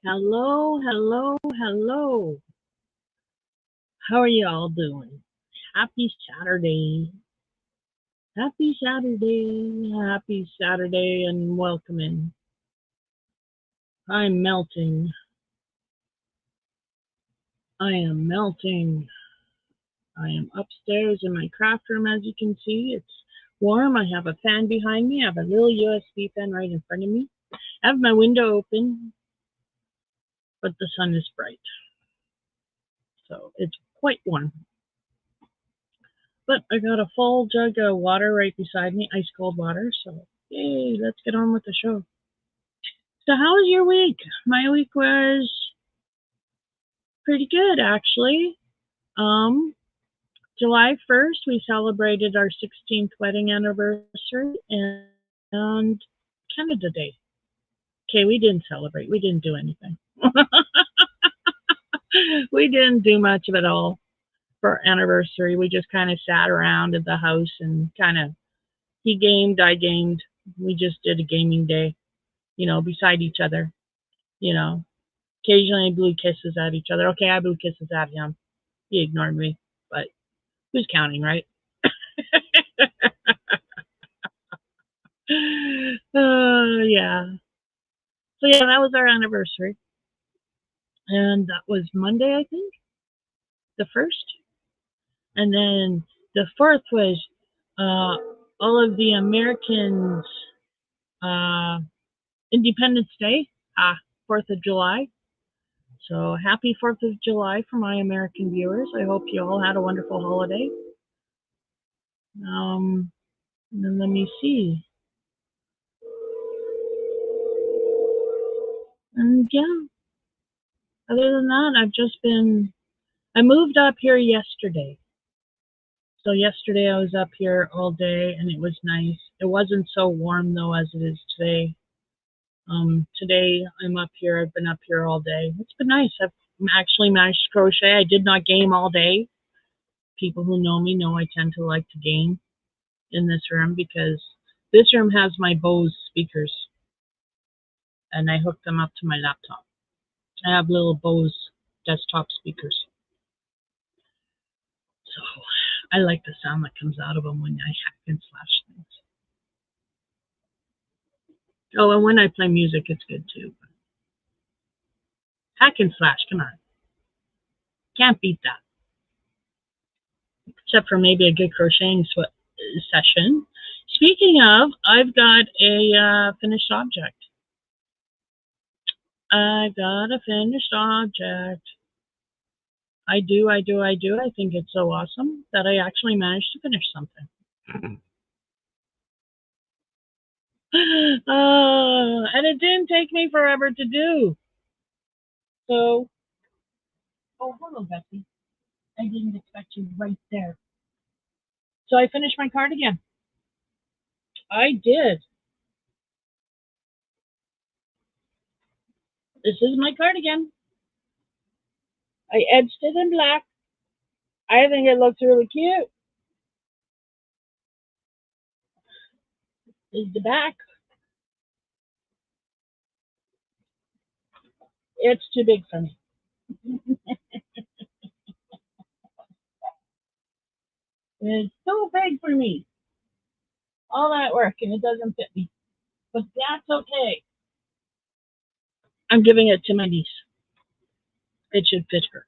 Hello, hello, hello. How are you all doing? Happy Saturday. Happy Saturday. Happy Saturday and welcome in. I'm melting. I am melting. I am upstairs in my craft room, as you can see. It's warm. I have a fan behind me. I have a little USB fan right in front of me. I have my window open, but the sun is bright. So it's quite warm. But I got a full jug of water right beside me, ice cold water. So, yay, let's get on with the show. So, how was your week? My week was pretty good, actually. Um, July 1st, we celebrated our 16th wedding anniversary and Canada Day. Okay, we didn't celebrate. We didn't do anything. We didn't do much of it all for our anniversary. We just kind of sat around at the house and kind of, he gamed, I gamed. We just did a gaming day, beside each other, you know. Occasionally blew kisses at each other. Okay, I blew kisses at him. He ignored me, but who's counting, right? Yeah. So yeah, that was our anniversary, and that was Monday, I think, the first, and then the fourth was uh, all of the Americans' uh, Independence Day, 4th of July. So happy 4th of July for my American viewers. I hope you all had a wonderful holiday. And then let me see. And yeah, other than that, I moved up here yesterday. So yesterday I was up here all day and it was nice. It wasn't so warm though as it is today. Today I'm up here. I've been up here all day. It's been nice. I've actually managed to crochet. I did not game all day. People who know me know I tend to like to game in this room because this room has my Bose speakers and I hooked them up to my laptop. I have little Bose desktop speakers. So I like the sound that comes out of them when I hack and slash things. Oh, and when I play music, it's good too. Hack and slash, come on. Can't beat that. Except for maybe a good crocheting session. Speaking of, I've got a finished object. I got a finished object. I do. I think it's so awesome that I actually managed to finish something. And it didn't take me forever to do. So, oh, hello, Betsy. I didn't expect you right there. So I finished my cardigan. I did. This is my cardigan. I edged it in black. I think it looks really cute. This is the back. It's too big for me. It's too big for me. All that work and it doesn't fit me. But that's okay. I'm giving it to my niece. It should fit her.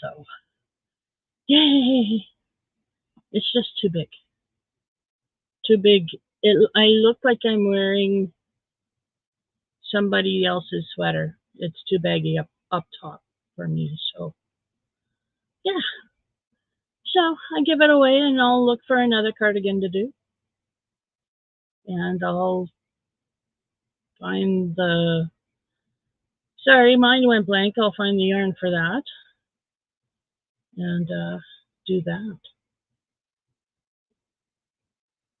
So, yay. It's just too big. Too big. I look like I'm wearing somebody else's sweater. It's too baggy up top for me. So, yeah. So I give it away and I'll look for another cardigan to do. And I'll find the. Sorry, mine went blank. I'll find the yarn for that and do that.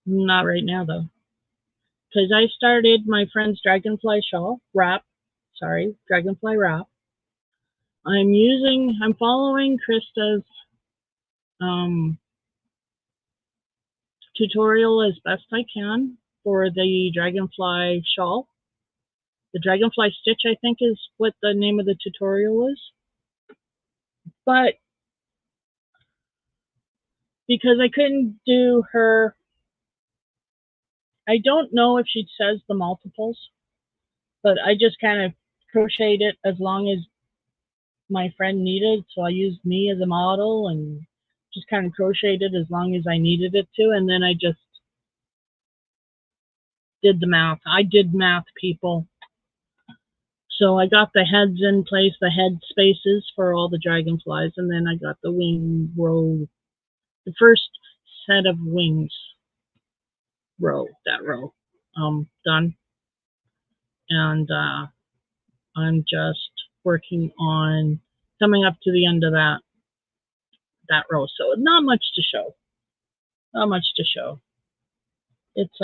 Not right now though, because I started my friend's dragonfly shawl wrap. Sorry, dragonfly wrap. I'm following Krista's um, tutorial as best I can for the dragonfly shawl. The Dragonfly Stitch, I think, is what the name of the tutorial was. But because I couldn't do her, I don't know if she says the multiples, but I just kind of crocheted it as long as my friend needed. So I used me as a model and just kind of crocheted as long as I needed it to. And then I just did the math. I did math, people. So I got the heads in place, the head spaces for all the dragonflies, and then I got the wing row, the first set of wings that row, done. And I'm just working on coming up to the end of that row. So not much to show. Not much to show. It's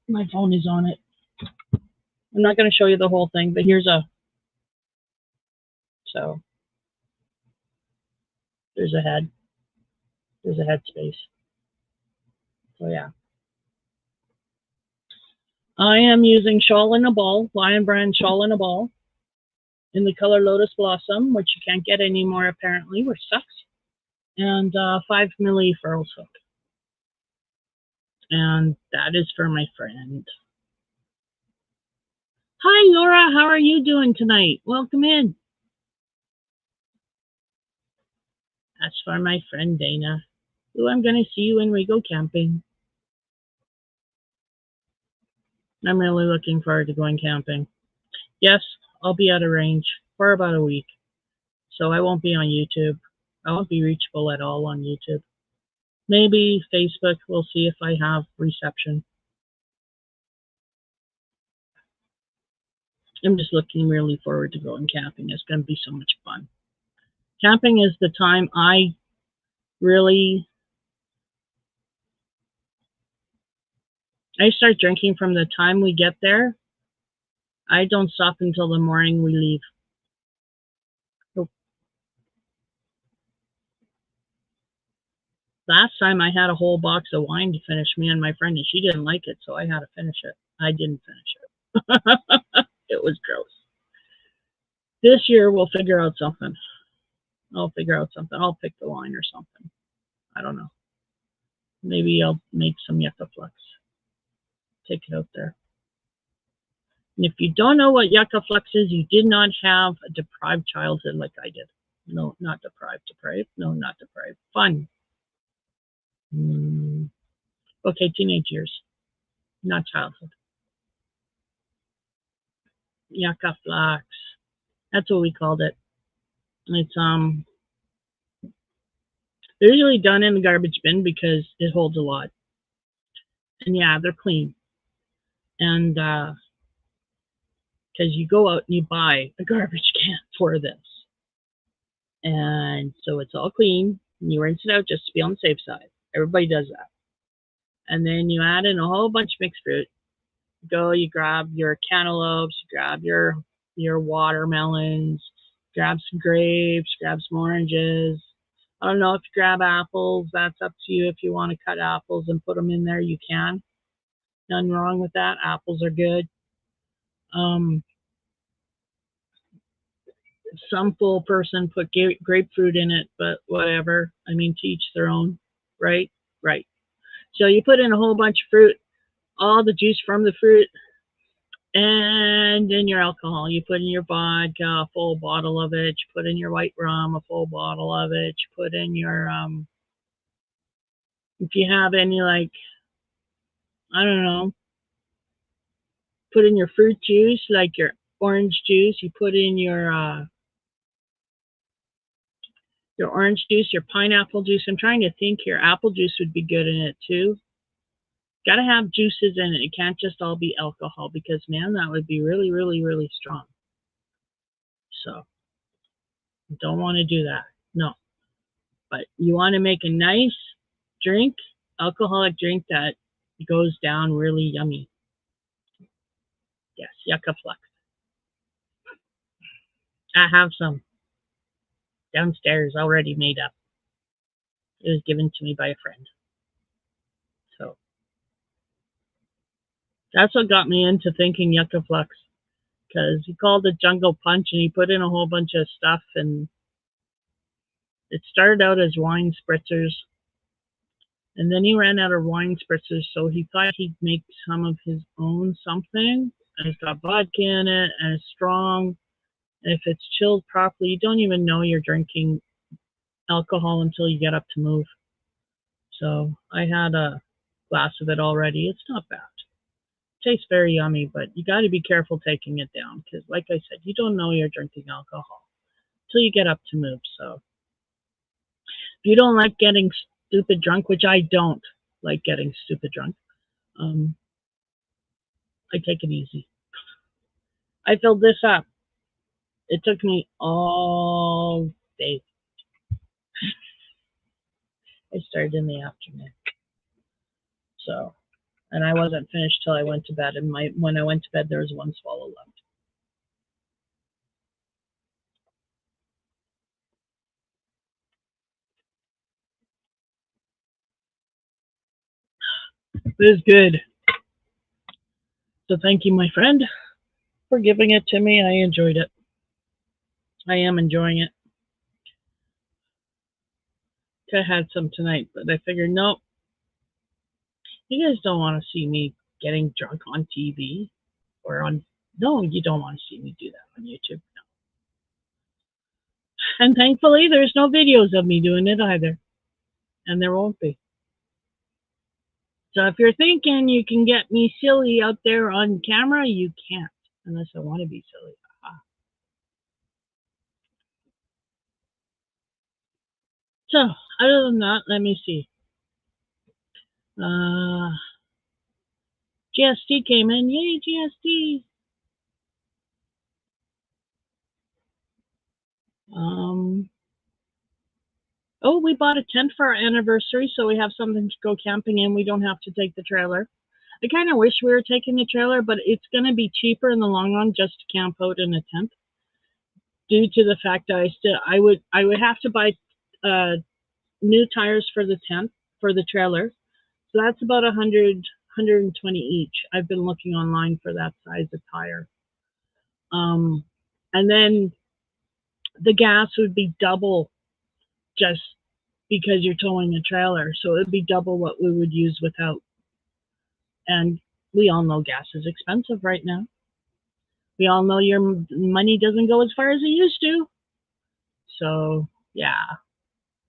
my phone is on it. I'm not going to show you the whole thing, but so there's a head. There's a head space. So yeah. I am using Shawl in a Ball, Lion Brand Shawl in a Ball, in the color Lotus Blossom, which you can't get anymore apparently, which sucks. And 5 milli furls hook. And that is for my friend. Hi, Laura. How are you doing tonight? Welcome in. That's for my friend Dana, who I'm going to see when we go camping. I'm really looking forward to going camping. Yes, I'll be out of range for about a week, so I won't be on YouTube. I won't be reachable at all on YouTube. Maybe Facebook. We'll see if I have reception. I'm just looking really forward to going camping. It's going to be so much fun. Camping is the time I start drinking from the time we get there. I don't stop until the morning we leave. Last time I had a whole box of wine to finish, me and my friend, and she didn't like it, so I had to finish it. I didn't finish it. It was gross. This year we'll figure out something. I'll figure out something. I'll pick the wine or something. I don't know. Maybe I'll make some Yucca Flux. Take it out there. And if you don't know what Yucca Flux is, you did not have a deprived childhood like I did. No, not deprived. Deprived? No, not deprived. Fun. Okay, teenage years. Not childhood. Yucca Flux. That's what we called it. It's they're usually done in the garbage bin because it holds a lot. And yeah, they're clean. And because you go out and you buy a garbage can for this. And so it's all clean. And you rinse it out just to be on the safe side. Everybody does that. And then you add in a whole bunch of mixed fruit. You grab your cantaloupes, you grab your watermelons, grab some grapes, grab some oranges. I don't know if you grab apples. That's up to you. If you want to cut apples and put them in there, you can. Nothing wrong with that. Apples are good. Some full person put grapefruit in it, but whatever. I mean, to each their own, right? Right. So you put in a whole bunch of fruit, all the juice from the fruit, and in your alcohol. You put in your vodka, a full bottle of it. You put in your white rum, a full bottle of it. You put in your, if you have any, like, I don't know, put in your fruit juice, like your orange juice. You put in your orange juice, your pineapple juice. I'm trying to think here. Apple juice would be good in it too. Got to have juices in it. It can't just all be alcohol because, man, that would be really, really, really strong. So, don't want to do that. No. But you want to make a nice drink, alcoholic drink that goes down really yummy. Yes, Yucca Flux. I have some downstairs already made up. It was given to me by a friend. So That's what got me into thinking Yucca Flux, because he called it Jungle Punch and he put in a whole bunch of stuff, and it started out as wine spritzers, and then he ran out of wine spritzers, so he thought he'd make some of his own something, and it's got vodka in it, and it's strong, and if it's chilled properly, you don't even know you're drinking alcohol until you get up to move. So I had a glass of it already. It's not bad. Tastes very yummy, but you got to be careful taking it down because, like I said, you don't know you're drinking alcohol until you get up to move. So if you don't like getting stupid drunk, which I don't like getting stupid drunk, I take it easy. I filled this up. It took me all day. I started in the afternoon. So, and I wasn't finished till I went to bed. And when I went to bed, there was one swallow left. It was good. So thank you, my friend, for giving it to me. I enjoyed it. I am enjoying it. I had some tonight, but I figured, no, you guys don't want to see me getting drunk on TV or on. No, you don't want to see me do that on YouTube. No. And thankfully, there's no videos of me doing it either, and there won't be. So if you're thinking you can get me silly out there on camera, you can't, unless I want to be silly. So other than that, let me see. GST came in. Yay, GST. Oh, we bought a tent for our anniversary, so we have something to go camping in. We don't have to take the trailer. I kind of wish we were taking the trailer, but it's going to be cheaper in the long run just to camp out in a tent, due to the fact that I would have to buy new tires for the tent for the trailer. So that's about 120 each. I've been looking online for that size of tire. And then the gas would be double just because you're towing a trailer. So it would be double what we would use without. And we all know gas is expensive right now. We all know your money doesn't go as far as it used to. So, yeah,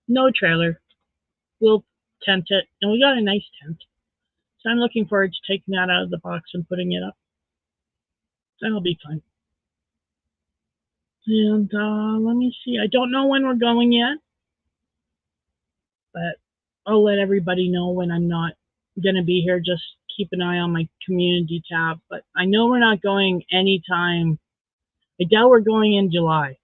no trailer. We'll tent it. And we got a nice tent. So I'm looking forward to taking that out of the box and putting it up. That'll be fun. And let me see. I don't know when we're going yet, but I'll let everybody know when I'm not going to be here. Just keep an eye on my community tab. But I know we're not going anytime. I doubt we're going in July.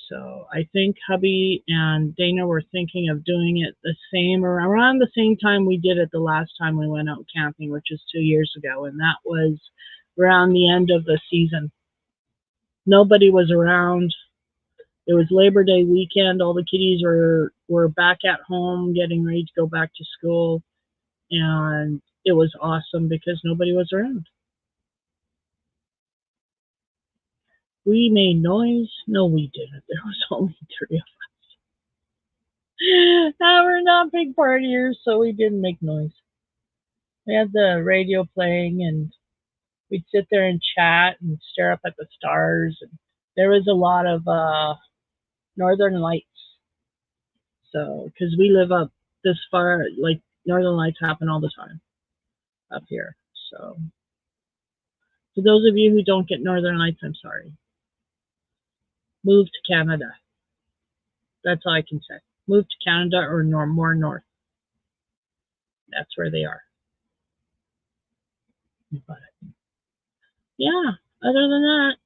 So I think hubby and Dana were thinking of doing it the same or around the same time we did it the last time we went out camping, which is 2 years ago. And that was around the end of the season. Nobody was around. It was Labor Day weekend. All the kiddies were back at home getting ready to go back to school. And it was awesome because nobody was around. We made noise. No, we didn't. There was only 3 of us. We're not big partiers, so we didn't make noise. We had the radio playing, and we'd sit there and chat and stare up at the stars. And there was a lot of northern lights. So, because we live up this far, like northern lights happen all the time up here. So, for those of you who don't get northern lights, I'm sorry. Move to Canada. That's all I can say. Move to Canada or more north. That's where they are. But yeah, other than that,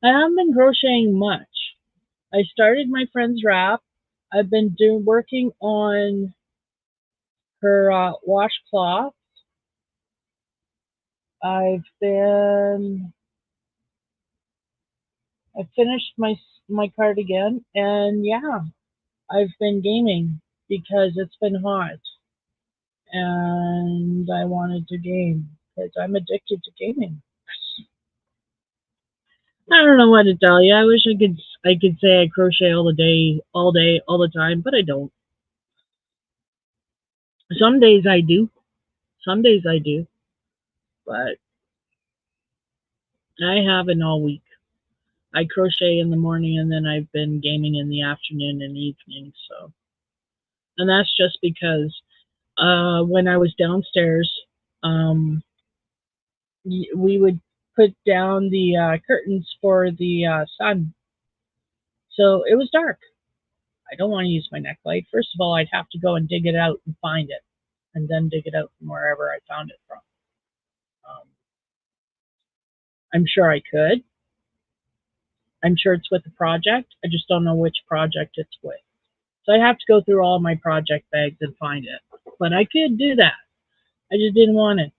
I haven't been crocheting much. I started my friend's wrap. I've been working on her washcloth. I finished my cardigan, and yeah, I've been gaming because it's been hot, and I wanted to game because I'm addicted to gaming. I don't know what to tell you. I wish I could say I crochet all day, all the time, but I don't. Some days I do. Some days I do, but I haven't all week. I crochet in the morning and then I've been gaming in the afternoon and evening. So, and that's just because when I was downstairs, um, we would put down the curtains for the sun, so it was dark. I don't want to use my neck light. First of all, I'd have to go and dig it out and find it, and then dig it out from wherever I found it from. Um, I'm sure I could. I'm sure it's with a project. I just don't know which project it's with. So I have to go through all my project bags and find it. But I could do that. I just didn't want it.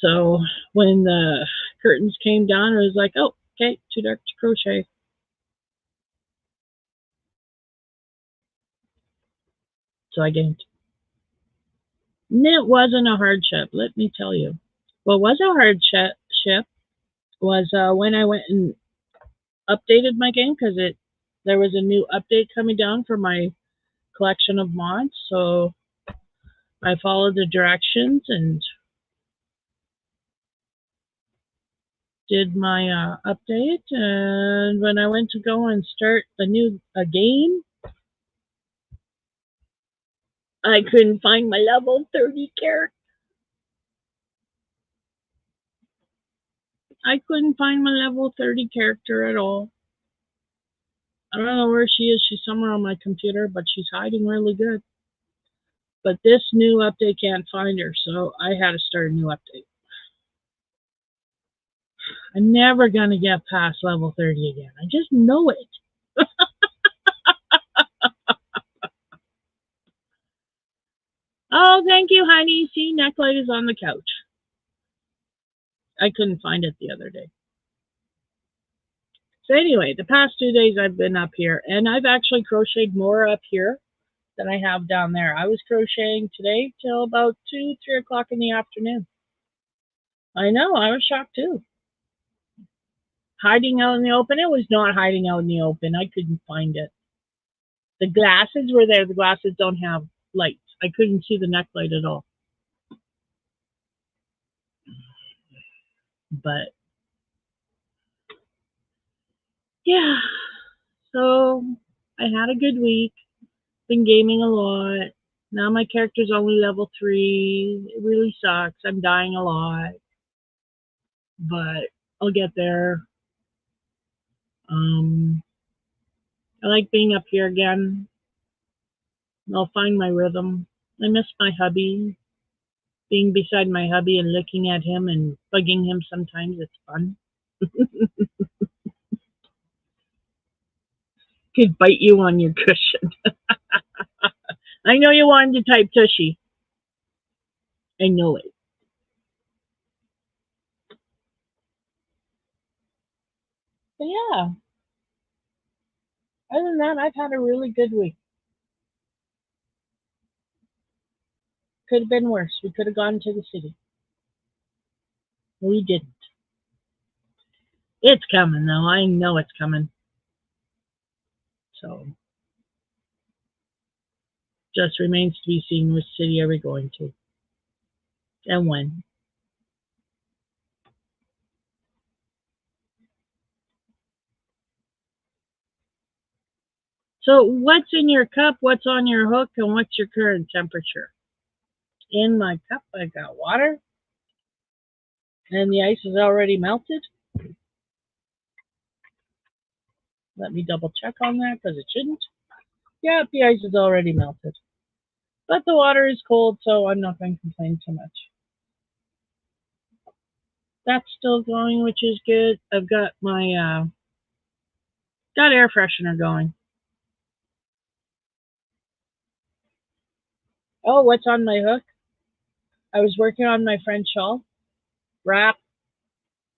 So when the curtains came down, I was like, oh, okay, too dark to crochet. So I gamed. And it wasn't a hardship, let me tell you. What was a hardship was when I went and updated my game because there was a new update coming down for my collection of mods. So I followed the directions and did my update. And when I went to go and start a game, I couldn't find my level 30 character. I couldn't find my level 30 character at all. I don't know where she is. She's somewhere on my computer, but she's hiding really good. But this new update can't find her, so I had to start a new update. I'm never going to get past level 30 again. I just know it. Oh, thank you, honey. See, Necklight is on the couch. I couldn't find it the other day. So anyway, the past 2 days I've been up here, and I've actually crocheted more up here than I have down there. I was crocheting today till about 2, 3 o'clock in the afternoon. I know, I was shocked too. Hiding out in the open? It was not hiding out in the open. I couldn't find it. The glasses were there. The glasses don't have lights. I couldn't see the neck light at all. But yeah, so I had a good week. Been gaming a lot. Now my character's only level 3. It really sucks. I'm dying a lot. But I'll get there. I like being up here again. I'll find my rhythm. I miss my hubby. Being beside my hubby and looking at him and bugging him sometimes, it's fun. Could bite you on your cushion. I know you wanted to type tushy. I know it. But yeah, other than that, I've had a really good week. Could have been worse. We could have gone to the city. We didn't. It's coming, though. I know it's coming. So, just remains to be seen which city are we going to and when. So, what's in your cup? What's on your hook? And what's your current temperature? In my cup, I got water. And the ice is already melted. Let me double check on that because it shouldn't. Yeah, the ice is already melted. But the water is cold, so I'm not going to complain too much. That's still going, which is good. I've got my got air freshener going. Oh, what's on my hook? I was working on my French shawl wrap.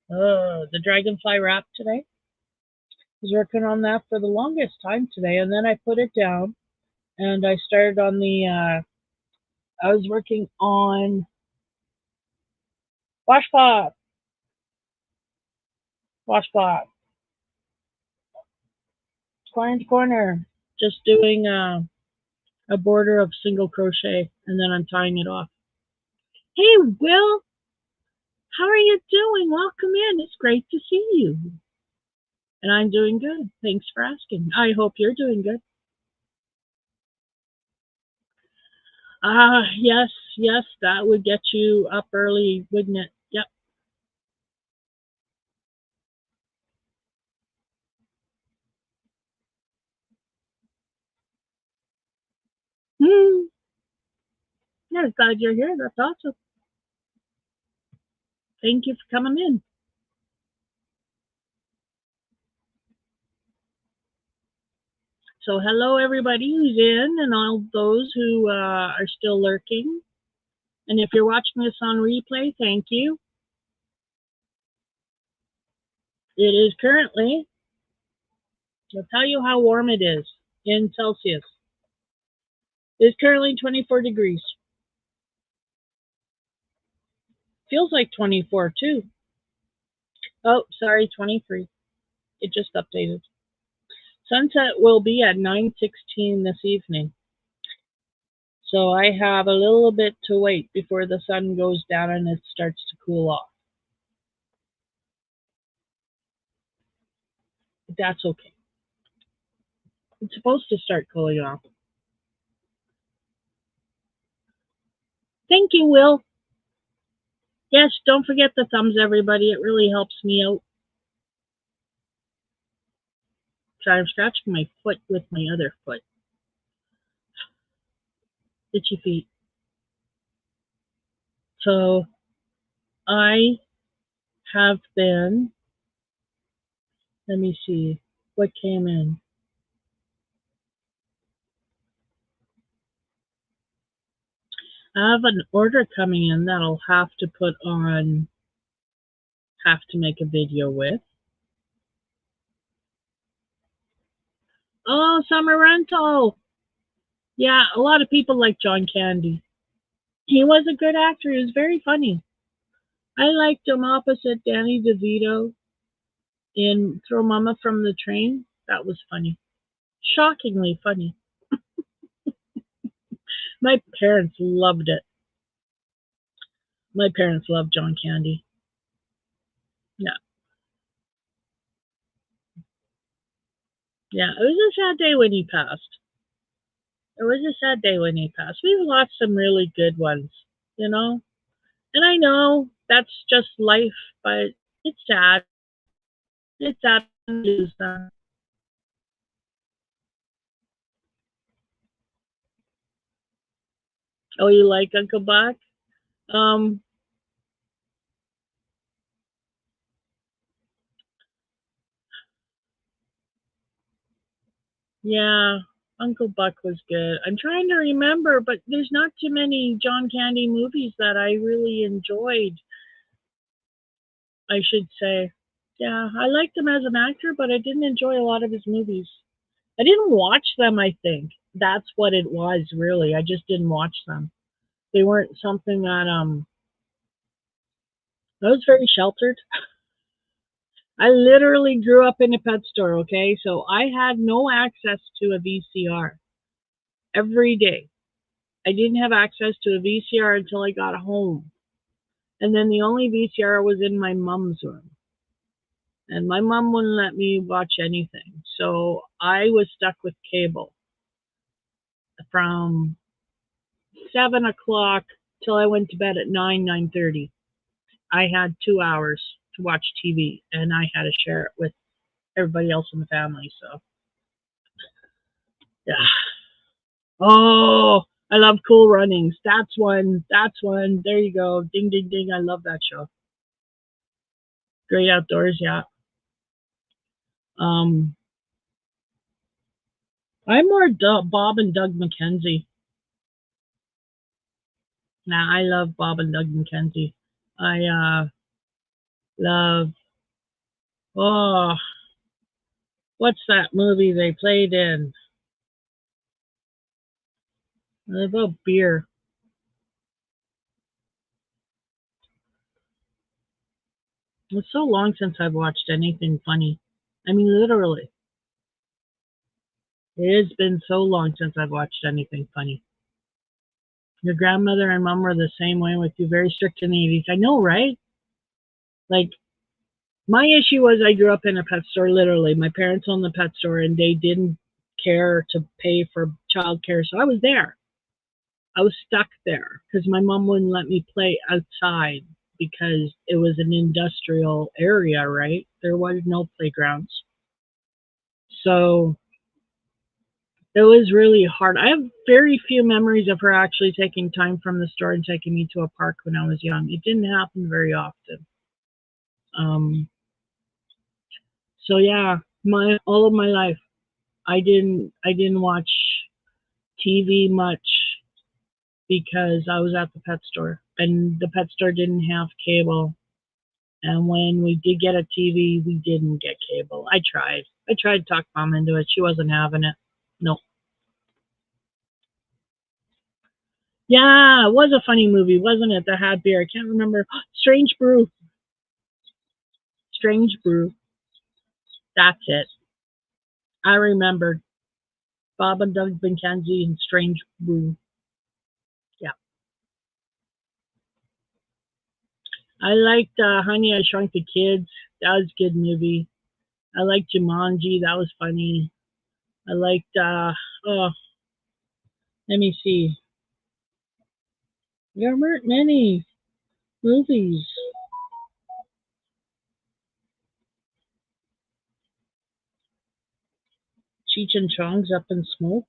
The dragonfly wrap today. I was working on that for the longest time today, and then I put it down and I started on the I was working on washcloth, washcloth, corner to corner, just doing a border of single crochet and then I'm tying it off. Hey, Will, how are you doing? Welcome in. It's great to see you. And I'm doing good. Thanks for asking. I hope you're doing good. Yes, yes, that would get you up early, wouldn't it? Yep. Hmm. Yeah, glad you're here. That's awesome. Thank you for coming in. So, hello everybody who's in, and all those who are still lurking. And if you're watching this on replay, thank you. It is currently, I'll tell you how warm it is in Celsius. It's currently 24 degrees. Feels like 24 too. Oh, sorry, 23. It just updated. Sunset will be at 9:16 this evening. So I have a little bit to wait before the sun goes down and it starts to cool off. But that's okay. It's supposed to start cooling off. Thank you, Will. Yes, don't forget the thumbs, everybody. It really helps me out. Sorry, I'm scratching my foot with my other foot. Itchy feet. So I have been, let me see what came in. I have an order coming in that I'll have to put on, have to make a video with. Oh, Summer Rental. Yeah, a lot of people like John Candy. He was a good actor. He was very funny. I liked him opposite Danny DeVito in Throw Mama from the Train. That was funny. Shockingly funny. My parents loved it. My parents loved John Candy. Yeah. Yeah. It was a sad day when he passed. It was a sad day when he passed. We've lost some really good ones, you know? And I know that's just life, but it's sad. It's sad to lose them. Oh, you like Uncle Buck? Um, yeah, Uncle Buck was good. I'm trying to remember, but there's not too many John Candy movies that I really enjoyed, I should say. Yeah, I liked him as an actor, but I didn't enjoy a lot of his movies. I didn't watch them, I think. That's what it was, really. I just didn't watch them. They weren't something that I was very sheltered. I literally grew up in a pet store, okay? So I had no access to a VCR every day. I didn't have access to a VCR until I got home. And then the only VCR was in my mom's room. And my mom wouldn't let me watch anything. So I was stuck with cable from 7 o'clock till I went to bed at 9:30. I had 2 hours to watch TV and I had to share it with everybody else in the family. So yeah. Oh, I love Cool Runnings. That's one. That's one. There you go. Ding, ding, ding. I love that show. Great Outdoors. Yeah. Um, I'm more Bob and Doug McKenzie. Nah, I love Bob and Doug McKenzie. I love. Oh, what's that movie they played in? About beer. It's so long since I've watched anything funny. I mean, literally. It has been so long since I've watched anything funny. Your grandmother and mom were the same way with you, very strict in the 80s. I know, right? Like, my issue was I grew up in a pet store, literally. My parents owned the pet store, and they didn't care to pay for childcare, so I was there. I was stuck there because my mom wouldn't let me play outside because it was an industrial area, right? There was no playgrounds. So it was really hard. I have very few memories of her actually taking time from the store and taking me to a park when I was young. It didn't happen very often. Um, so yeah, my all of my life, I didn't watch TV much because I was at the pet store, and the pet store didn't have cable. And when we did get a TV, we didn't get cable. I tried. I tried to talk mom into it. She wasn't having it. No. Yeah, it was a funny movie, wasn't it? The Had Beer. I can't remember. Strange Brew. Strange Brew. That's it. I remembered. Bob and Doug McKenzie and Strange Brew. Yeah. I liked Honey, I Shrunk the Kids. That was a good movie. I liked Jumanji. That was funny. I liked, oh, let me see. There weren't many movies. Cheech and Chong's Up in Smoke.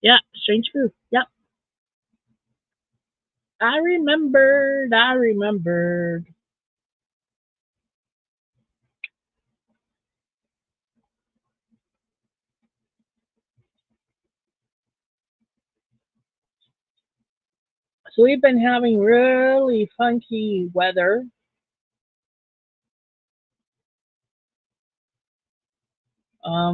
Yeah, Strange Brew. Yep. I remembered. I remembered. So we've been having really funky weather.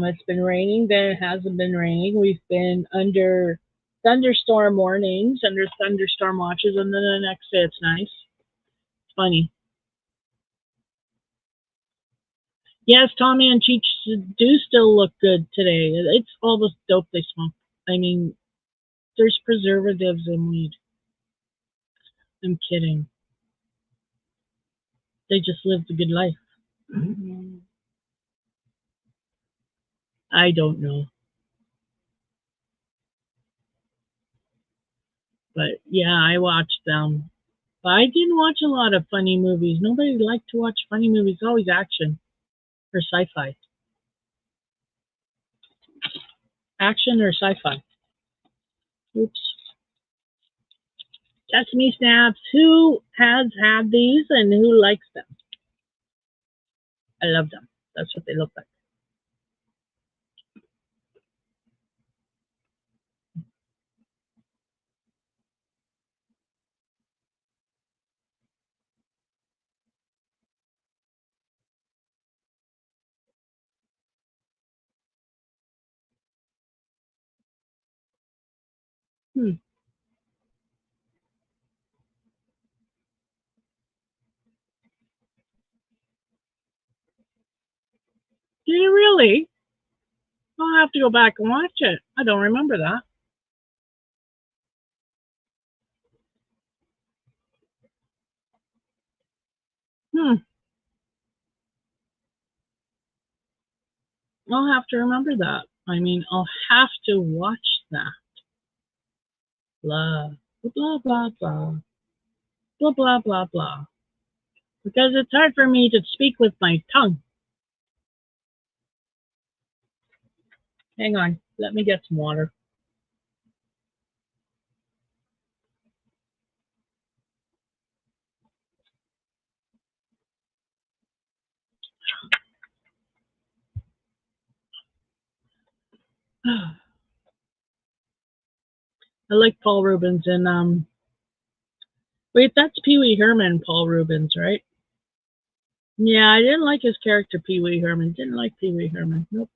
It's been raining, then it hasn't been raining. We've been under thunderstorm warnings, under thunderstorm watches, and then the next day it's nice. It's funny. Yes, Tommy and Cheech do still look good today. It's all the dope they smoke. I mean, there's preservatives in weed. I'm kidding. They just lived a good life. I don't know. But yeah, I watched them. But I didn't watch a lot of funny movies. Nobody liked to watch funny movies. Always action or sci-fi. Action or sci-fi. Oops. Sesame Snaps. Who has had these and who likes them? I love them. That's what they look like. Hmm. Do you really? I'll have to go back and watch it. I don't remember that. Hmm. I'll have to remember that. I mean, I'll have to watch that. Blah, blah, blah, blah, blah, blah, blah, blah. Because it's hard for me to speak with my tongue. Hang on. Let me get some water. I like Paul Rubens and wait, that's Pee Wee Herman, Paul Rubens, right? Yeah, I didn't like his character Pee Wee Herman. Didn't like Pee Wee Herman. Nope.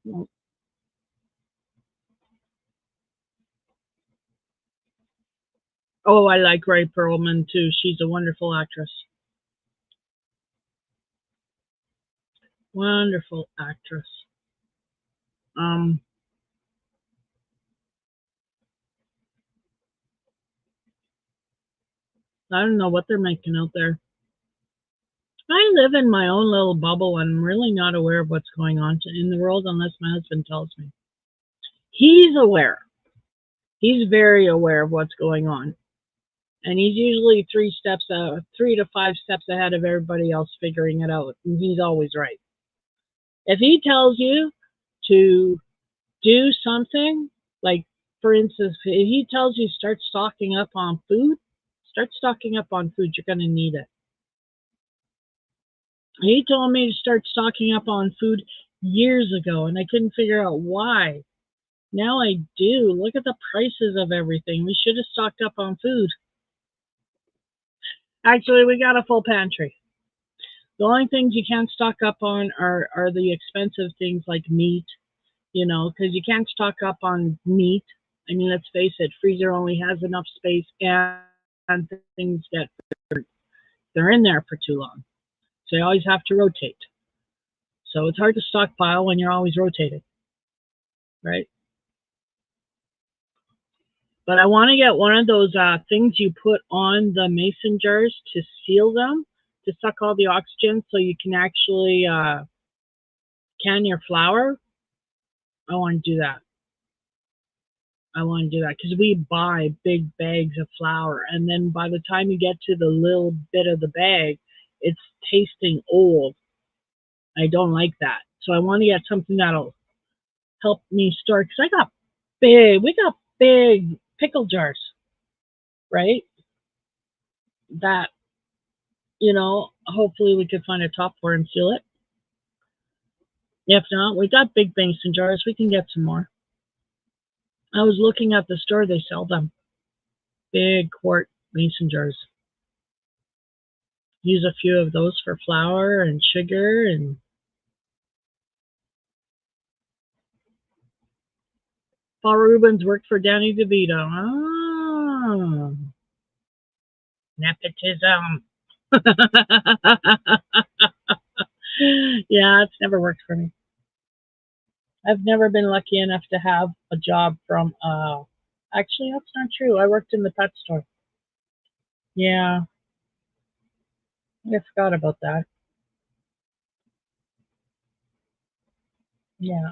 Nope. Oh, I like Ray Perlman too. She's a wonderful actress. Wonderful actress. Um, I don't know what they're making out there. I live in my own little bubble and I'm really not aware of what's going on in the world unless my husband tells me. He's aware. He's very aware of what's going on. And he's usually 3 to 5 steps ahead of everybody else figuring it out. And he's always right. If he tells you to do something, like for instance, if he tells you start stocking up on food, start stocking up on food. You're going to need it. He told me to start stocking up on food years ago, and I couldn't figure out why. Now I do. Look at the prices of everything. We should have stocked up on food. Actually, we got a full pantry. The only things you can't stock up on are the expensive things like meat, because you can't stock up on meat. I mean, let's face it, freezer only has enough space and things they're in there for too long. So you always have to rotate. So it's hard to stockpile when you're always rotating, right? But I want to get one of those things you put on the mason jars to seal them, to suck all the oxygen so you can actually can your flour. I want to do that. I want to do that because we buy big bags of flour, and then by the time you get to the little bit of the bag, it's tasting old. I don't like that. So I want to get something that'll help me store, because we got big pickle jars, right? That, hopefully we could find a top for and seal it. If not, we got big mason jars. We can get some more. I was looking at the store, they sell them. Big quart mason jars. Use a few of those for flour and sugar and Paul Rubens worked for Danny DeVito. Ah, nepotism. Yeah, it's never worked for me. I've never been lucky enough to have a job from, actually, that's not true. I worked in the pet store. Yeah, I forgot about that. Yeah,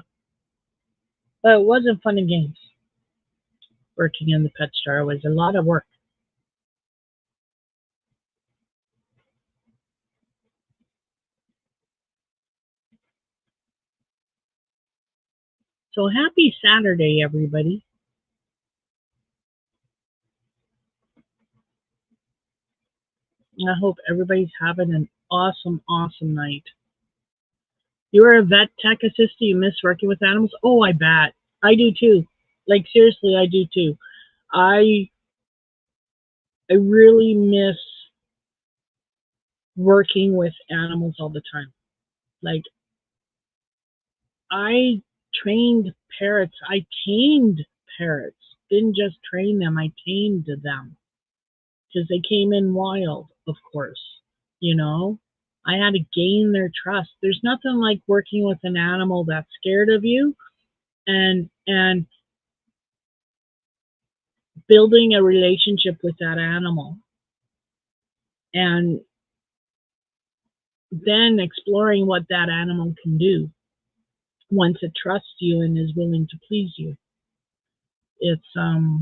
but it wasn't fun and games working in the pet store. It was a lot of work. So happy Saturday, everybody. I hope everybody's having an awesome, awesome night. You are a vet tech assistant. You miss working with animals? Oh, I bet. I do too. Like seriously, I do too. I I really miss working with animals all the time. Like I trained parrots. I tamed parrots. Didn't just train them. I tamed them because they came in wild, of course. You know, I had to gain their trust. There's nothing like working with an animal that's scared of you and building a relationship with that animal and then exploring what that animal can do once it trusts you and is willing to please you. It's I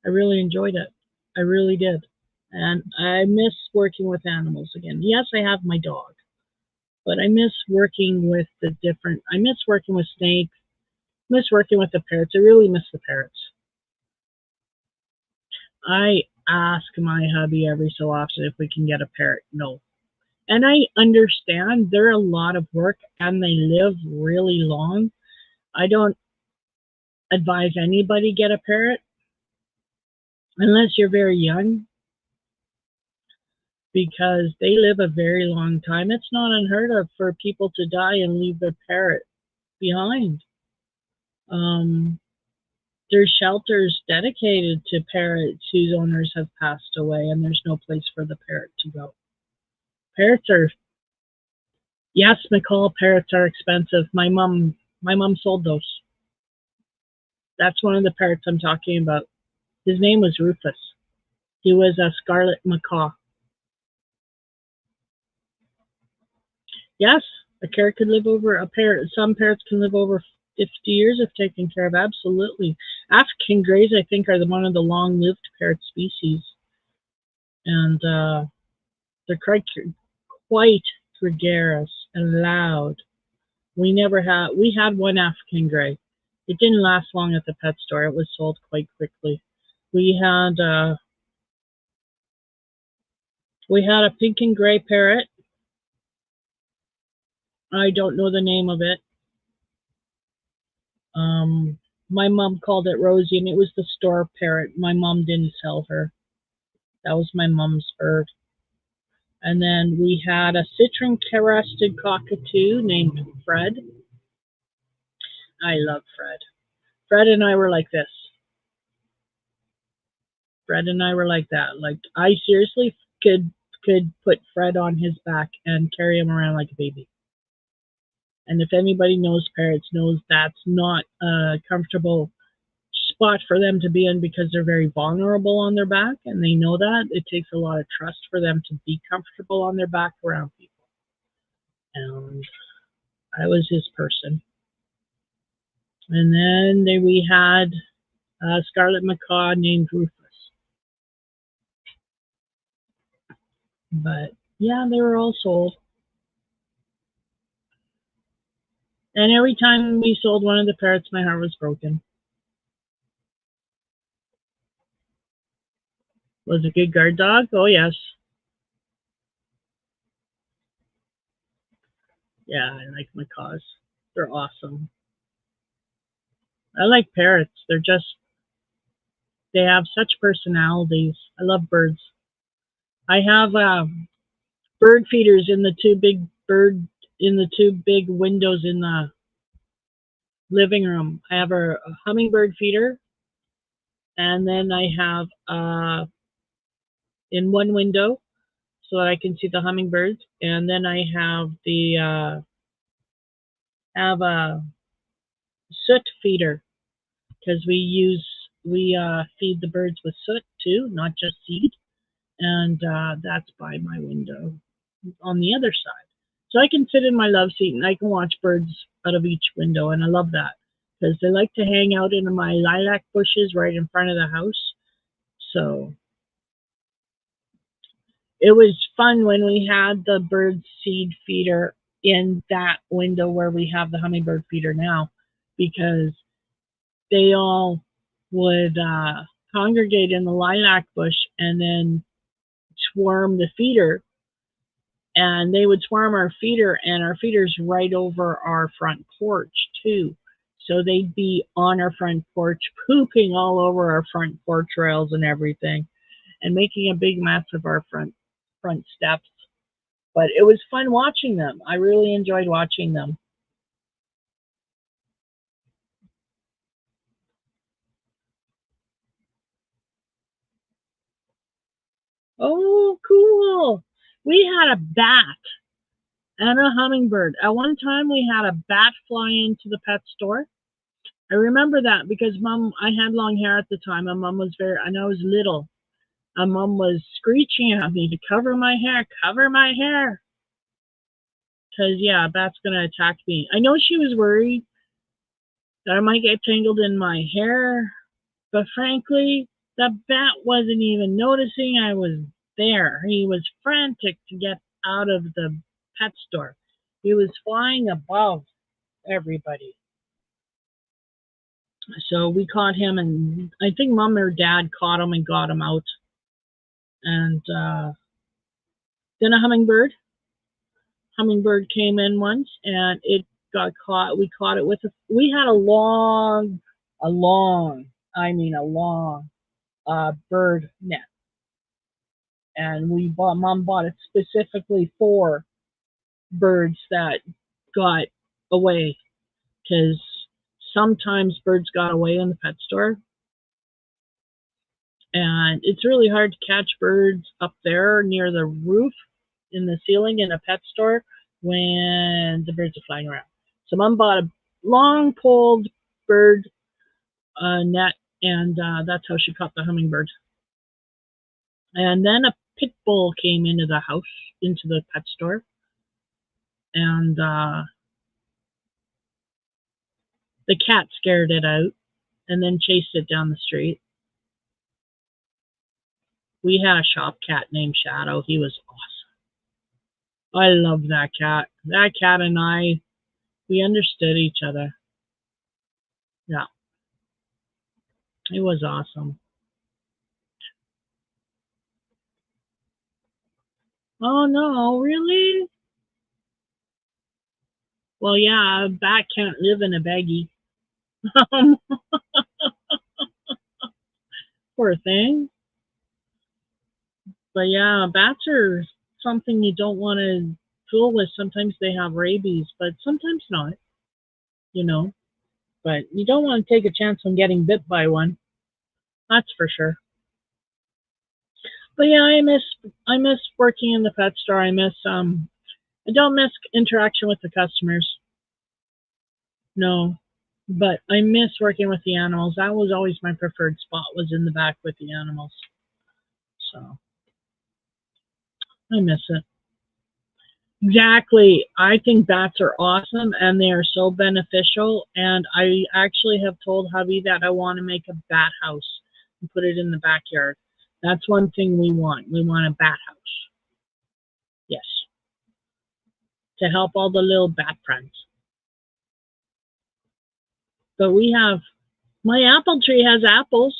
really enjoyed it. I really did. And I miss working with animals again. Yes, I have my dog, but I miss working with I miss working with snakes, miss working with the parrots. I really miss the parrots. I ask my hubby every so often if we can get a parrot. No. And I understand they're a lot of work and they live really long. I don't advise anybody get a parrot unless you're very young because they live a very long time. It's not unheard of for people to die and leave their parrot behind. Um, There's shelters dedicated to parrots whose owners have passed away, and there's no place for the parrot to go. Parrots are, yes, McCall, parrots are expensive. My mom sold those. That's one of the parrots I'm talking about. His name was Rufus. He was a scarlet macaw. Yes, a parrot could live over a parrot. Some parrots can live over 50 years if taken care of. Absolutely. African greys, I think, are one of the long-lived parrot species, and they're quite gregarious and loud. We had one African gray. It didn't last long at the pet store. It was sold quite quickly. We had a pink and gray parrot. I don't know the name of it. My mom called it Rosie, and it was the store parrot. My mom didn't sell her. That was my mom's bird. And then we had a citron-crested cockatoo named Fred. I love Fred. Fred and I were like this. Fred and I were like that. Like, I seriously could put Fred on his back and carry him around like a baby. And if anybody knows parrots, knows that's not a comfortable spot for them to be in because they're very vulnerable on their back, and they know that. It takes a lot of trust for them to be comfortable on their back around people. And I was his person. And then we had a scarlet macaw named Rufus. But yeah, they were all sold. And every time we sold one of the parrots, my heart was broken. Was a good guard dog? Oh, yes. Yeah, I like macaws. They're awesome. I like parrots. They have such personalities. I love birds. I have bird feeders in the two big windows in the living room. I have a hummingbird feeder, and then I have in one window so that I can see the hummingbirds, and then I have a soot feeder because we feed the birds with soot too, not just seed, and that's by my window on the other side. So I can sit in my love seat and I can watch birds out of each window, and I love that because they like to hang out in my lilac bushes right in front of the house. So it was fun when we had the bird seed feeder in that window where we have the hummingbird feeder now, because they all would congregate in the lilac bush and then swarm the feeder, and they would swarm our feeder, and our feeder's right over our front porch too. So they'd be on our front porch, pooping all over our front porch rails and everything, and making a big mess of our front steps. But it was fun watching them. I really enjoyed watching them. Oh, cool. We had a bat and a hummingbird. At one time, we had a bat fly into the pet store. I remember that because I had long hair at the time, and and I was little. And Mom was screeching at me to cover my hair, cover my hair. Because, yeah, a bat's going to attack me. I know she was worried that I might get tangled in my hair, but frankly, the bat wasn't even noticing I was there. He was frantic to get out of the pet store. He was flying above everybody. So we caught him, and I think Mom or Dad caught him and got him out. And then a hummingbird. Hummingbird came in once, and it got caught. We caught it we had a long bird net, and Mom bought it specifically for birds that got away, because sometimes birds got away in the pet store. And it's really hard to catch birds up there near the roof in the ceiling in a pet store when the birds are flying around. So Mom bought a long poled bird net, and that's how she caught the hummingbird. And then a pit bull came into the house, into the pet store, and the cat scared it out and then chased it down the street. We had a shop cat named Shadow. He was awesome. I love that cat. That cat and I, we understood each other. Yeah, it was awesome. Oh no, really? Well, yeah, a bat can't live in a baggie. Poor thing. But yeah, bats are something you don't want to fool with. Sometimes they have rabies, but sometimes not, you know. But you don't want to take a chance on getting bit by one. That's for sure. But yeah, I miss working in the pet store. I don't miss interaction with the customers. No. But I miss working with the animals. That was always my preferred spot, was in the back with the animals. So I miss it. Exactly. I think bats are awesome and they are so beneficial. And I actually have told hubby that I want to make a bat house and put it in the backyard. That's one thing we want. We want a bat house. Yes. To help all the little bat friends. But we have, my apple tree has apples.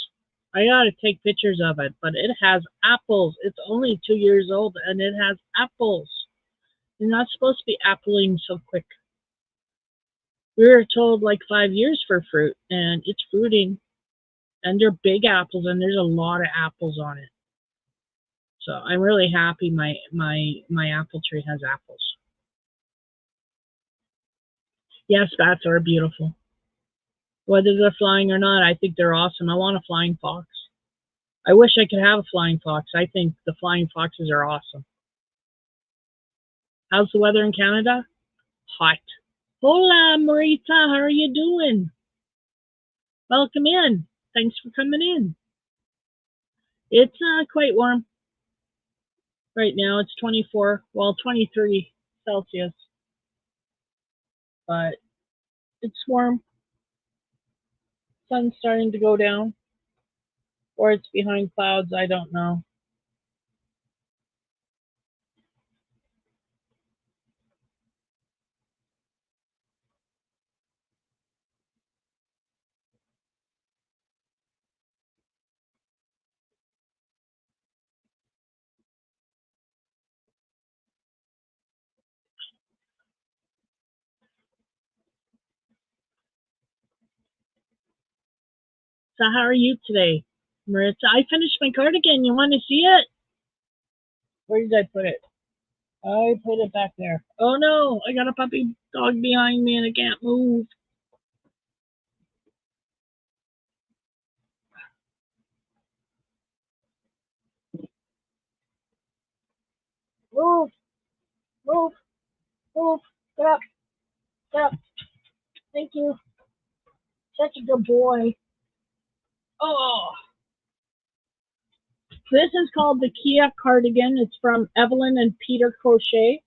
I gotta take pictures of it, but it has apples. It's only 2 years old and it has apples. You're not supposed to be appling so quick. We were told like 5 years for fruit, and it's fruiting, and they're big apples, and there's a lot of apples on it. So I'm really happy my apple tree has apples. Yes, bats are beautiful. Whether they're flying or not, I think they're awesome. I want a flying fox. I wish I could have a flying fox. I think the flying foxes are awesome. How's the weather in Canada? Hot. Hola, Marita. How are you doing? Welcome in. Thanks for coming in. It's quite warm right now. It's 24, well, 23 Celsius, but it's warm. Sun's starting to go down, or it's behind clouds. I don't know. So how are you today, Maritza? I finished my cardigan. You want to see it? Where did I put it? I put it back there. Oh no, I got a puppy dog behind me and I can't move. Move, move, move. Get up, get up. Thank you. Such a good boy. Oh, this is called the Kia cardigan. It's from Evelyn and Peter Crochet.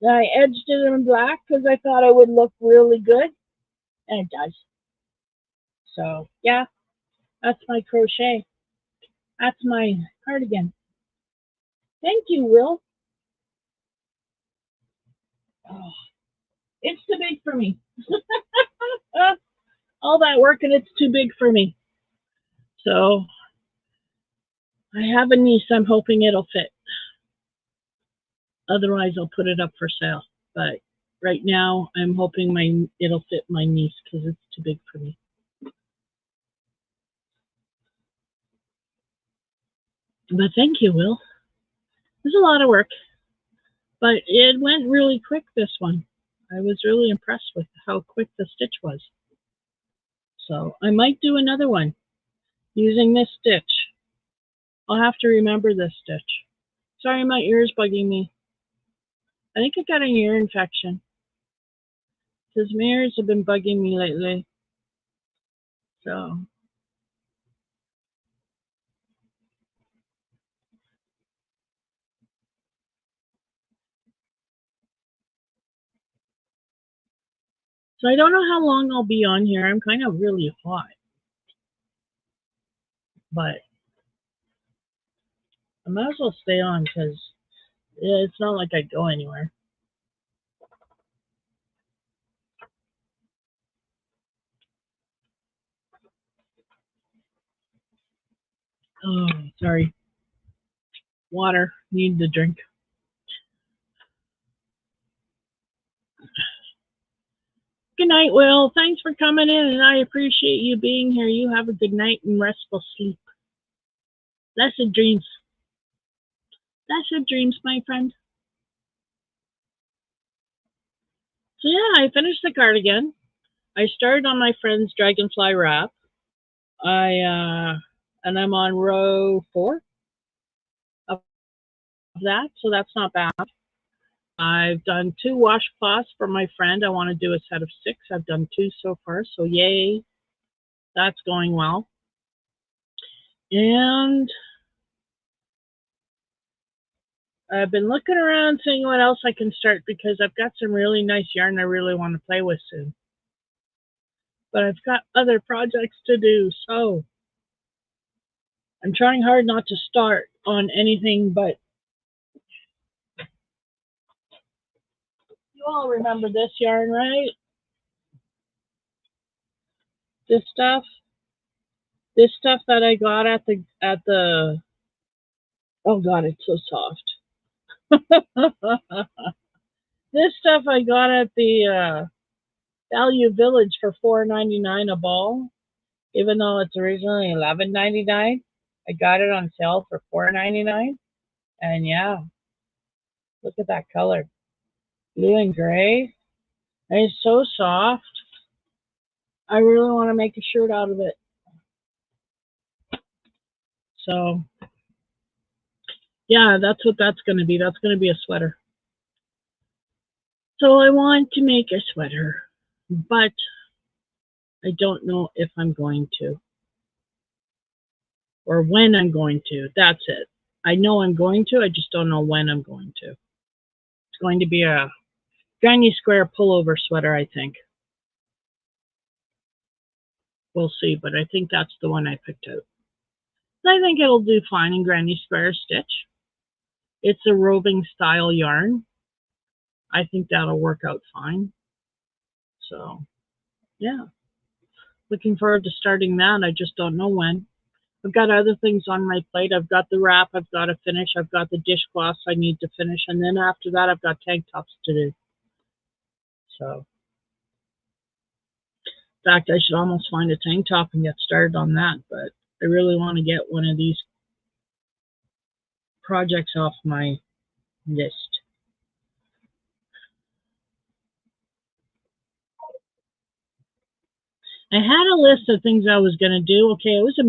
I edged it in black because I thought it would look really good, and it does. So yeah, that's my crochet. That's my cardigan. Thank you, Will. Oh, it's too big for me. All that work and it's too big for me. So I have a niece. I'm hoping it'll fit. Otherwise, I'll put it up for sale. But right now, I'm hoping it'll fit my niece because it's too big for me. But thank you, Will. It was a lot of work, but it went really quick, this one. I was really impressed with how quick the stitch was. So I might do another one using this stitch. I'll have to remember this stitch. Sorry, my ear's bugging me. I think I got an ear infection because my ears have been bugging me lately. So I don't know how long I'll be on here. I'm kind of really hot, but I might as well stay on because it's not like I go anywhere. Oh, sorry. Water. Need to drink. Good night, Will. Thanks for coming in, and I appreciate you being here. You have a good night and restful sleep. Blessed dreams. Blessed dreams, my friend. So yeah, I finished the cardigan. I started on my friend's dragonfly wrap. And I'm on row 4 of that, so that's not bad. I've done 2 washcloths for my friend. I want to do a set of 6. I've done 2 so far, so yay, that's going well. And I've been looking around seeing what else I can start because I've got some really nice yarn I really want to play with soon. But I've got other projects to do, so I'm trying hard not to start on anything but. You all remember this yarn, right? This stuff that I got at the oh god, it's so soft. This stuff I got at the Value Village for $4.99 a ball, even though it's originally $11.99. I got it on sale for $4.99, and yeah, look at that color, blue and gray, and it's so soft. I really want to make a shirt out of it. So yeah, that's what that's going to be. That's going to be a sweater. So I want to make a sweater, but I don't know if I'm going to or when I'm going to. That's it. I know I'm going to, I just don't know when I'm going to. It's going to be a Granny Square pullover sweater, I think. We'll see, but I think that's the one I picked out. I think it'll do fine in Granny Square stitch. It's a roving style yarn. I think that'll work out fine. So, yeah. Looking forward to starting that. I just don't know when. I've got other things on my plate. I've got the wrap I've got to finish. I've got the dishcloths I need to finish. And then after that, I've got tank tops to do. So, in fact, I should almost find a tank top and get started on that. But I really want to get one of these projects off my list. I had a list of things I was going to do. Okay, it was a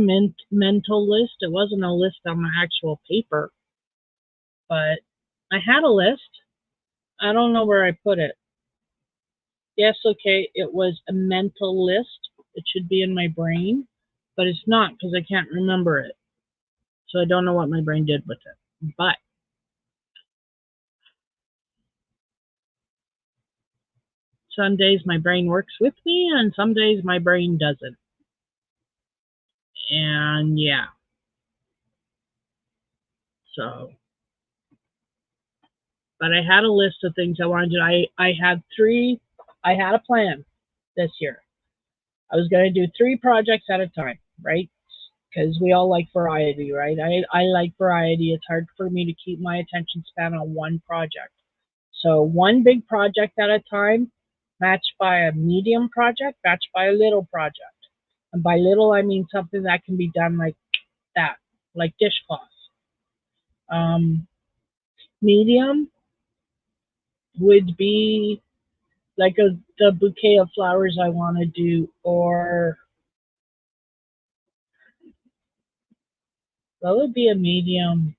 mental list. It wasn't a list on my actual paper. But I had a list. I don't know where I put it. Yes, okay, it was a mental list. It should be in my brain, but it's not because I can't remember it. So I don't know what my brain did with it. But some days my brain works with me, and some days my brain doesn't. And yeah. So, but I had a list of things I wanted to do. I had a plan this year. I was going to do 3 projects at a time, right? Because we all like variety, right? I like variety. It's hard for me to keep my attention span on one project. So one big project at a time, matched by a medium project, matched by a little project. And by little, I mean something that can be done like that, like dishcloths. Medium would be like the bouquet of flowers I want to do, or what would be a medium?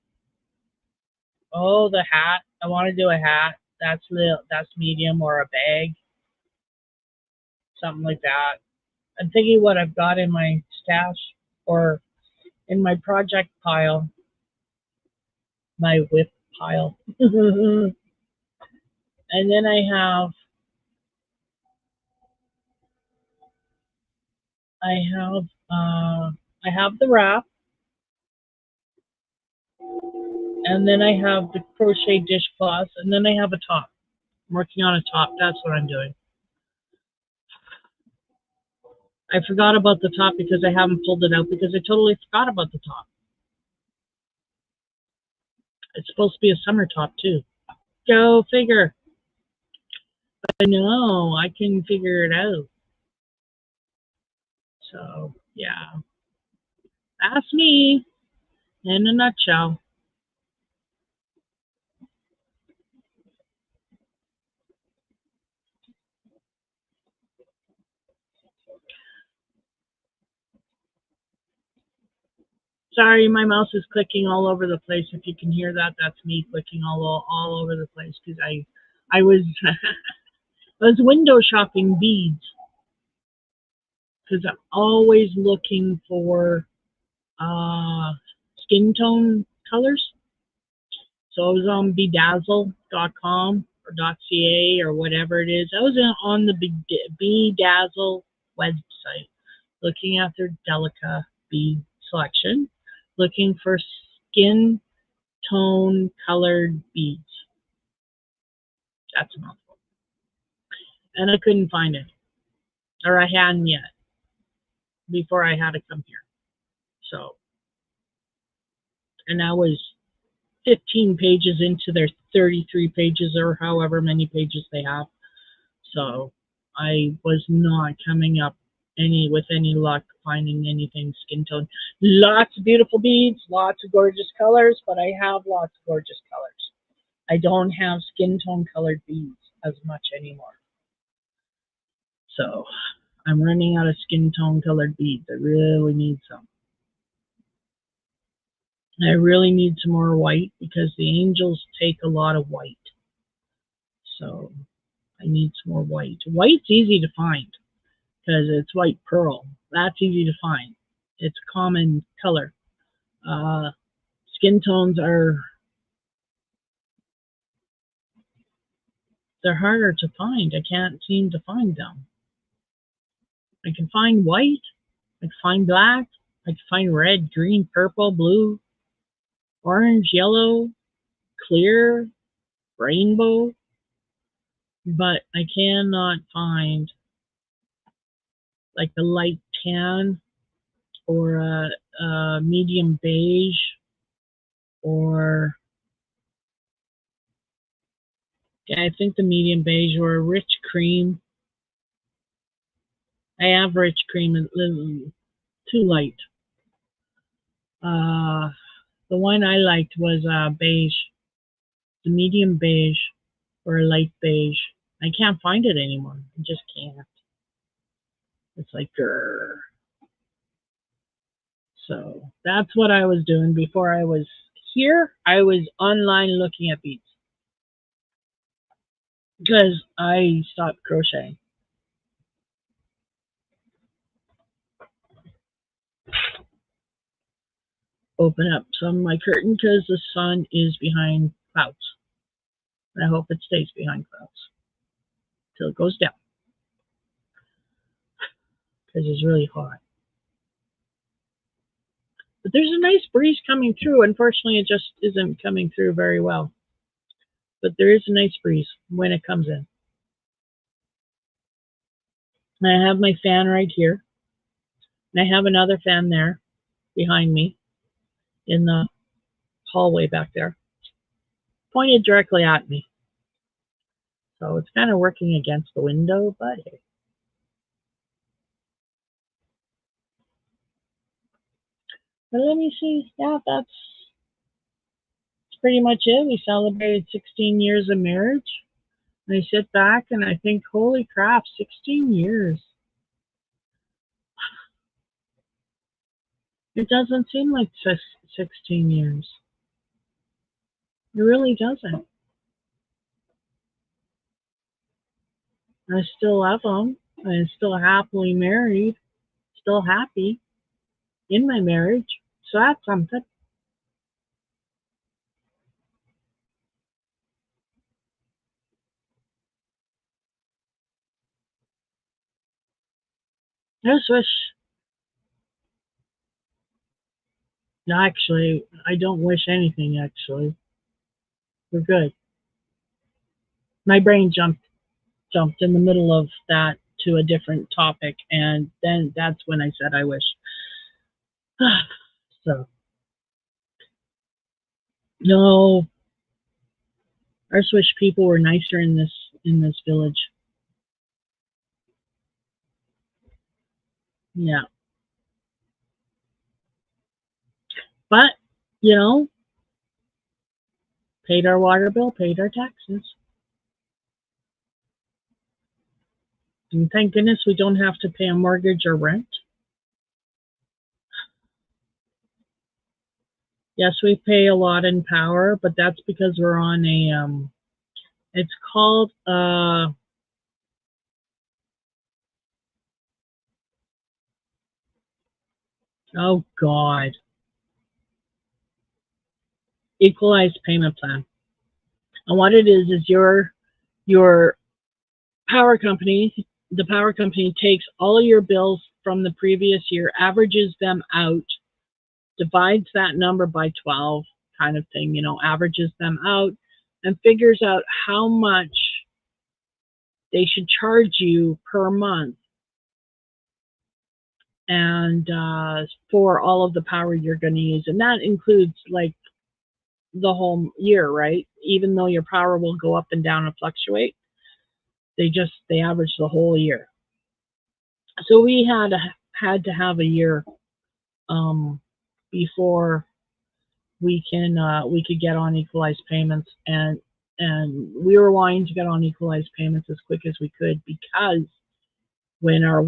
Oh, the hat. I want to do a hat. That's medium, or a bag, something like that. I'm thinking what I've got in my stash or in my project pile, my whip pile. And then I have I have the wrap, and then I have the crochet dishcloth, and then I have a top. I'm working on a top. That's what I'm doing. I forgot about the top because I haven't pulled it out because I totally forgot about the top. It's supposed to be a summer top too. Go figure. I know, I can figure it out. So, yeah, that's me in a nutshell. Sorry, my mouse is clicking all over the place. If you can hear that, that's me clicking all over the place because I was I was window shopping beads because I'm always looking for skin tone colors. So I was on bedazzle.com or .ca or whatever it is. I was on the Bedazzle website looking at their Delica bead selection, looking for skin tone colored beads. That's a mouthful. And I couldn't find it, or I hadn't yet before I had to come here. So, and I was 15 pages into their 33 pages or however many pages they have. So I was not coming up with any luck finding anything skin tone. Lots of beautiful beads, lots of gorgeous colors, but I have lots of gorgeous colors. I don't have skin tone colored beads as much anymore. So I'm running out of skin tone colored beads. I really need some. I really need some more white because the angels take a lot of white. So I need some more white. White's easy to find because it's white pearl. That's easy to find. It's a common color. Uh, Skin tones they're harder to find. I can't seem to find them. I can find white. I can find black. I can find red, green, purple, blue, orange, yellow, clear, rainbow, but I cannot find like the light tan or a medium beige or yeah, I think the medium beige or a rich cream. I have rich cream, too light. The one I liked was beige, the medium beige or a light beige. I can't find it anymore. I just can't. It's like grrr. So that's what I was doing before I was here. I was online looking at beads because I stopped crocheting. Open up some of my curtain because the sun is behind clouds. And I hope it stays behind clouds till it goes down because it's really hot. But there's a nice breeze coming through. Unfortunately, it just isn't coming through very well. But there is a nice breeze when it comes in. And I have my fan right here. And I have another fan there behind me in the hallway back there, pointed directly at me. So it's kind of working against the window, but hey. But let me see. Yeah, that's pretty much it. We celebrated 16 years of marriage. And I sit back and I think, holy crap, 16 years. It doesn't seem like 16 years. It really doesn't. I still love him. I'm still happily married. Still happy in my marriage. So that's something. I just wish, no, actually, I don't wish anything, actually. We're good. My brain jumped in the middle of that to a different topic, and then that's when I said I wish. So, no, I just wish people were nicer in this village. Yeah, but you know, paid our water bill, paid our taxes, and thank goodness we don't have to pay a mortgage or rent. Yes, we pay a lot in power, but that's because we're on a it's called oh God, equalized payment plan. And what it is your power company, the power company takes all of your bills from the previous year, averages them out, divides that number by 12 kind of thing, averages them out and figures out how much they should charge you per month and for all of the power you're going to use. And that includes like the whole year, right? Even though your power will go up and down and fluctuate, they average the whole year. So we had to have a year before we could get on equalized payments, and we were wanting to get on equalized payments as quick as we could because when our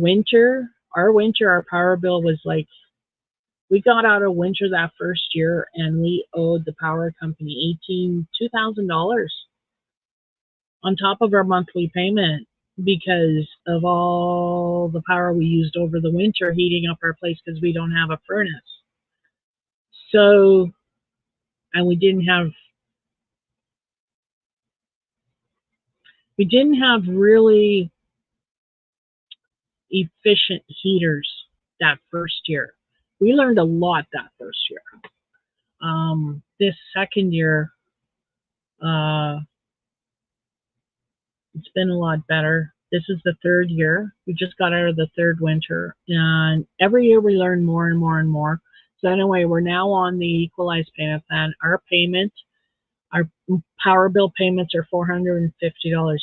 power bill was like, we got out of winter that first year and we owed the power company $2,000 on top of our monthly payment because of all the power we used over the winter heating up our place because we don't have a furnace. So, and we didn't have really efficient heaters that first year. We learned a lot that first year. This second year, it's been a lot better. This is the third year. We just got out of the third winter, and every year we learn more and more and more. So anyway, we're now on the equalized payment plan. Our power bill payments are $450.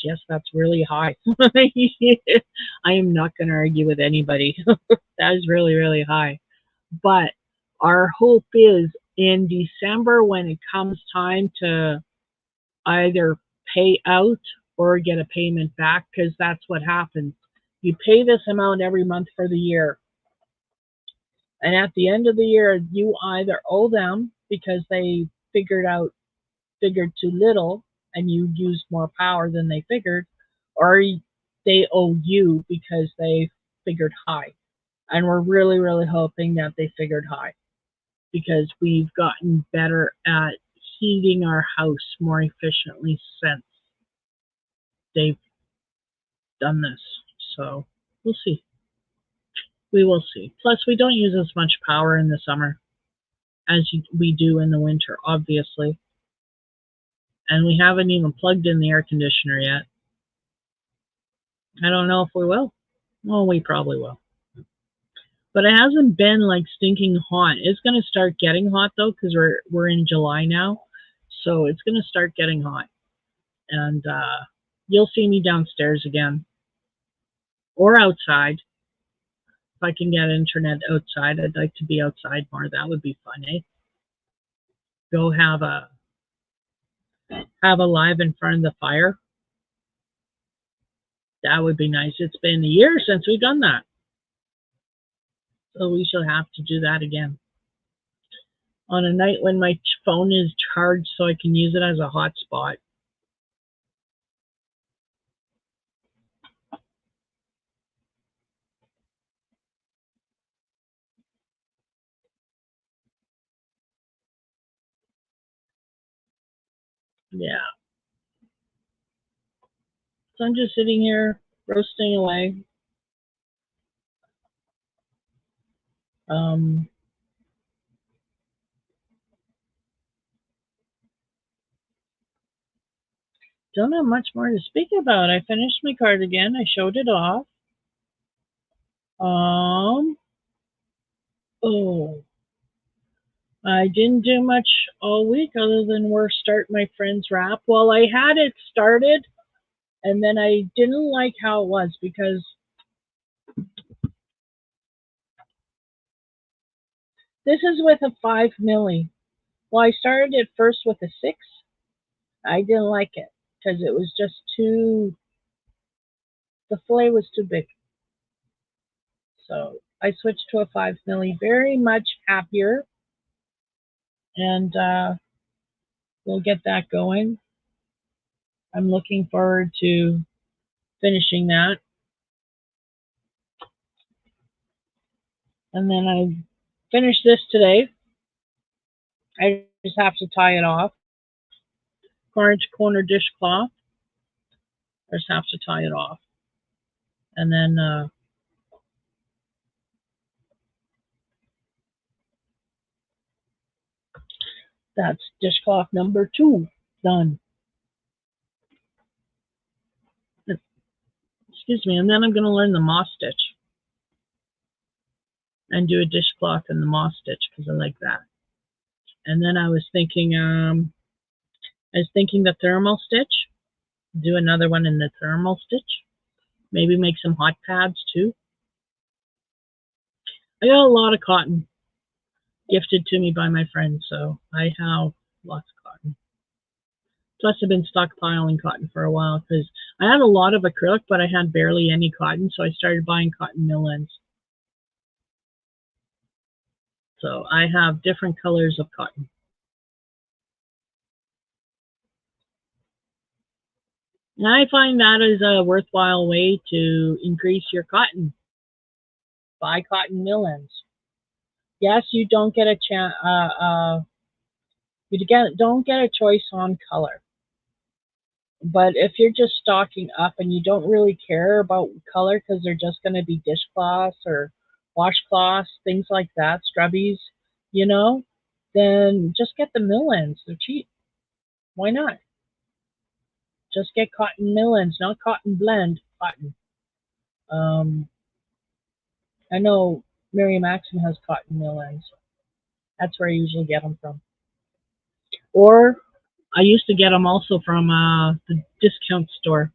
Yes, that's really high. I am not going to argue with anybody. That is really, really high. But our hope is in December when it comes time to either pay out or get a payment back, because that's what happens. You pay this amount every month for the year. And at the end of the year, you either owe them because they figured too little and you used more power than they figured, or they owe you because they figured high. And we're really, really hoping that they figured high because we've gotten better at heating our house more efficiently since they've done this. So we'll see. We will see. Plus, we don't use as much power in the summer as we do in the winter, obviously. And we haven't even plugged in the air conditioner yet. I don't know if we will. Well, we probably will. But it hasn't been like stinking hot. It's going to start getting hot though because we're in July now. So it's going to start getting hot. And you'll see me downstairs again or outside. If I can get internet outside, I'd like to be outside more. That would be fun, eh? Go have a have a live in front of the fire. That would be nice. It's been a year since we've done that. So we shall have to do that again. On a night when my phone is charged so I can use it as a hotspot. Yeah. So I'm just sitting here roasting away. Don't have much more to speak about. I finished my cardigan. I showed it off. Oh, I didn't do much all week other than start my friend's wrap. Well, I had it started, and then I didn't like how it was because this is with a 5 milli. Well, I started it first with a 6. I didn't like it because it was just the fillet was too big. So I switched to a 5 milli, very much happier, and we'll get that going. I'm looking forward to finishing that. And then I finished this today. I just have to tie it off. Corner to corner dishcloth. I just have to tie it off. And then that's dishcloth number 2 done. Excuse me. And then I'm going to learn the moss stitch and do a dishcloth in the moss stitch because I like that. And then I was thinking the thermal stitch. Do another one in the thermal stitch. Maybe make some hot pads too. I got a lot of cotton gifted to me by my friends, so I have lots of cotton. Plus, I've been stockpiling cotton for a while because I had a lot of acrylic, but I had barely any cotton, so I started buying cotton mill ends. So I have different colors of cotton. And I find that is a worthwhile way to increase your cotton. Buy cotton mill ends. Yes, you don't get a don't get a choice on color. But if you're just stocking up and you don't really care about color because they're just going to be dishcloths or washcloths, things like that, scrubbies, then just get the mill ends. They're cheap. Why not? Just get cotton mill ends, not cotton blend, cotton. I know Mary Maxim has cotton mill ends. That's where I usually get them from. Or I used to get them also from the discount store.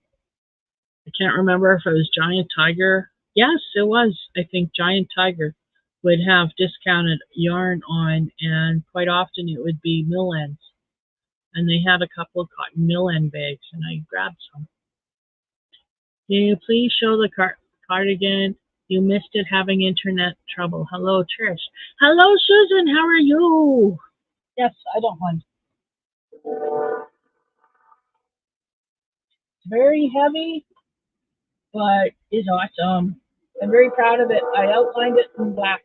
I can't remember if it was Giant Tiger. Yes, it was. I think Giant Tiger would have discounted yarn on, and quite often it would be mill ends. And they had a couple of cotton mill end bags, and I grabbed some. Can you please show the cardigan? You missed it having internet trouble. Hello, Trish. Hello, Susan. How are you? Yes, I don't mind. It's very heavy, but it's awesome. I'm very proud of it. I outlined it in black.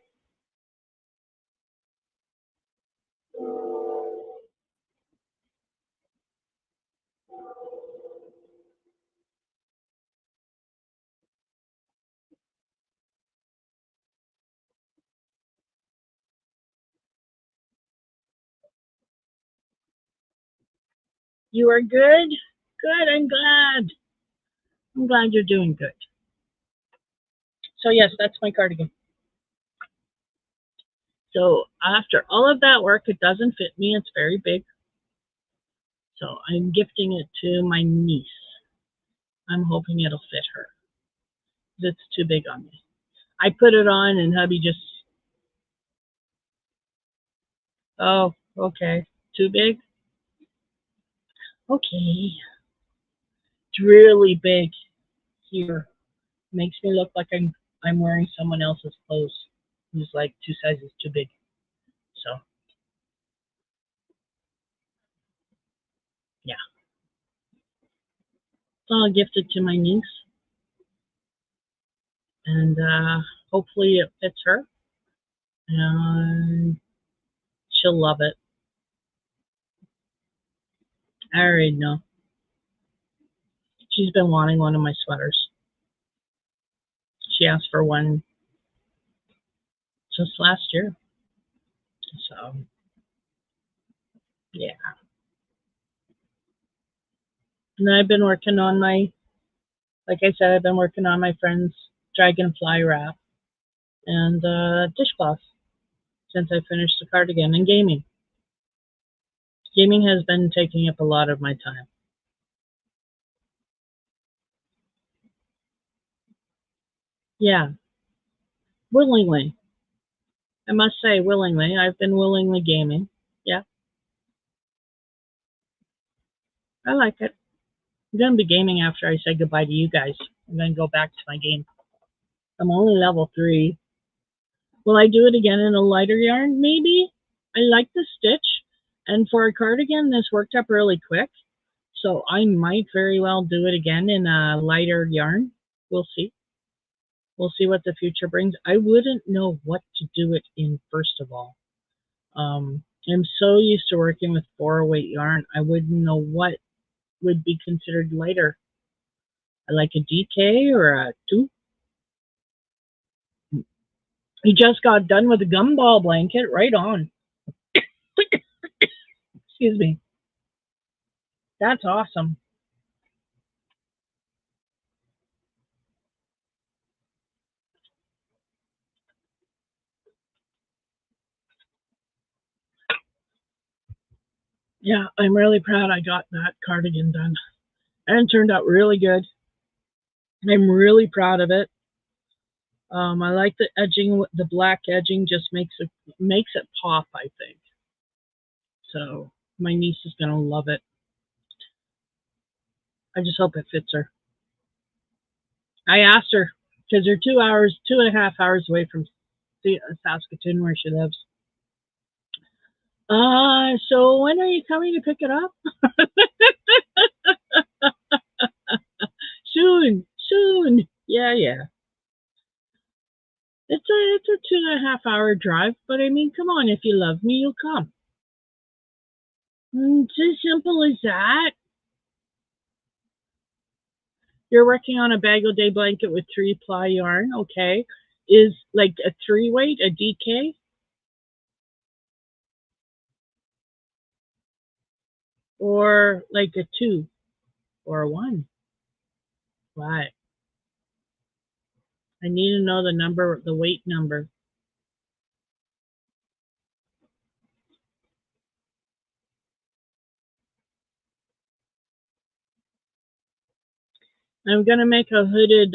You are good? Good, I'm glad. I'm glad you're doing good. So yes, that's my cardigan. So after all of that work, it doesn't fit me. It's very big. So I'm gifting it to my niece. I'm hoping it'll fit her. It's too big on me. I put it on and hubby just, oh, okay. Too big? Okay. It's really big here. Makes me look like I'm wearing someone else's clothes who's like 2 sizes too big. So yeah. So I'll gift it to my niece and hopefully it fits her and she'll love it. I already know. She's been wanting one of my sweaters. She asked for one just last year. So yeah. And I've been working on like I said, I've been working on my friend's dragonfly wrap and dishcloth since I finished the cardigan and gaming. Gaming has been taking up a lot of my time. Yeah, willingly. I must say, willingly. I've been willingly gaming. Yeah, I like it. I'm going to be gaming after I say goodbye to you guys. I'm going to go back to my game. I'm only level 3. Will I do it again in a lighter yarn? Maybe. I like the stitch. And for a cardigan, this worked up really quick. So I might very well do it again in a lighter yarn. We'll see. We'll see what the future brings. I wouldn't know what to do it in, first of all. I'm so used to working with 4-weight yarn, I wouldn't know what would be considered lighter. Like a DK or a 2. You just got done with a gumball blanket. Right on. Excuse me. That's awesome. Yeah, I'm really proud I got that cardigan done. And it turned out really good. I'm really proud of it. I like the edging. The black edging just makes it pop, I think. So my niece is gonna love it. I just hope it fits her. I asked her because they're 2 hours, 2.5 hours away from Saskatoon where she lives. So when are you coming to pick it up? Soon, soon. Yeah, yeah. It's a 2.5 hour drive, but I mean, come on, if you love me, you'll come. It's as simple as that. You're working on a bag o' day blanket with 3-ply yarn, okay? Is like a 3-weight, a DK, or like a 2 or a 1? Why? I need to know the number, the weight number. I'm gonna make a hooded.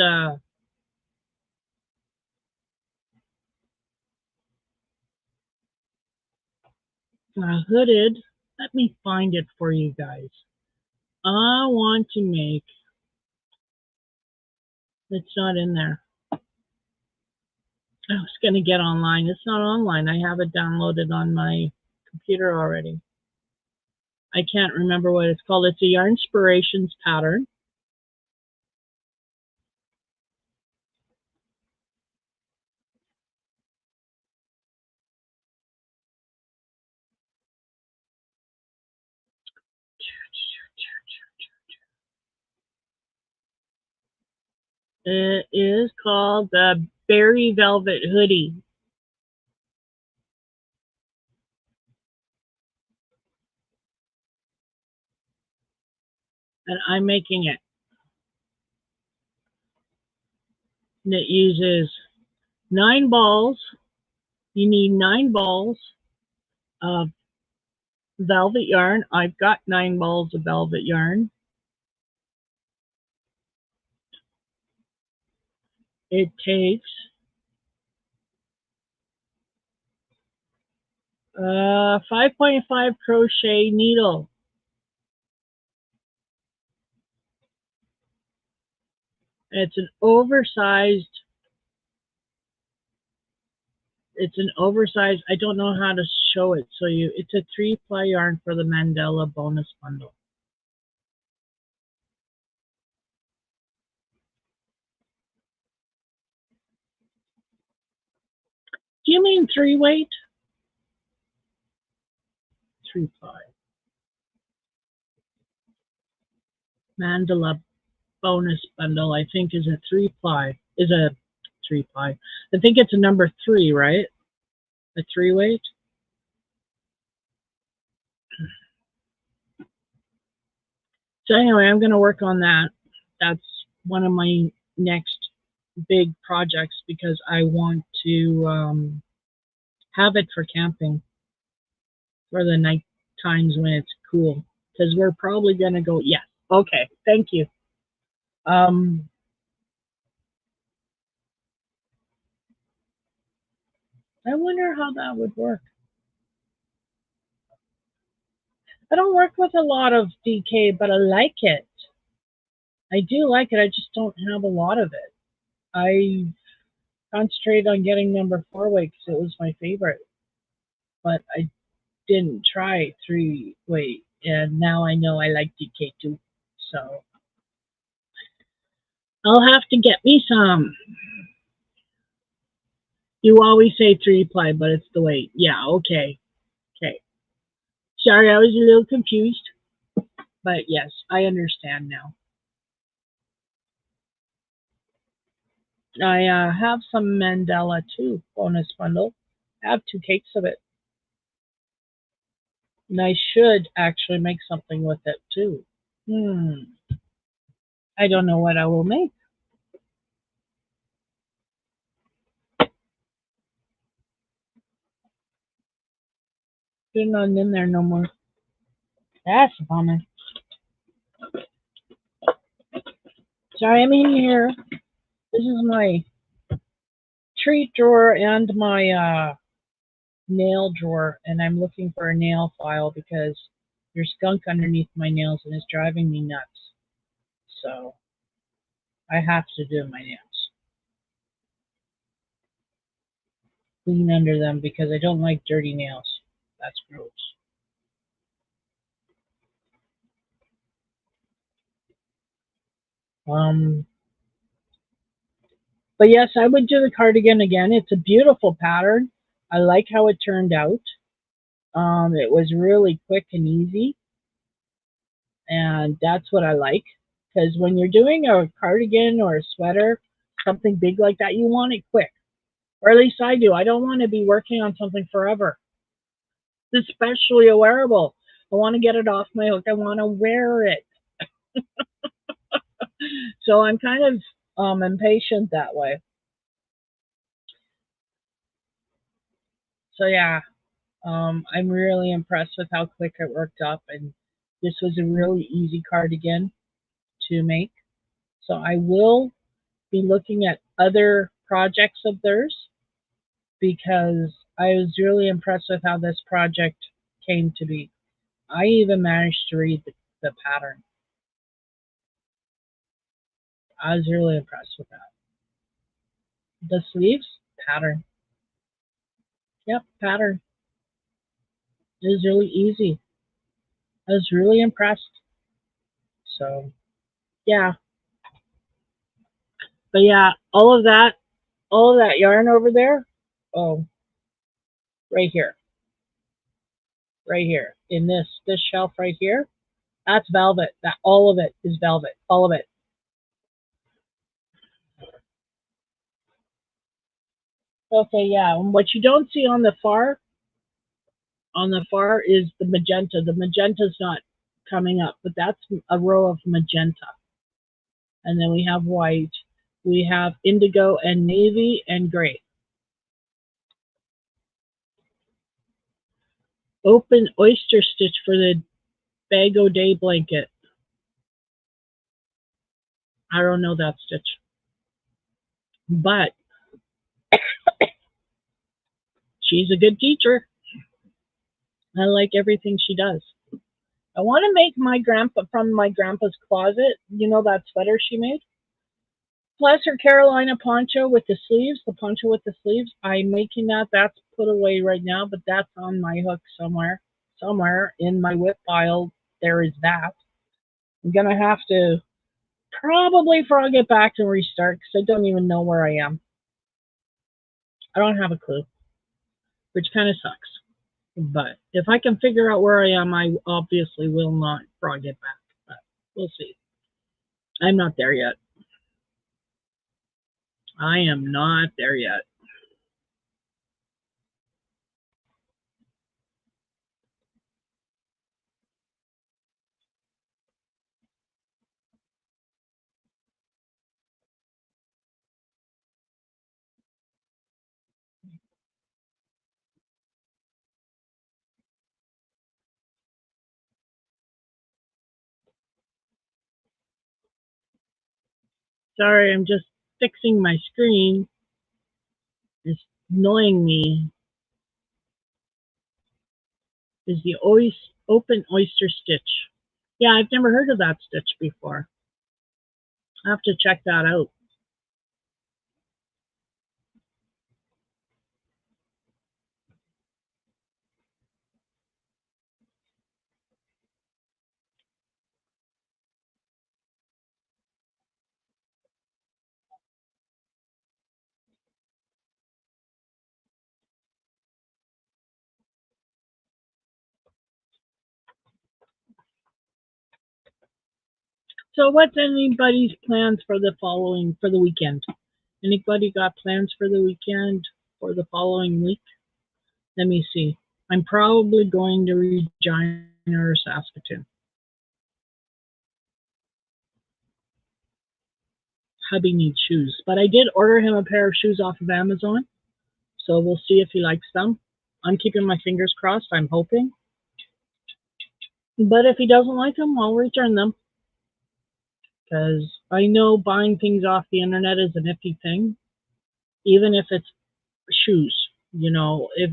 Let me find it for you guys. I want to make. It's not in there. I was gonna get online. It's not online. I have it downloaded on my computer already. I can't remember what it's called. It's a Yarn Inspirations pattern. It is called the Berry Velvet Hoodie, and I'm making it. And it uses 9 balls. You need 9 balls of velvet yarn. I've got 9 balls of velvet yarn. It takes 5.5 crochet needle. It's an oversized. I don't know how to show it. So it's a 3-ply yarn for the Mandala bonus bundle. Do you mean 3-weight? 3-ply. Mandala bonus bundle, I think, is a 3-ply. I think it's a number 3, right? A 3-weight. So anyway, I'm going to work on that. That's one of my next big projects because I want to have it for camping for the night times when it's cool. Because we're probably going to go, yeah, okay, thank you. I wonder how that would work. I don't work with a lot of DK, but I like it. I do like it. I just don't have a lot of it. I concentrated on getting number 4-weight because it was my favorite, but I didn't try 3-weight, and now I know I like DK too. So I'll have to get me some. You always say 3-ply, but it's the weight. Yeah, okay. Okay. Sorry, I was a little confused, but yes, I understand now. I have some Mandala too, bonus bundle. I have 2 cakes of it. And I should actually make something with it too. I don't know what I will make. They're not in there no more. That's a bummer. Sorry, I'm in here. This is my treat drawer and my nail drawer, and I'm looking for a nail file because there's skunk underneath my nails and it's driving me nuts. So I have to do my nails. Clean under them because I don't like dirty nails. That's gross. But yes, I would do the cardigan again. It's a beautiful pattern. I like how it turned out. It was really quick and easy, and that's what I like. Because when you're doing a cardigan or a sweater, something big like that, you want it quick. Or at least I do. I don't want to be working on something forever, especially a wearable. I want to get it off my hook. I want to wear it. So I'm kind of impatient that way. So yeah, I'm really impressed with how quick it worked up, and this was a really easy cardigan to make. So I will be looking at other projects of theirs because I was really impressed with how this project came to be. I even managed to read the pattern. I was really impressed with that. The sleeves, pattern. Yep, pattern. It was really easy. I was really impressed. So, yeah. But yeah, all of that yarn over there, oh, right here, in this shelf right here, that's velvet. That all of it is velvet, all of it. Okay, yeah. And what you don't see on the far is the magenta. The magenta's not coming up, but that's a row of magenta. And then we have white, we have indigo and navy and gray. Open oyster stitch for the Bag O' Day blanket. I don't know that stitch. But she's a good teacher. I like everything she does. I want to make my grandpa from my grandpa's closet. You know that sweater she made? Plus her Carolina poncho with the sleeves, the poncho with the sleeves. I'm making that. That's put away right now, but that's on my hook somewhere. Somewhere in my whip pile, there is that. I'm gonna have to probably before I get back and restart because I don't even know where I am. I don't have a clue, which kind of sucks. But if I can figure out where I am, I obviously will not before I get back. But we'll see. I'm not there yet. I am not there yet. Sorry, I'm just fixing my screen. It's annoying me. Is the open oyster stitch. Yeah, I've never heard of that stitch before. I have to check that out. So what's anybody's plans for the weekend? Anybody got plans for the weekend or the following week? Let me see. I'm probably going to Regina or Saskatoon. Hubby needs shoes, but I did order him a pair of shoes off of Amazon, so we'll see if he likes them. I'm keeping my fingers crossed. I'm hoping, but if he doesn't like them, I'll return them because I know buying things off the internet is a nifty thing, even if it's shoes. If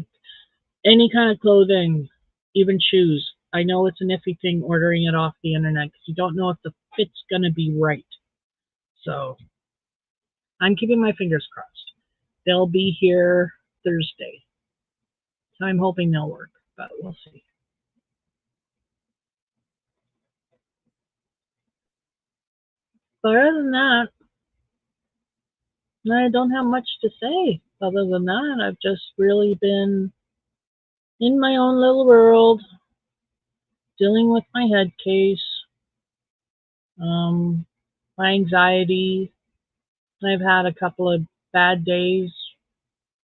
any kind of clothing, even shoes. I know it's a nifty thing ordering it off the internet because you don't know if the fit's gonna be right. So I'm keeping my fingers crossed. They'll be here Thursday. So I'm hoping they'll work, but we'll see. But other than that, I don't have much to say. Other than that, I've just really been in my own little world, dealing with my head case, um, my anxiety. I've had a couple of bad days,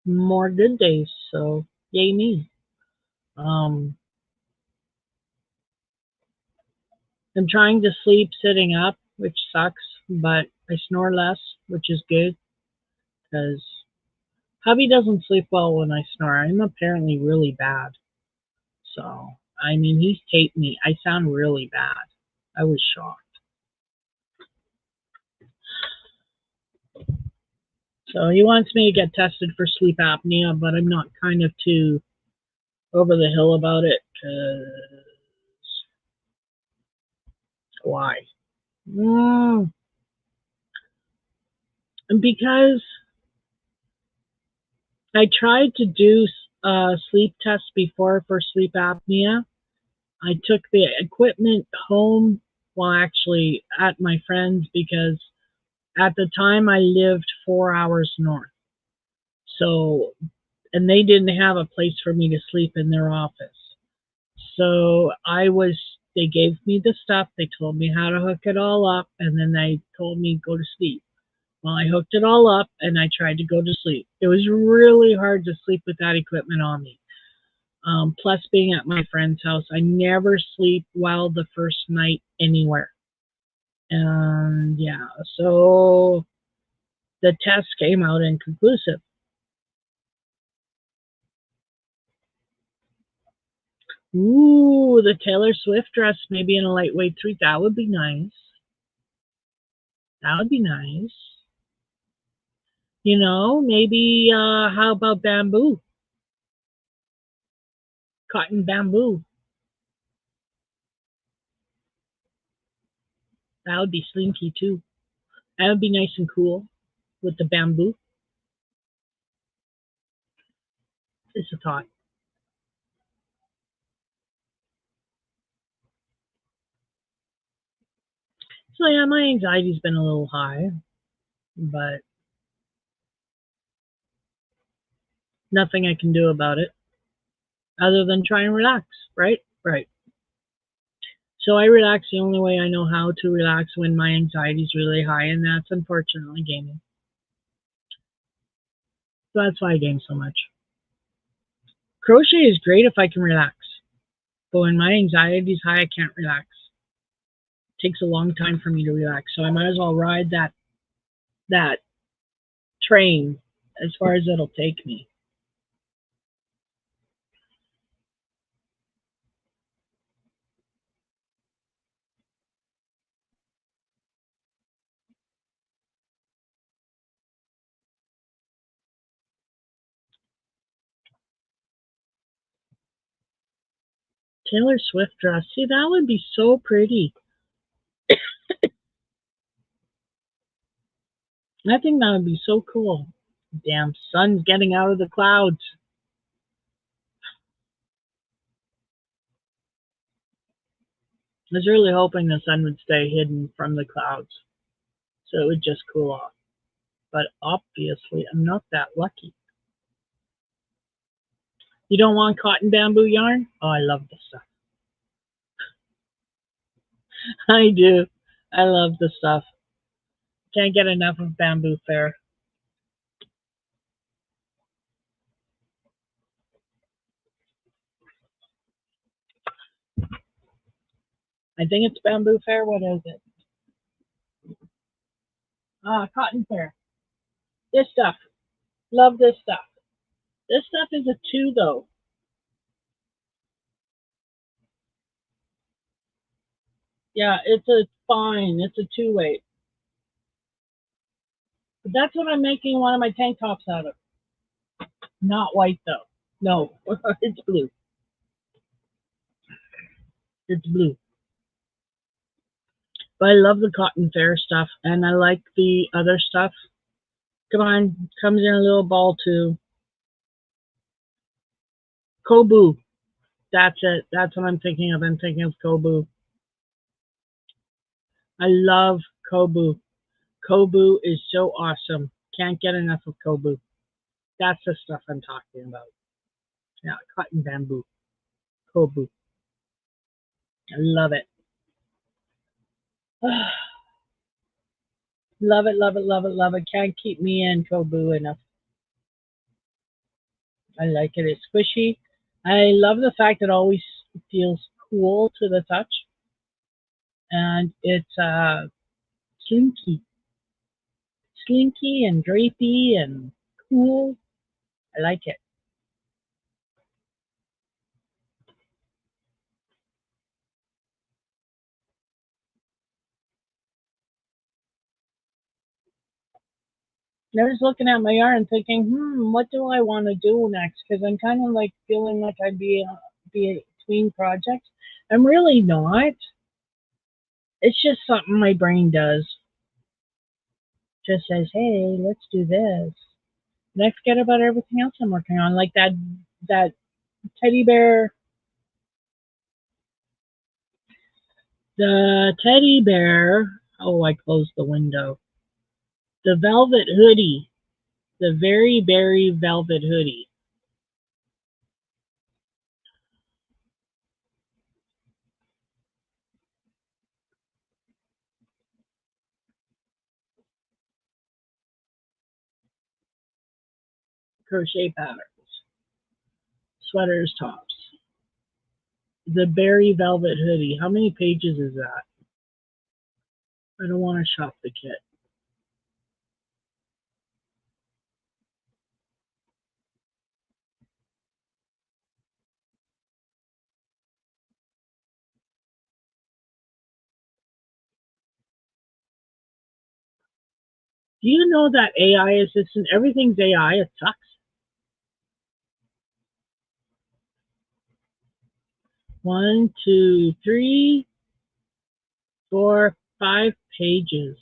more good days, so yay me. Um, I'm trying to sleep sitting up, which sucks, but I snore less, which is good because hubby doesn't sleep well when I snore. I'm apparently really bad. So, I mean, he's taped me. I sound really bad. I was shocked. So, he wants me to get tested for sleep apnea, but I'm not kind of too over the hill about it because why? Mm, because I tried to do sleep tests before for sleep apnea. I took the equipment home, well, actually, at my friend's because at the time I lived 4 hours north. So, and they didn't have a place for me to sleep in their office. So they gave me the stuff, they told me how to hook it all up, and then they told me go to sleep. Well, I hooked it all up and I tried to go to sleep. It was really hard to sleep with that equipment on me. Plus, being at my friend's house, I never sleep well the first night anywhere. And yeah, so the test came out inconclusive. Ooh, the Taylor Swift dress, maybe in a lightweight 3. That would be nice. That would be nice. Maybe how about bamboo? Cotton bamboo. That would be slinky too. That would be nice and cool with the bamboo. It's a thought. So yeah, my anxiety's been a little high, but nothing I can do about it other than try and relax, right? Right. So I relax the only way I know how to relax when my anxiety's really high, and that's unfortunately gaming. So that's why I game so much. Crochet is great if I can relax, but when my anxiety's high, I can't relax. It takes a long time for me to relax, so I might as well ride that train as far as it'll take me. Taylor Swift dress. See, that would be so pretty. I think that would be so cool. Damn sun's getting out of the clouds. I was really hoping the sun would stay hidden from the clouds so it would just cool off. But obviously, I'm not that lucky. You don't want cotton bamboo yarn? Oh, I love this stuff. I do. I love the stuff. Can't get enough of bamboo fair. I think it's bamboo fair. What is it? Ah, cotton fair. This stuff. Love this stuff. This stuff is a two though. Yeah, it's a fine. It's a two weight. But that's what I'm making one of my tank tops out of. Not white though. No, it's blue. It's blue. But I love the cotton fair stuff, and I like the other stuff. Come on, comes in a little ball too. Kobu. That's it. That's what I'm thinking of. I'm thinking of Kobu. I love Kobu. Kobu is so awesome. Can't get enough of Kobu. That's the stuff I'm talking about. Yeah, cotton bamboo. Kobu. I love it. Love it, love it, love it, love it. Can't keep me in Kobu enough. I like it. It's squishy. I love the fact it always feels cool to the touch. And it's slinky. Slinky and drapey and cool. I like it. I was looking at my yarn thinking, what do I want to do next? Because I'm kind of like feeling like I'd be between projects. I'm really not. It's just something my brain does. Just says, hey, let's do this. And I forget about everything else I'm working on, like that teddy bear, the teddy bear. Oh, I closed the window. The velvet hoodie, the very berry velvet hoodie. Crochet patterns, sweaters, tops. The berry velvet hoodie. How many pages is that? I don't want to shop the kit. Do you know that AI assistant, everything's AI, it sucks. 1, 2, 3, 4, 5 pages.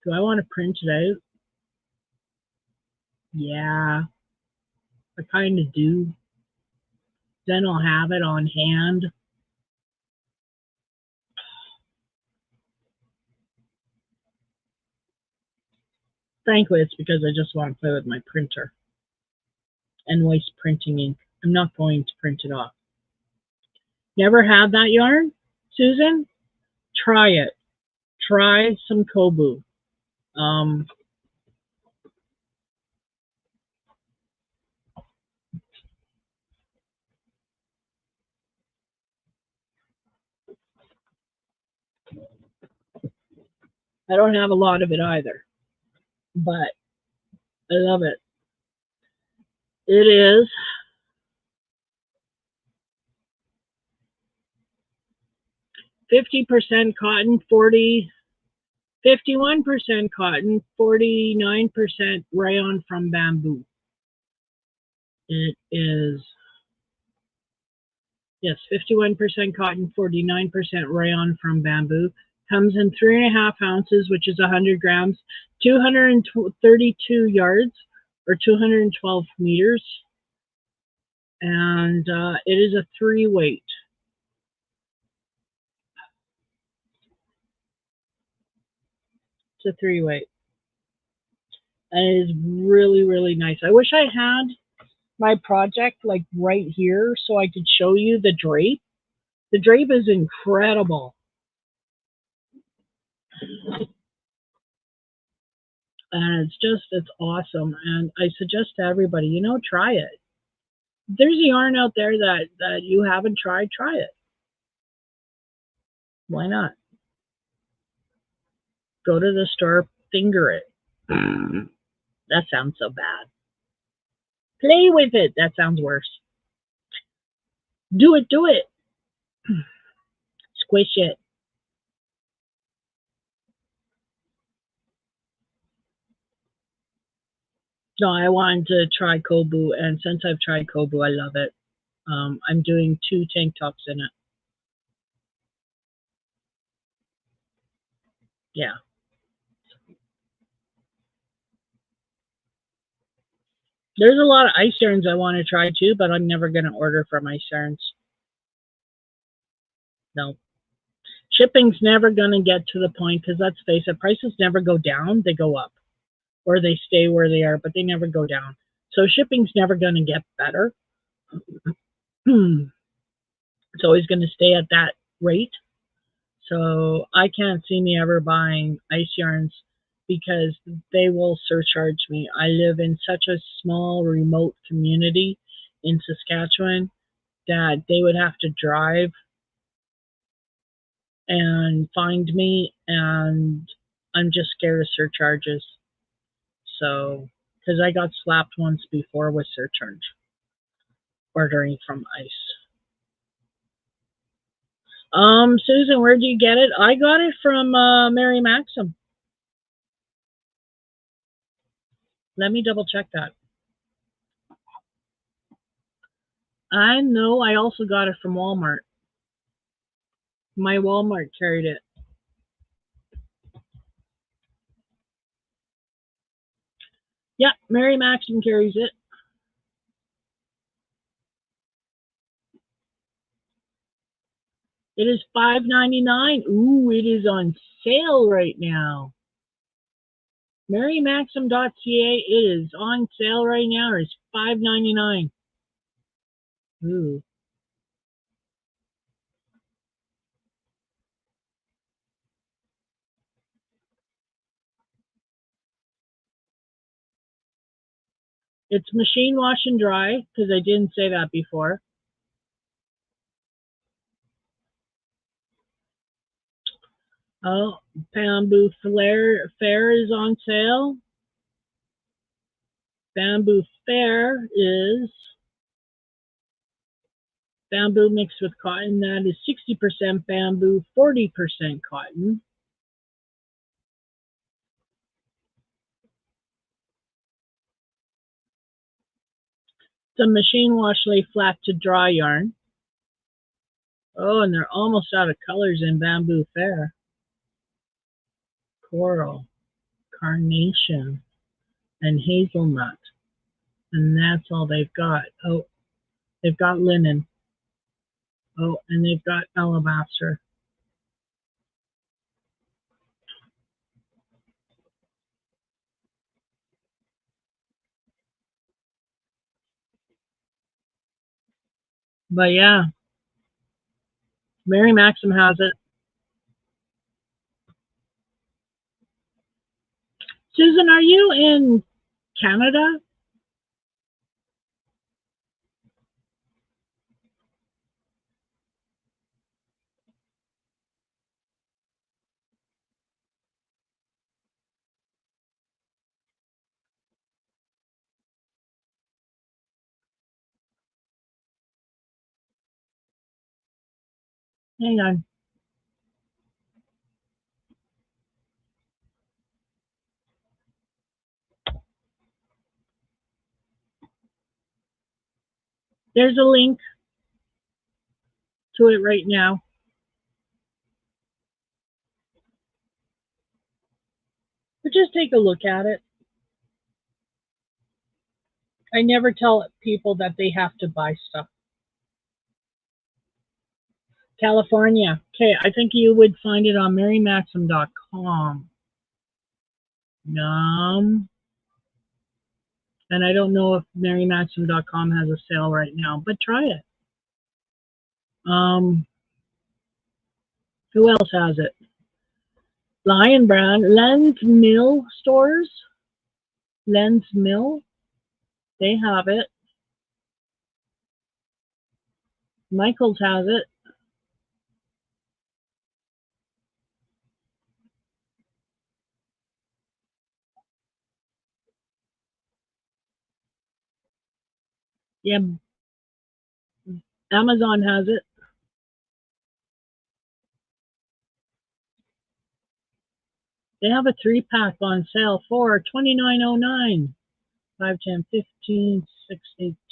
Do I want to print it out? Yeah, I kind of do. Then I'll have it on hand. Frankly, it's because I just want to play with my printer and waste printing ink. I'm not going to print it off. Never had that yarn, Susan? Try it. Try some Kobu. I don't have a lot of it either, but I love it. It is 50% cotton, 51% cotton, 49% rayon from bamboo. It is, yes, 51% cotton, 49% rayon from bamboo. Comes in 3.5 ounces, which is 100 grams, 232 yards, or 212 meters. And it is a 3-weight. It's a 3-weight. And it is really, really nice. I wish I had my project like right here so I could show you the drape. The drape is incredible. And it's awesome. And I suggest to everybody, try it. If there's a yarn out there that you haven't tried, try it. Why not? Go to the store, finger it. That sounds so bad. Play with it. That sounds worse. Do it. Squish it. No, I wanted to try Kobu, and since I've tried Kobu, I love it. I'm doing 2 tank tops in it. Yeah. There's a lot of ice yarns I want to try too, but I'm never going to order from ice yarns. No. Shipping's never going to get to the point, because let's face it, prices never go down, they go up. Or they stay where they are, but they never go down. So shipping's never going to get better. It's always going to stay at that rate. So I can't see me ever buying ice yarns because they will surcharge me. I live in such a small, remote community in Saskatchewan that they would have to drive and find me, and I'm just scared of surcharges. So, because I got slapped once before with surcharge, ordering from ice. Susan, where do you get it? I got it from Mary Maxim. Let me double check that. I know I also got it from Walmart. My Walmart carried it. Yeah, Mary Maxim carries it. It is $5.99. Ooh, it is on sale right now. MaryMaxim.ca. It is on sale right now. It's $5.99. Ooh. It's machine wash and dry, because I didn't say that before. Oh, Bamboo Fair is on sale. Bamboo Fair is bamboo mixed with cotton. That is 60% bamboo, 40% cotton. Some machine wash lay flat to dry yarn. Oh, and they're almost out of colors in Bamboo Fair. Coral. carnation and hazelnut, and that's all they've got. Oh, they've got linen. Oh, and they've got alabaster. But yeah, Mary Maxim has it. Susan, are you in Canada? Hang on. There's a link to it right now. But just take a look at it. I never tell people that they have to buy stuff. California. Okay, I think you would find it on marymaxim.com. Yum. And I don't know if marymaxim.com has a sale right now, but try it. Who else has it? Lion Brand, Lens Mill stores. Lens Mill, they have it. Michaels has it. Yeah, Amazon has it. They have a 3-pack on sale for $29.09. 5, 10, 15, 6,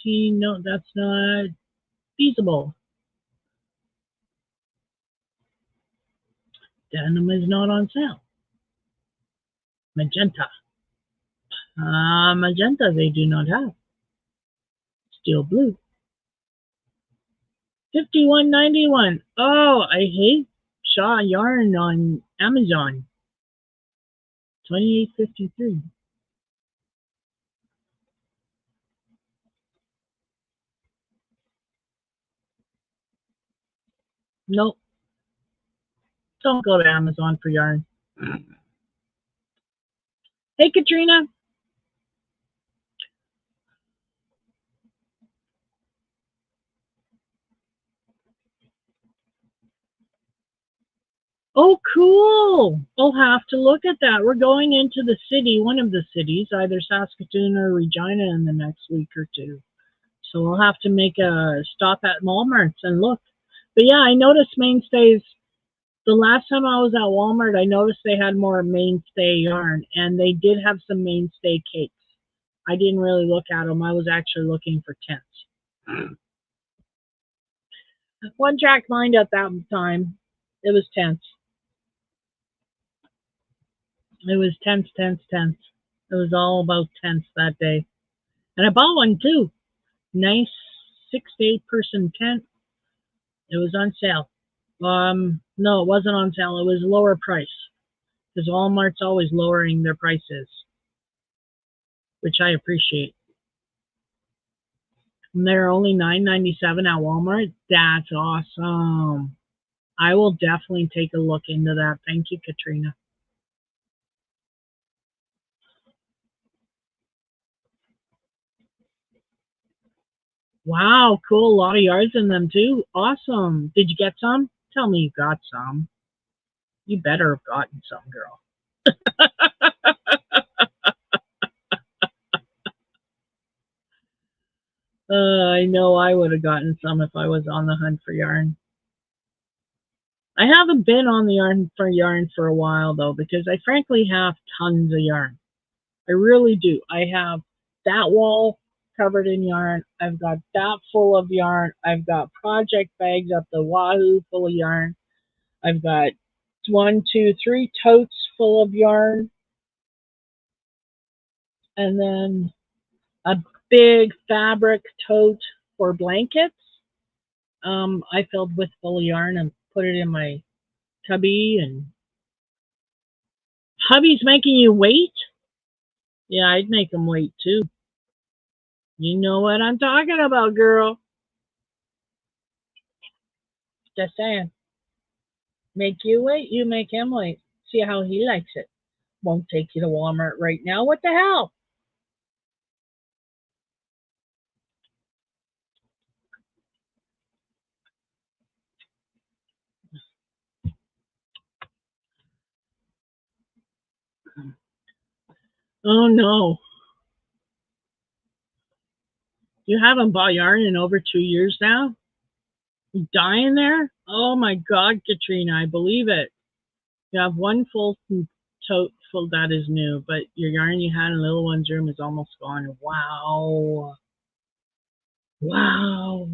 18. No, that's not feasible. Denim is not on sale. Magenta. Magenta they do not have. Steel blue. $51.91. Oh, I hate Shaw Yarn on Amazon. $28.53. Nope. Don't go to Amazon for yarn. Hey, Katrina. Oh, cool. I'll have to look at that. We're going into the city, one of the cities, either Saskatoon or Regina in the next week or two. So we'll have to make a stop at Walmart's and look. But yeah, I noticed mainstays. The last time I was at Walmart, I noticed they had more mainstay yarn, and they did have some mainstay cakes. I didn't really look at them. I was actually looking for tents. One track mind at that time. It was tents. It was tents, tents, tents. It was all about tents that day. And I bought one too. Nice 6 to 8 person tent. It was on sale. No, it wasn't on sale. It was lower price because Walmart's always lowering their prices, which I appreciate. And they're only $9.97 at Walmart. That's awesome. I will definitely take a look into that. Thank you, Katrina. Wow, cool. A lot of yards in them too. Awesome. Did you get some? Tell me you got some. You better have gotten some, girl. I know I would have gotten some if I was on the hunt for yarn. I haven't been on the yarn for a while though, because I frankly have tons of yarn. I really do. I have that wall covered in yarn. I've got that full of yarn. I've got project bags up the wahoo full of yarn. I've got 1, 2, 3 totes full of yarn. and then a big fabric tote for blankets. I filled with full yarn and put it in my cubby. And hubby's making you wait? Yeah, I'd make him wait too. You know what I'm talking about, girl. Just saying. Make you wait, you make him wait. See how he likes it. Won't take you to Walmart right now. What the hell? Oh no. You haven't bought yarn in over 2 years now? You dying there? Oh my God, Katrina, I believe it. You have one full tote full that is new, but your yarn you had in little one's room is almost gone. Wow. Wow.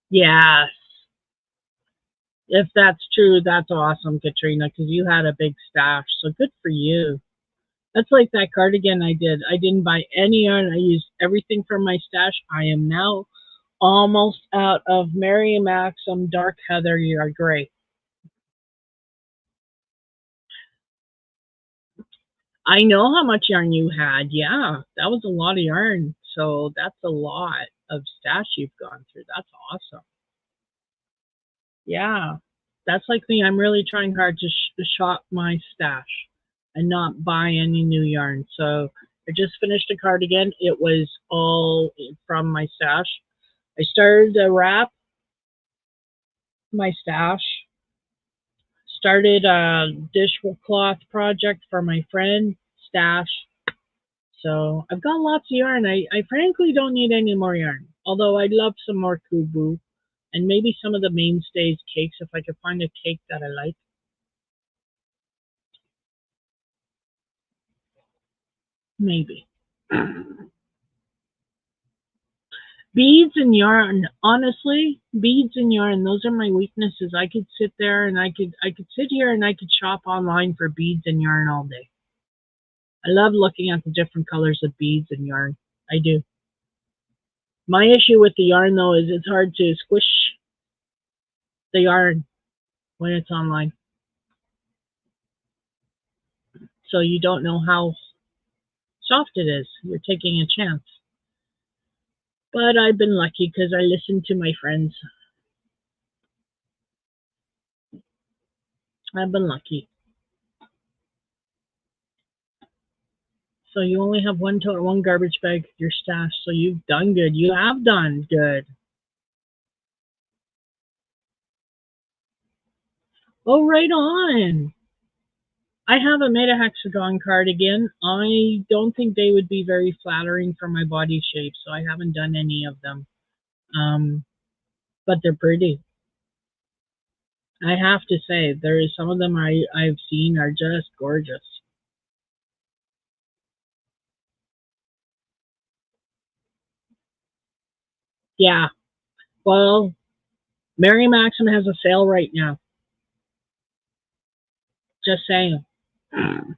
Yes. If that's true, that's awesome, Katrina, because you had a big stash. So good for you. That's like that cardigan I did. I didn't buy any yarn. I used everything from my stash. I am now almost out of Mary Maxim Dark Heather Yarn Gray. I know how much yarn you had. Yeah, that was a lot of yarn. So that's a lot of stash you've gone through. That's awesome. Yeah, that's like me. I'm really trying hard to shop my stash and not buy any new yarn. So I just finished a cardigan. It was all from my stash. I started to wrap my stash, started a dishcloth project for my friend, stash. So I've got lots of yarn. I frankly don't need any more yarn, although I'd love some more Kubu and maybe some of the mainstays cakes if I could find a cake that I like. Maybe. Beads and yarn, honestly, beads and yarn, those are my weaknesses. I could sit there and I could sit here and I could shop online for beads and yarn all day. I love looking at the different colors of beads and yarn. I do. My issue with the yarn though is it's hard to squish the yarn when it's online. So you don't know how soft it is. You're taking a chance. But I've been lucky because I listened to my friends. I've been lucky. So you only have one garbage bag, your stash. So you've done good. You have done good. Oh, right on. I haven't made a hexagon cardigan. I don't think they would be very flattering for my body shape, so I haven't done any of them. Um, but they're pretty. I have to say, there is some of them I've seen are just gorgeous. Yeah. Well, Mary Maxim has a sale right now. Just saying. And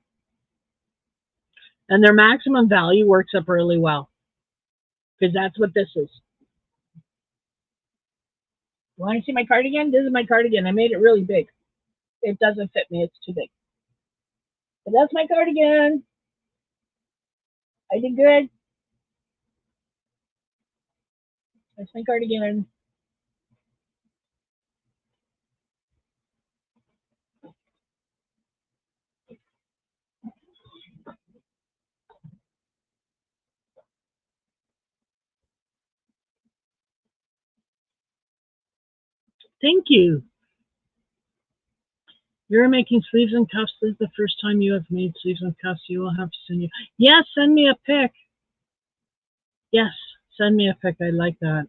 their maximum value works up really well because that's what this is. Want to see my cardigan? This is my cardigan. I made it really big. It doesn't fit me. It's too big. But that's my cardigan. I did good. That's my cardigan. Thank you. You're making sleeves and cuffs. This is the first time you have made sleeves and cuffs. You will have to send you. Yes, send me a pic. Yes, send me a pic. I like that.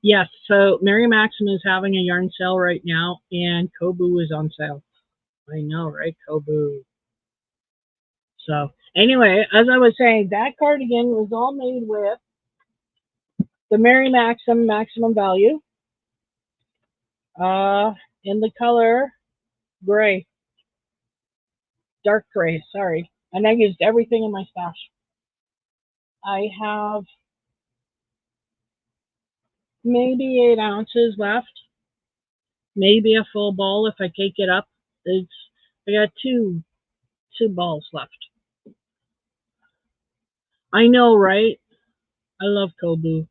Yes, so Mary Maxim is having a yarn sale right now, and Kobu is on sale. I know, right? Kobu. So, anyway, as I was saying, that cardigan was all made with the Mary Maxim maximum value. in the color gray, dark gray, sorry. And I used everything in my stash. I have maybe 8 ounces left, maybe a full ball if I cake it up. It's I got two balls left. I know, right? I love Kobu.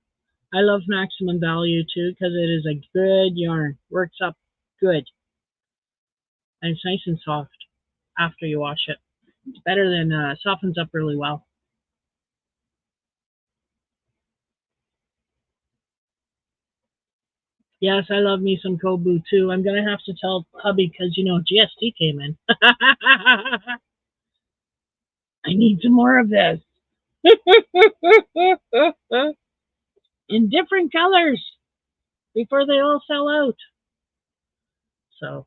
I love Maximum Value too because it is a good yarn. Works up good. And it's nice and soft after you wash it. It's better than softens up really well. Yes, I love me some Kobu too. I'm gonna have to tell hubby because GST came in. I need some more of this in different colors before they all sell out. So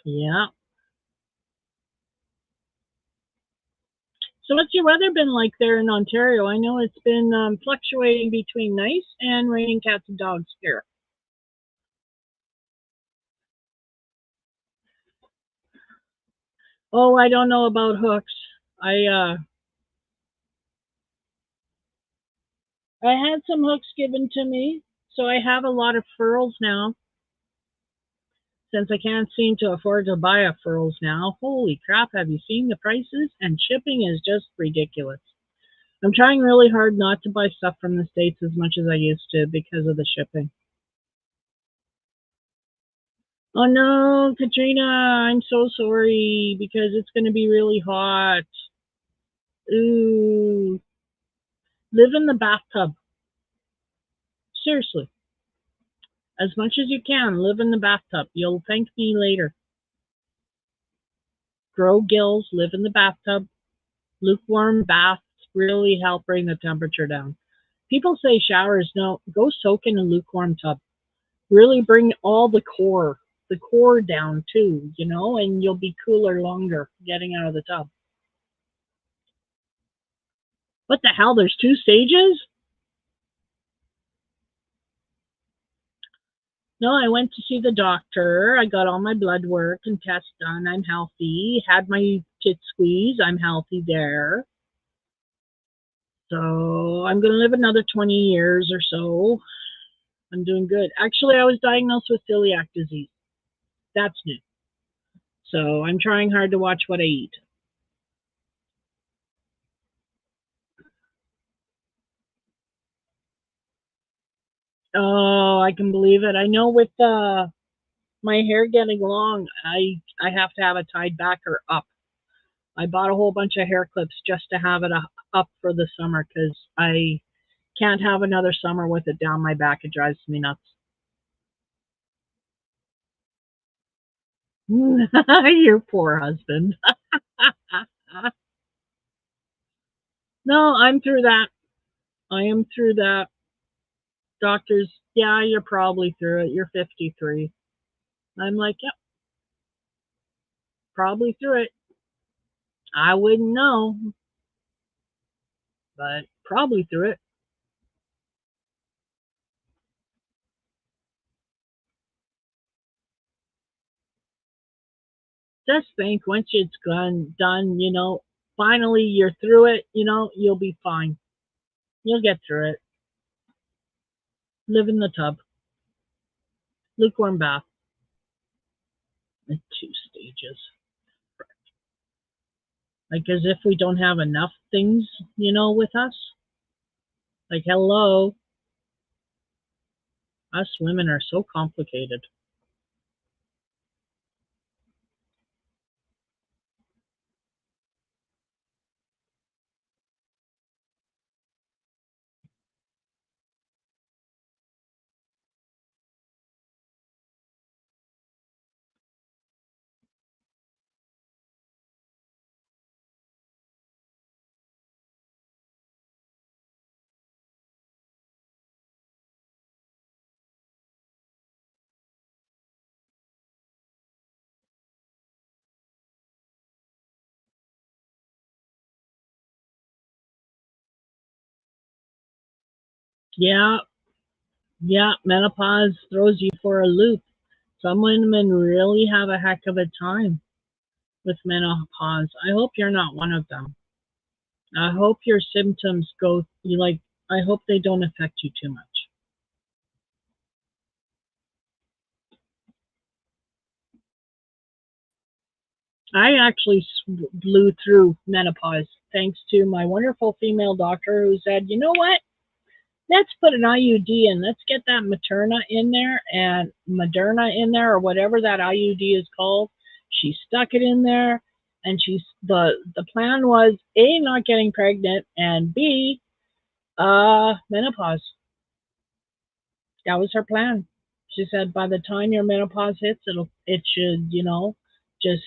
yeah. So what's your weather been like there in Ontario? I know it's been fluctuating between nice and raining cats and dogs here. Oh, I don't know about hooks. I uh I had some hooks given to me, so I have a lot of furls now. Since I can't seem to afford to buy a furls now, holy crap, have you seen the prices? And shipping is just ridiculous. I'm trying really hard not to buy stuff from the States as much as I used to because of the shipping. Oh no, Katrina, I'm so sorry because it's going to be really hot. Ooh, live in the bathtub. Seriously, as much as you can, live in the bathtub. You'll thank me later. Grow gills, live in the bathtub. Lukewarm baths really help bring the temperature down. People say showers, no, go soak in a lukewarm tub. Really bring all the core down too, and you'll be cooler longer getting out of the tub. What the hell? There's 2 stages? No, I went to see the doctor. I got all my blood work and tests done. I'm healthy. Had my tit squeeze. I'm healthy there. So I'm going to live another 20 years or so. I'm doing good. Actually, I was diagnosed with celiac disease. That's new. So I'm trying hard to watch what I eat. Oh, I can believe it. I know with my hair getting long, I have to have it tied back or up. I bought a whole bunch of hair clips just to have it up for the summer because I can't have another summer with it down my back. It drives me nuts. Your poor husband. No, I'm through that. I am through that. Doctors, yeah, you're probably through it. You're 53. I'm like, yep, probably through it. I wouldn't know, but probably through it. Just think once it's done, finally you're through it, you'll be fine. You'll get through it. Live in the tub. Lukewarm bath. In 2 stages. Like as if we don't have enough things, with us. Like, hello, us women are so complicated. Yeah, yeah, menopause throws you for a loop. Some women really have a heck of a time with menopause. I hope you're not one of them. I hope your symptoms go, you like, I hope they don't affect you too much. I actually blew through menopause thanks to my wonderful female doctor who said, you know what? Let's put an IUD in. Let's get that Materna in there and Moderna in there or whatever that IUD is called. She stuck it in there, and the plan was A, not getting pregnant, and B, menopause. That was her plan. She said by the time your menopause hits, it should, just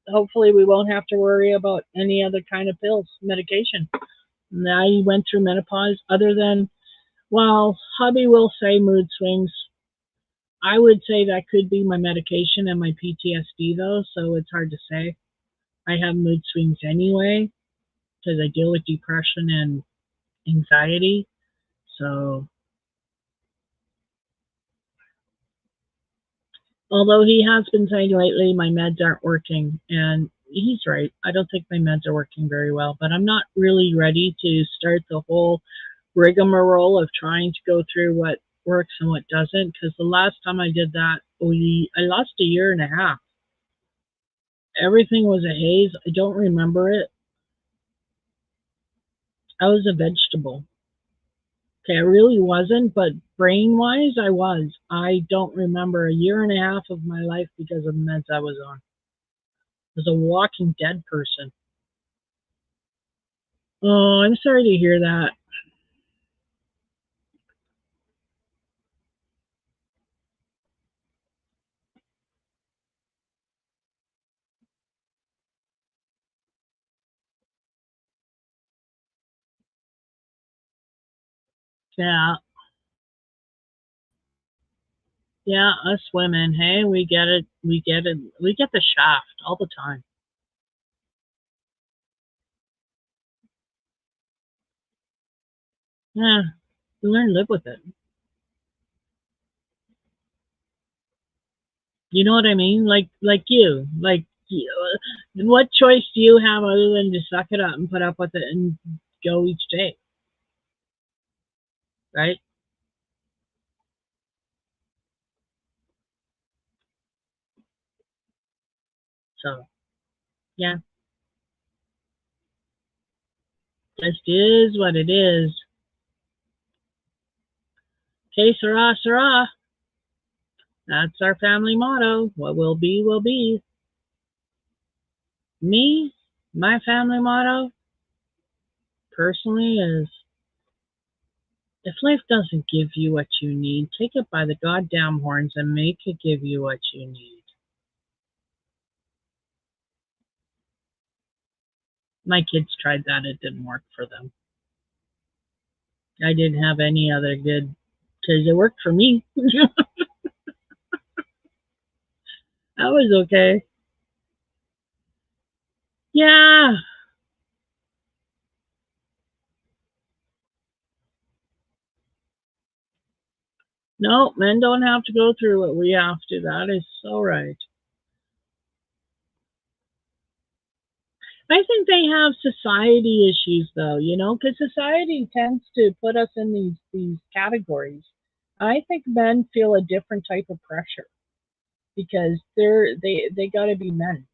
hopefully we won't have to worry about any other kind of pills, medication. And I went through menopause other than, well, hubby will say mood swings. I would say that could be my medication and my PTSD though, so it's hard to say. I have mood swings anyway because I deal with depression and anxiety. So, although he has been saying lately my meds aren't working, and he's right. I don't think my meds are working very well, but I'm not really ready to start the whole rigmarole of trying to go through what works and what doesn't. Because the last time I did that, I lost a year and a half. Everything was a haze. I don't remember it. I was a vegetable. Okay, I really wasn't, but brain wise, I was. I don't remember a year and a half of my life because of the meds I was on. I was a walking dead person. Oh, I'm sorry to hear that. Yeah, yeah, us women, hey, we get it, we get it, we get the shaft all the time. Yeah, you learn to live with it. You know what I mean? What choice do you have other than to suck it up and put up with it and go each day, right? So, yeah, just is what it is. Que sera, sera. That's our family motto. What will be, will be. Me, my family motto, personally, is if life doesn't give you what you need, take it by the goddamn horns and make it give you what you need. My kids tried that. It didn't work for them. I didn't have any other good, because it worked for me. That was okay. Yeah. No, men don't have to go through what we have to. That is so right. I think they have society issues though, because society tends to put us in these categories. I think men feel a different type of pressure because they got to be men.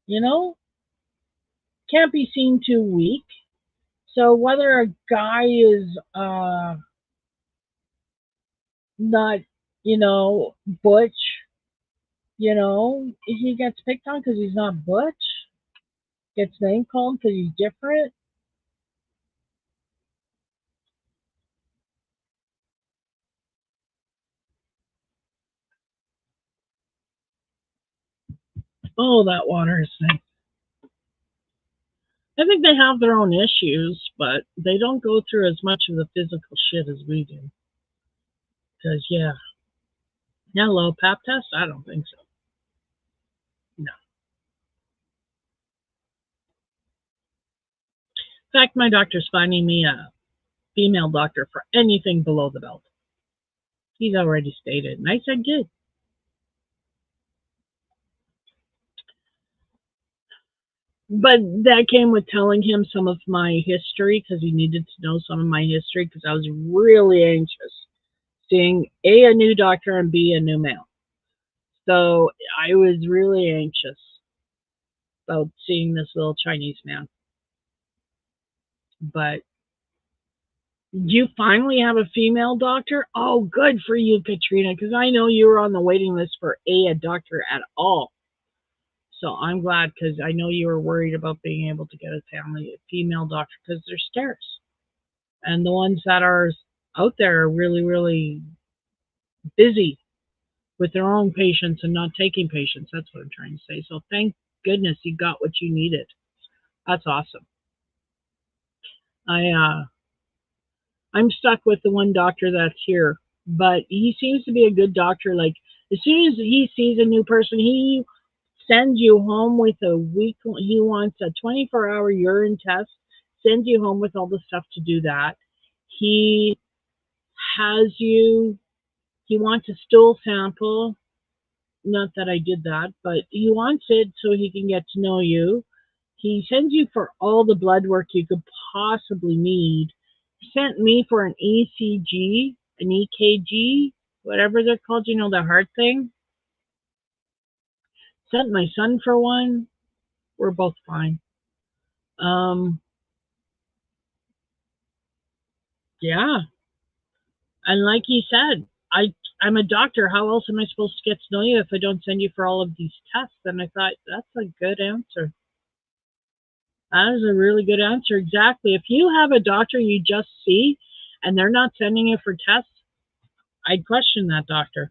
You know, can't be seen too weak. So whether a guy is not, butch, he gets picked on because he's not butch, gets name called because he's different. Oh, that water is nice. I think they have their own issues, but they don't go through as much of the physical shit as we do. Because, yeah, hello, pap test? I don't think so. No. In fact, my doctor's finding me female doctor for anything below the belt. He's already stated. And I said, good. But that came with telling him some of my history because he needed to know some of my history because I was really anxious seeing A, a new doctor, and B, a new male. So I was really anxious about seeing this little Chinese man. But you finally have a female doctor? Oh, good for you, Katrina, because I know you were on the waiting list for a doctor at all. So I'm glad because I know you were worried about being able to get a female doctor because they're scarce. And the ones that are out there are really, really busy with their own patients and not taking patients. That's what I'm trying to say. So thank goodness you got what you needed. That's awesome. I'm stuck with the one doctor that's here, but he seems to be a good doctor. Like as soon as he sees a new person, he sends you home with a week. He wants a 24-hour urine test, sends you home with all the stuff to do that. He has you. He wants a stool sample. Not that I did that, but he wants it so he can get to know you. He sends you for all the blood work you could possibly need. He sent me for an ECG, an EKG, whatever they're called, you know, the heart thing. Sent my son for one. We're both fine. Yeah. And like he said, I'm a doctor. How else am I supposed to get to know you if I don't send you for all of these tests? And I thought, that's a good answer. That is a really good answer. Exactly. If you have a doctor you just see and they're not sending you for tests, I'd question that doctor.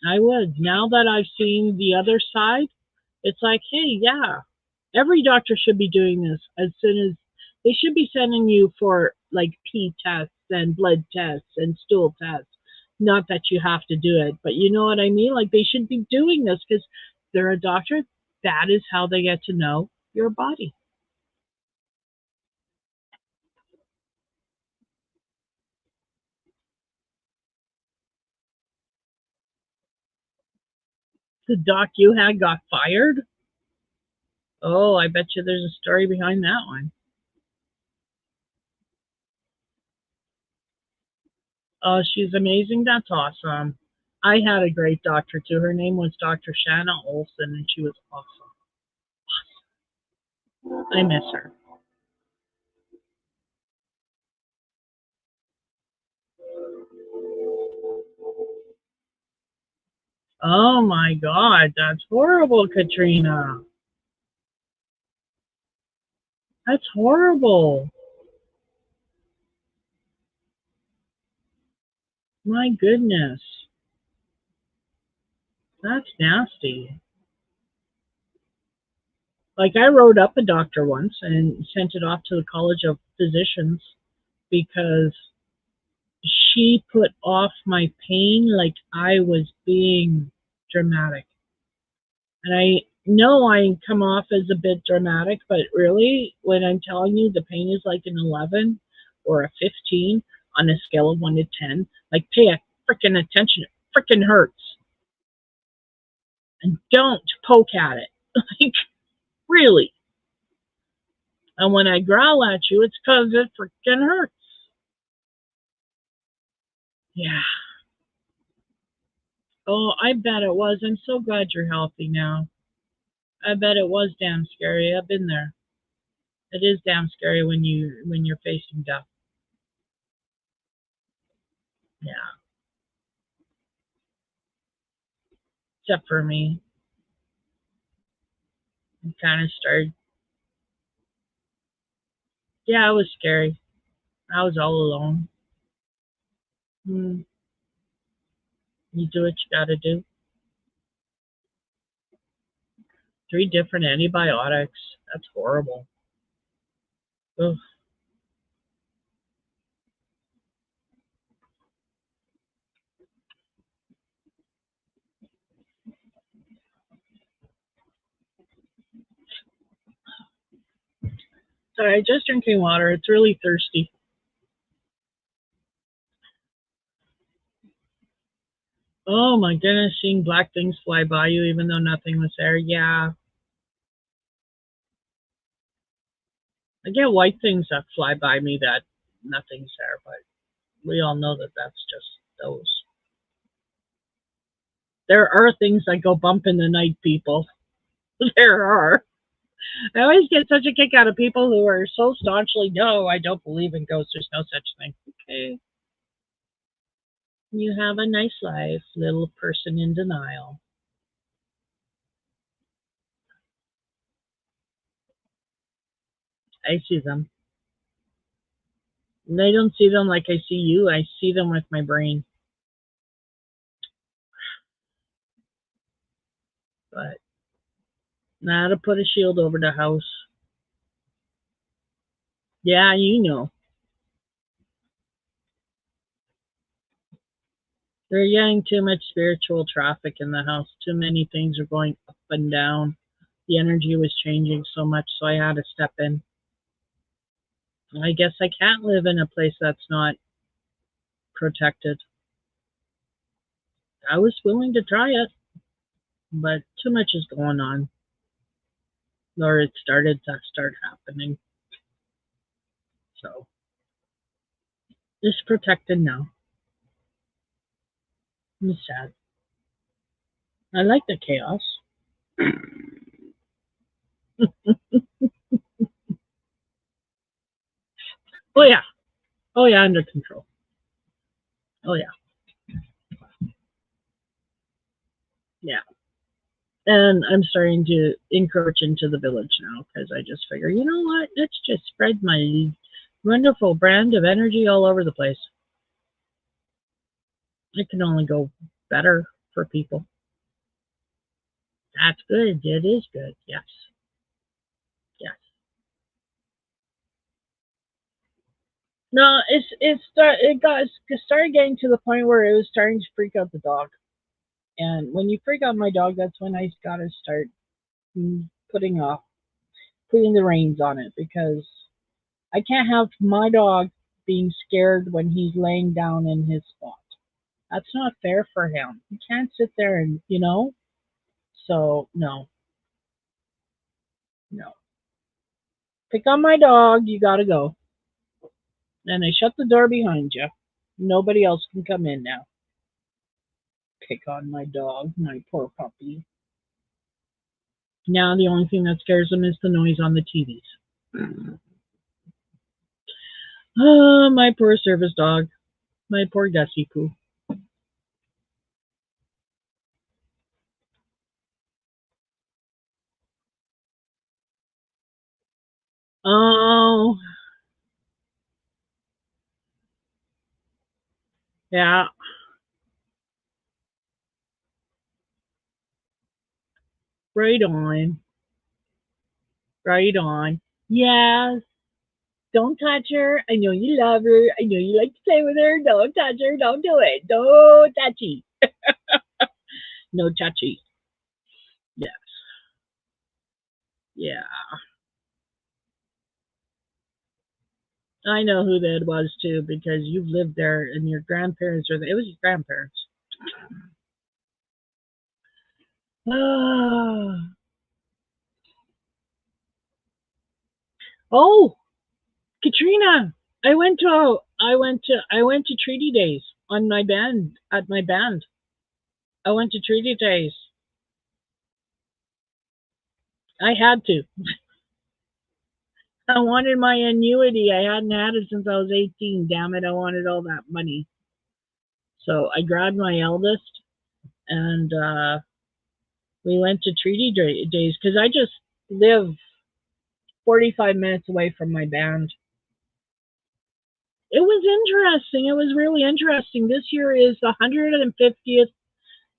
I would. Now that I've seen the other side, it's like, hey, yeah, every doctor should be doing this as soon as they should be sending you for like pee tests and blood tests and stool tests. Not that you have to do it, but you know what I mean? Like they should be doing this because they're a doctor. That is how they get to know your body. The doc you had got fired? Oh, I bet you there's a story behind that one. Oh, she's amazing. That's awesome. I had a great doctor too. Her name was Dr. Shanna Olson, and she was awesome. I miss her. Oh my God, that's horrible, Katrina. That's horrible. My goodness. That's nasty. Like, I wrote up a doctor once and sent it off to the College of Physicians because she put off my pain like I was being dramatic. And I know I come off as a bit dramatic, but really, when I'm telling you the pain is like an 11 or a 15 on a scale of 1 to 10, like pay a freaking attention. It freaking hurts. And don't poke at it. Like, really. And when I growl at you, it's because it freaking hurts. Yeah. Oh, I bet it was. I'm so glad you're healthy now. I bet it was damn scary. I've been there. It is damn scary when you're facing death. Yeah. Except for me. It kind of started. Yeah, it was scary. I was all alone. Hmm. You do what you gotta do. 3 different antibiotics. That's horrible. Ugh. Sorry, just drinking water. It's really thirsty. Oh my goodness, seeing black things fly by you even though nothing was there. Yeah. I get white things that fly by me that nothing's there, but we all know that that's just those. There are things that go bump in the night, people. There are. I always get such a kick out of people who are so staunchly, no, I don't believe in ghosts. There's no such thing. Okay. You have a nice life, little person in denial. I see them. And I don't see them like I see you. I see them with my brain. But now to put a shield over the house. Yeah, you know. They're getting too much spiritual traffic in the house. Too many things are going up and down. The energy was changing so much, so I had to step in. I guess I can't live in a place that's not protected. I was willing to try it, but too much is going on. Or it started to start happening. So it's protected now. I'm sad. I like the chaos. Oh yeah. Oh yeah, under control. Oh yeah. Yeah. And I'm starting to encroach into the village now because I just figure, you know what? Let's just spread my wonderful brand of energy all over the place. It can only go better for people. That's good. It is good. Yes. Yes. No, it started getting to the point where it was starting to freak out the dog. And when you freak out my dog, that's when I gotta start putting off putting the reins on it because I can't have my dog being scared when he's laying down in his spot. That's not fair for him. He can't sit there and So no, no. Pick on my dog, you gotta go. And I shut the door behind you. Nobody else can come in now. Pick on my dog, my poor puppy. Now the only thing that scares him is the noise on the TVs. Oh, my poor service dog. My poor Gussie Poo. Oh, yeah. Right on. Right on. Yes. Don't touch her. I know you love her. I know you like to play with her. Don't touch her. Don't do it. Don't touchy. No touchy. Yes. Yeah. I know who that was too because you've lived there and your grandparents are there. It was your grandparents. Ah. Oh, Katrina. I went to Treaty Days on my band at my band. I went to Treaty Days. I had to. I wanted my annuity. I hadn't had it since I was 18. Damn it, I wanted all that money. So I grabbed my eldest and we went to Treaty Days because I just live 45 minutes away from my band. It was interesting. It was really interesting. This year is the 150th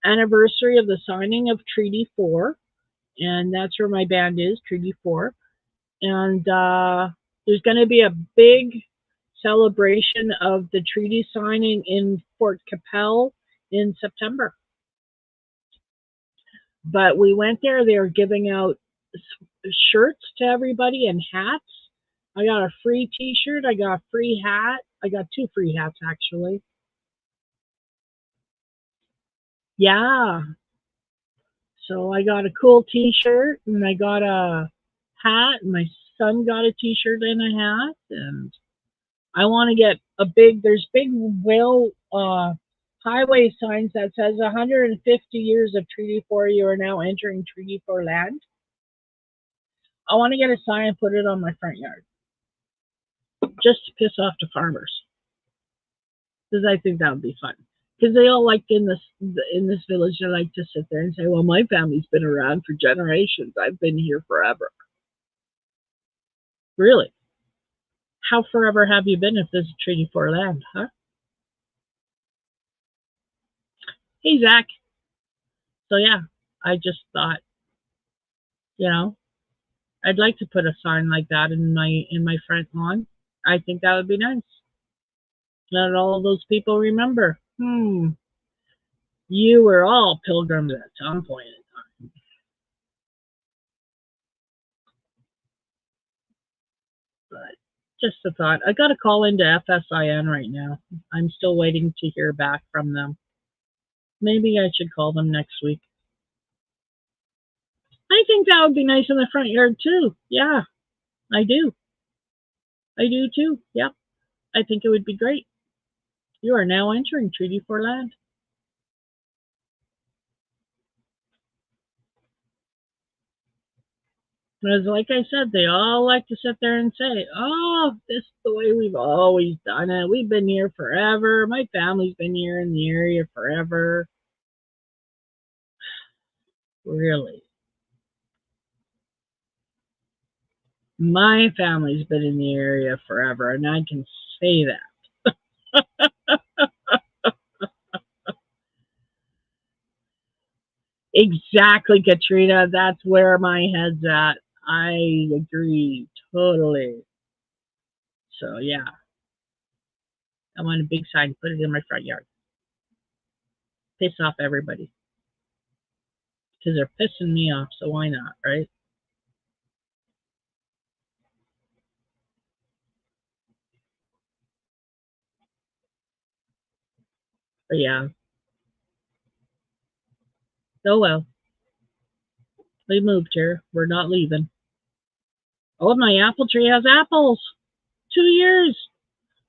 anniversary of the signing of Treaty 4, and that's where my band is, Treaty 4. And there's going to be a big celebration of the treaty signing in Fort Capel in September. But we went there. They were giving out shirts to everybody and hats. I got a free T-shirt. I got a free hat. I got 2 free hats actually. Yeah. So I got a cool T-shirt and I got a hat. And my son got a T-shirt and a hat, and I want to get a big. There's big whale highway signs that says 150 years of Treaty 4. You are now entering Treaty 4 land. I want to get a sign and put it on my front yard, just to piss off the farmers, because I think that would be fun. Because they all like in this village, they like to sit there and say, "Well, my family's been around for generations. I've been here forever." Really? How forever have you been if this is Treaty 4 land, huh? Hey, Zach. So yeah, I just thought, you know, I'd like to put a sign like that in my front lawn. I think that would be nice. Let all of those people remember. You were all pilgrims at some point in time. But just a thought. I got a call into FSIN right now. I'm still waiting to hear back from them. Maybe I should call them next week. I think that would be nice in the front yard too. Yeah, I do. I do too. Yeah, I think it would be great. You are now entering Treaty 4 land. Because, like I said, they all like to sit there and say, "Oh, this is the way we've always done it. We've been here forever. My family's been here in the area forever." Really? My family's been in the area forever, and I can say that. Exactly, Katrina. That's where my head's at. I agree totally. So, yeah, I want a big sign, put it in my front yard. Piss off everybody. Because they're pissing me off, so why not, right? But yeah, oh well. We moved here. We're not leaving. Oh, my apple tree has apples. 2 years.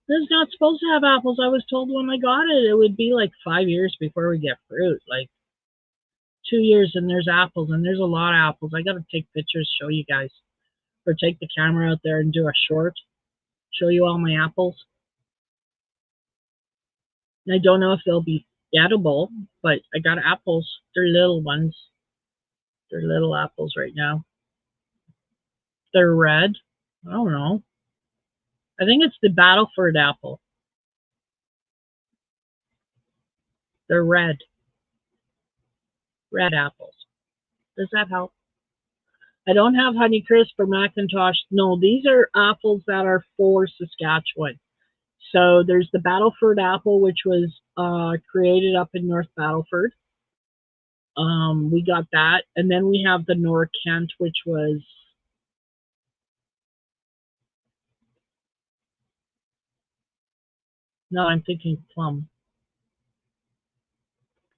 This is not supposed to have apples. I was told when I got it, it would be like 5 years before we get fruit. Like 2 years, and there's apples, and there's a lot of apples. I got to take pictures, show you guys, or take the camera out there and do a short, show you all my apples. And I don't know if they'll be edible, but I got apples. They're little ones. They're little apples right now. They're red. I don't know. I think it's the Battleford apple. They're red. Red apples. Does that help? I don't have Honeycrisp or Macintosh. No, these are apples that are for Saskatchewan. So there's the Battleford apple, which was created up in North Battleford. We got that, and then we have the Nor Kent, which was no, I'm thinking plum.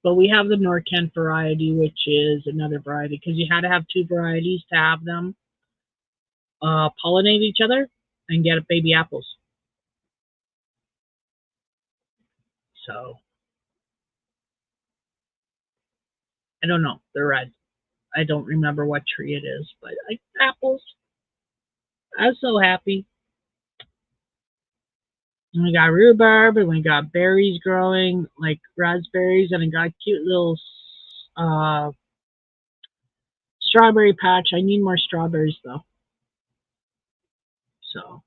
But we have the Nor Kent variety, which is another variety because you had to have two varieties to have them pollinate each other and get baby apples. So I don't know. They're red. I don't remember what tree it is, but like apples. I was so happy. And we got rhubarb, and we got berries growing, like raspberries, and I got cute little uh, strawberry patch. I need more strawberries though, so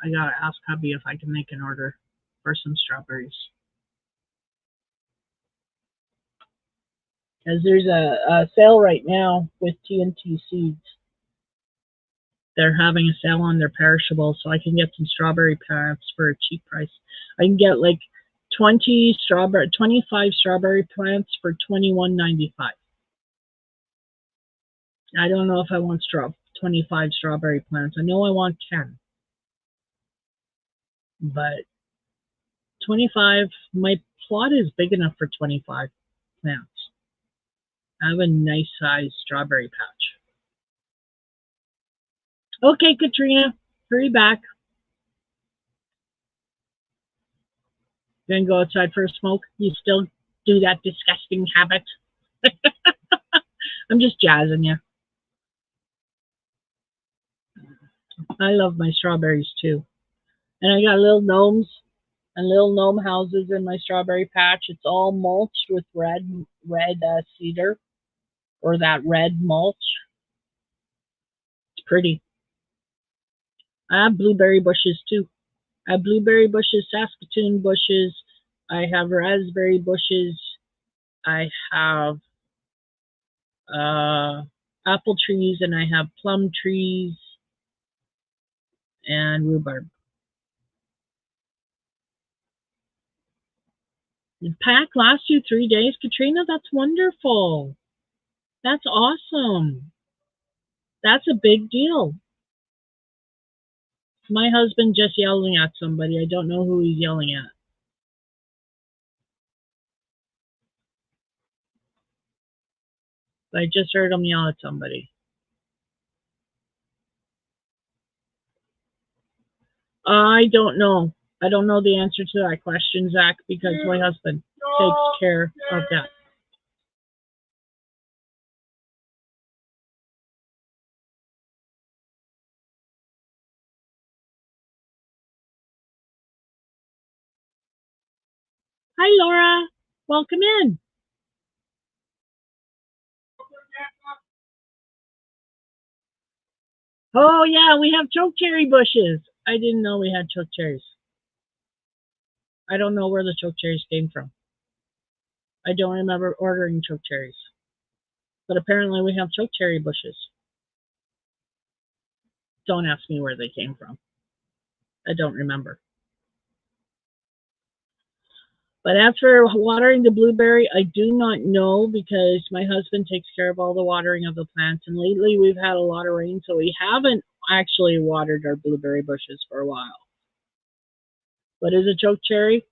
I gotta ask hubby if I can make an order for some strawberries. Because there's a sale right now with TNT Seeds. They're having a sale on their perishables, so I can get some strawberry plants for a cheap price. I can get like 25 strawberry plants for $21.95. I don't know if I want 25 strawberry plants. I know I want 10, but 25 might plot is big enough for 25 plants. I have a nice sized strawberry patch. Okay, Katrina, hurry back. Gonna go outside for a smoke? You still do that disgusting habit? I'm just jazzing you. I love my strawberries too. And I got little gnomes and little gnome houses in my strawberry patch. It's all mulched with red cedar, or that red mulch. It's pretty. I have blueberry bushes too. I have blueberry bushes, Saskatoon bushes. I have raspberry bushes. I have apple trees, and I have plum trees and rhubarb. The pack lasts you 3 days, Katrina? That's wonderful. That's awesome. That's a big deal. My husband just yelling at somebody. I don't know who he's yelling at. But I just heard him yell at somebody. I don't know. I don't know the answer to that question, Zach, because my husband takes care of that. Hi, Laura. Welcome in. Oh, yeah, we have chokecherry bushes. I didn't know we had chokecherries. I don't know where the chokecherries came from. I don't remember ordering chokecherries. But apparently we have chokecherry bushes. Don't ask me where they came from. I don't remember. But as for watering the blueberry, I do not know because my husband takes care of all the watering of the plants. And lately we've had a lot of rain, so we haven't actually watered our blueberry bushes for a while. What is a chokecherry?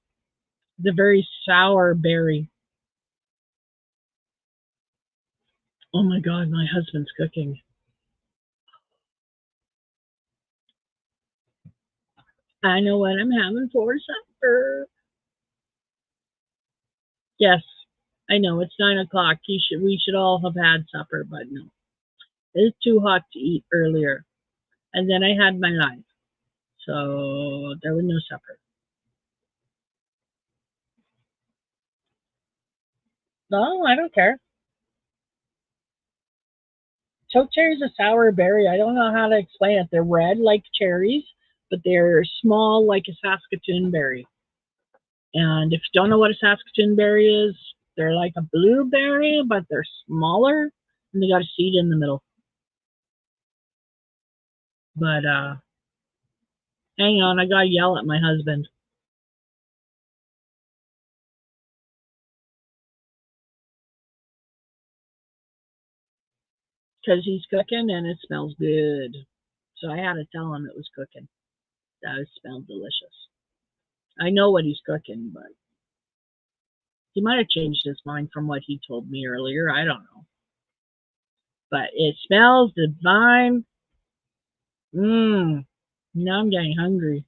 It's a very sour berry. Oh my God, my husband's cooking. I know what I'm having for supper. Yes, I know it's 9 o'clock. We should all have had supper, but no, it's too hot to eat earlier. And then I had my lunch, so there was no supper. No, I don't care. Chokecherry is a sour berry. I don't know how to explain it. They're red like cherries, but they're small like a Saskatoon berry. And if you don't know what a Saskatoon berry is, they're like a blueberry, but they're smaller, and they got a seed in the middle. But hang on, I gotta yell at my husband because he's cooking and it smells good. So I had to tell him it was cooking. That smelled delicious. I know what he's cooking, but he might have changed his mind from what he told me earlier. I don't know. But it smells divine. Mmm. Now I'm getting hungry.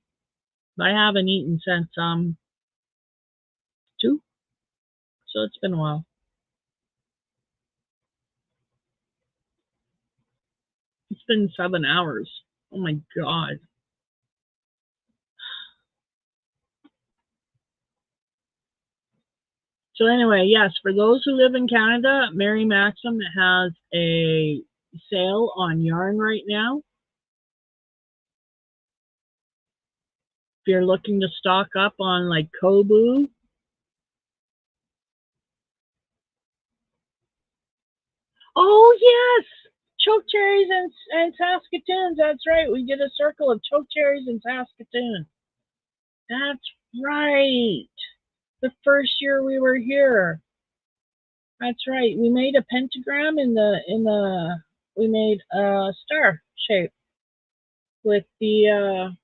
But I haven't eaten since 2, so it's been a while. It's been 7 hours. Oh my God. So anyway, yes, for those who live in Canada, Mary Maxim has a sale on yarn right now. If you're looking to stock up on like Kobu. Oh yes, chokecherries and Saskatoons. That's right. We did a circle of chokecherries and Saskatoon. That's right. The first year we were here. That's right. We made a pentagram we made a star shape with the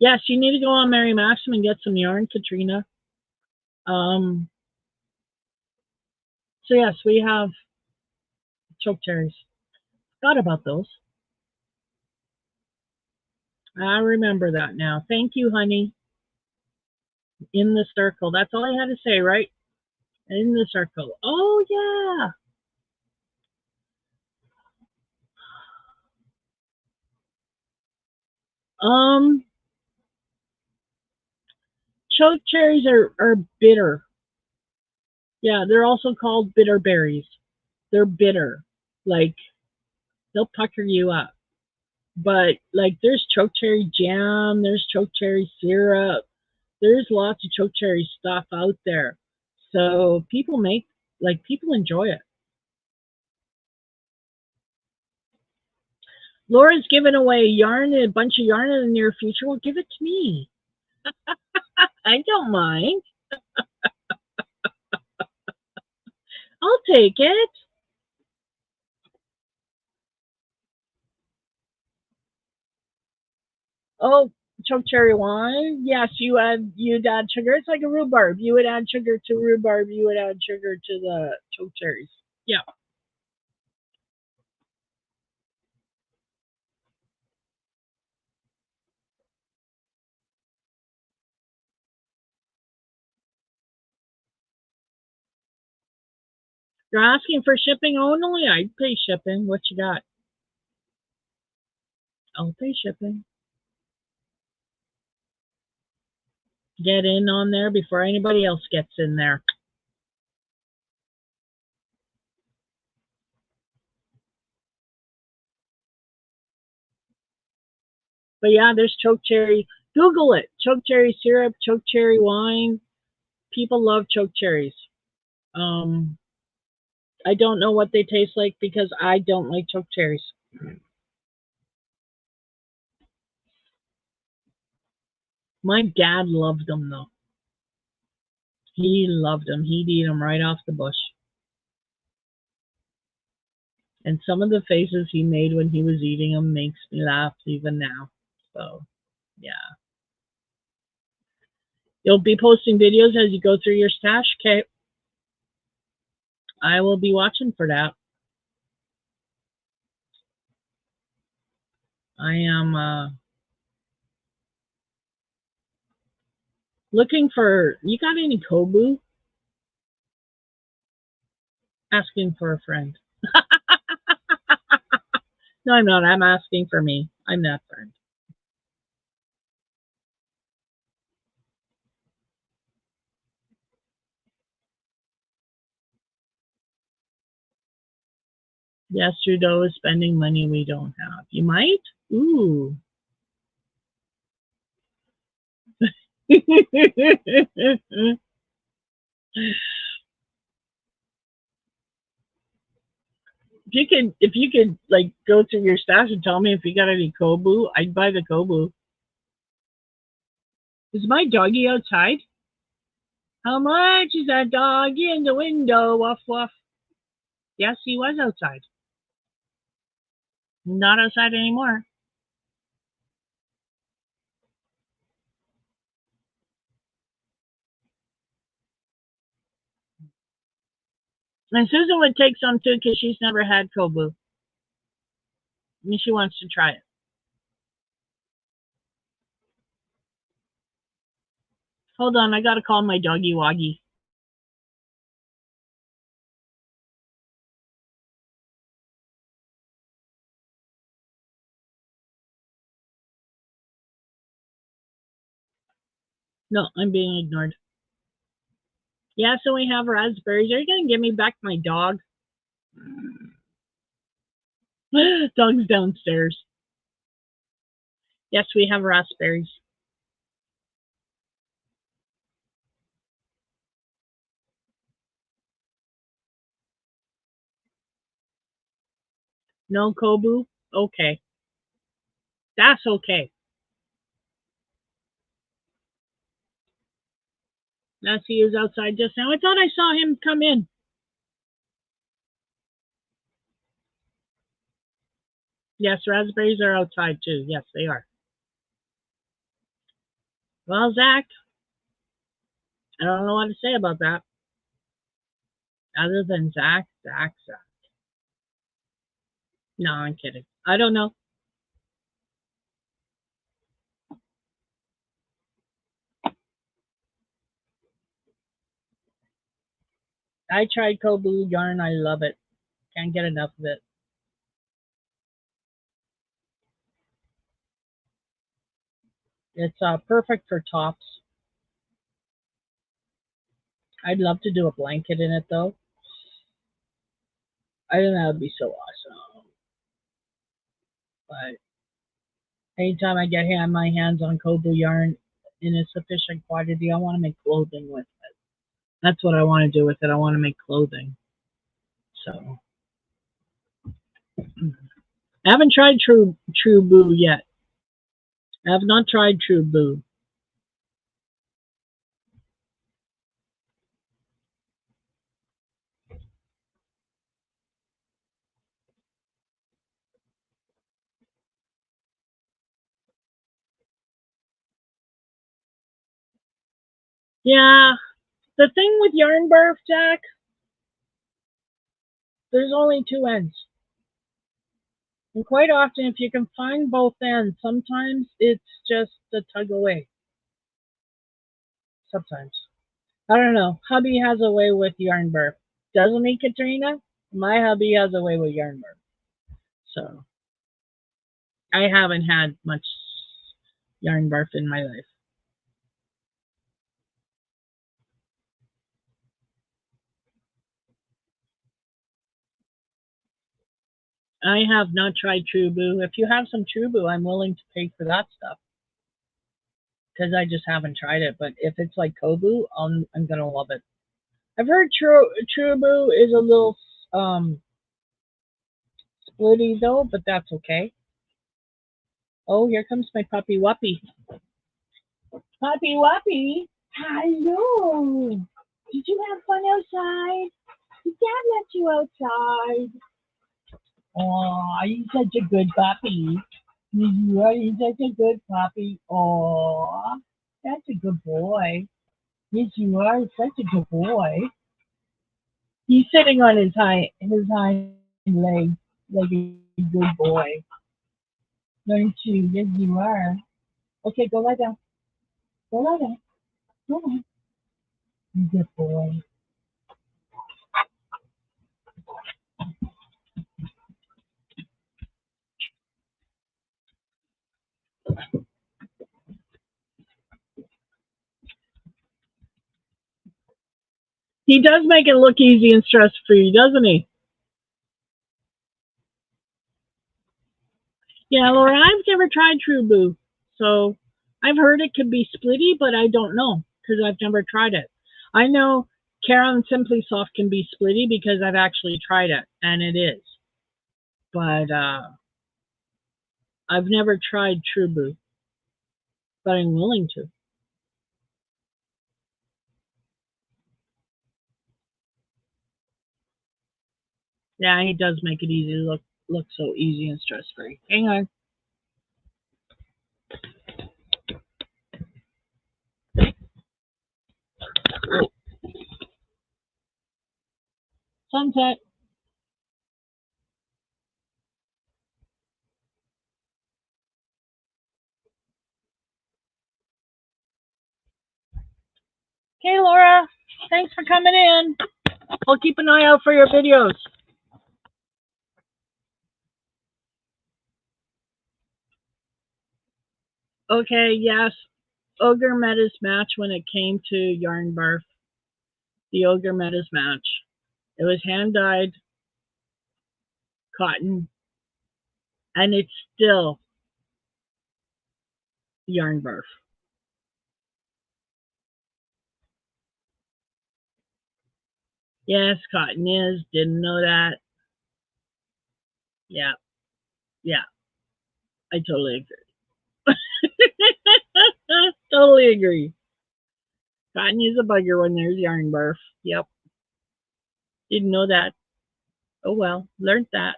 Yes, you need to go on Mary Maxim and get some yarn, Katrina. So yes, we have choke cherries. Forgot about those. I remember that now. Thank you, honey. In the circle. That's all I had to say, right? In the circle. Oh yeah. Um, choke cherries are bitter. Yeah, they're also called bitter berries. They're bitter. Like they'll pucker you up. But like there's choke cherry jam, there's choke cherry syrup, there's lots of choke cherry stuff out there. So people enjoy it. Laura's giving away yarn, a bunch of yarn in the near future. Well, give it to me. I don't mind. I'll take it. Oh, choke cherry wine. Yes, you'd add sugar. It's like a rhubarb. You would add sugar to rhubarb. You would add sugar to the choke cherries. Yeah. You're asking for shipping only? I'd pay shipping. What you got? I'll pay shipping. Get in on there before anybody else gets in there. But yeah, there's choke cherry. Google it. Choke cherry syrup, choke cherry wine. People love choke cherries. Um, I don't know what they taste like because I don't like choke cherries. My dad loved them though. He loved them. He'd eat them right off the bush. And some of the faces he made when he was eating them makes me laugh even now. So, yeah. You'll be posting videos as you go through your stash, okay? I will be watching for that. I am looking for. You got any Kobu? Asking for a friend. No, I'm not. I'm asking for me. I'm that friend. Yes, Trudeau is spending money we don't have. You might? Ooh. If you could like go through your stash and tell me if you got any Kobu, I'd buy the Kobu. Is my doggy outside? How much is that doggy in the window? Woof woof. Yes, he was outside. Not outside anymore. And Susan would take some too because she's never had Kobu. And she wants to try it. Hold on, I gotta call my doggy woggy. No, I'm being ignored. Yeah, so we have raspberries. Are you gonna give me back my dog? Dog's downstairs. Yes, we have raspberries. No Kobu? Okay. That's okay. That's he is outside just now. I thought I saw him come in. Yes, raspberries are outside too. Yes, they are. Well, Zach, I don't know what to say about that. Other than Zach. No, I'm kidding. I don't know. I tried Kobu yarn. I love it. Can't get enough of it. It's perfect for tops. I'd love to do a blanket in it though. I think that would be so awesome. But anytime I get my hands on Kobu yarn in a sufficient quantity, I want to make clothing with it. That's what I want to do with it. I want to make clothing. So I haven't tried True Boo yet. I have not tried True Boo. Yeah, the thing with yarn barf, Jack, there's only two ends. And quite often, if you can find both ends, sometimes it's just a tug away. Sometimes. I don't know. Hubby has a way with yarn barf. Doesn't he, Katrina? My hubby has a way with yarn barf. So, I haven't had much yarn barf in my life. I have not tried True Boo. If you have some True Boo, I'm willing to pay for that stuff. Because I just haven't tried it. But if it's like Kobu, I'm going to love it. I've heard True Boo is a little splitty though, but that's okay. Oh, here comes my puppy Wuppy. Puppy Wuppy, hello. Did you have fun outside? Did Dad let you outside? Oh, you're such a good puppy. You are such a good puppy. Oh, that's a good boy. Yes, you are such a good boy. He's sitting on his hind leg like a good boy. Don't you? Yes, you are. Okay, go lie down. Go lie down. Go on. Good boy. He does make it look easy and stress free, doesn't he? Yeah, Laura, I've never tried True Boo, so I've heard it could be splitty, but I don't know because I've never tried it. I know Caron Simply Soft can be splitty because I've actually tried it, and it is. But I've never tried True Boo, but I'm willing to. Yeah, he does make it easy to look so easy and stress free. Hang on. Sunset. Okay, Laura. Thanks for coming in. I'll keep an eye out for your videos. Okay, yes. Ogre met his match when it came to yarn barf. The Ogre met his match. It was hand dyed cotton, and it's still yarn barf. Yes, cotton is. Didn't know that. Yeah, yeah. I totally agree. Totally agree. Cotton is a bugger when there's yarn barf. Yep. Didn't know that. Oh well, learned that.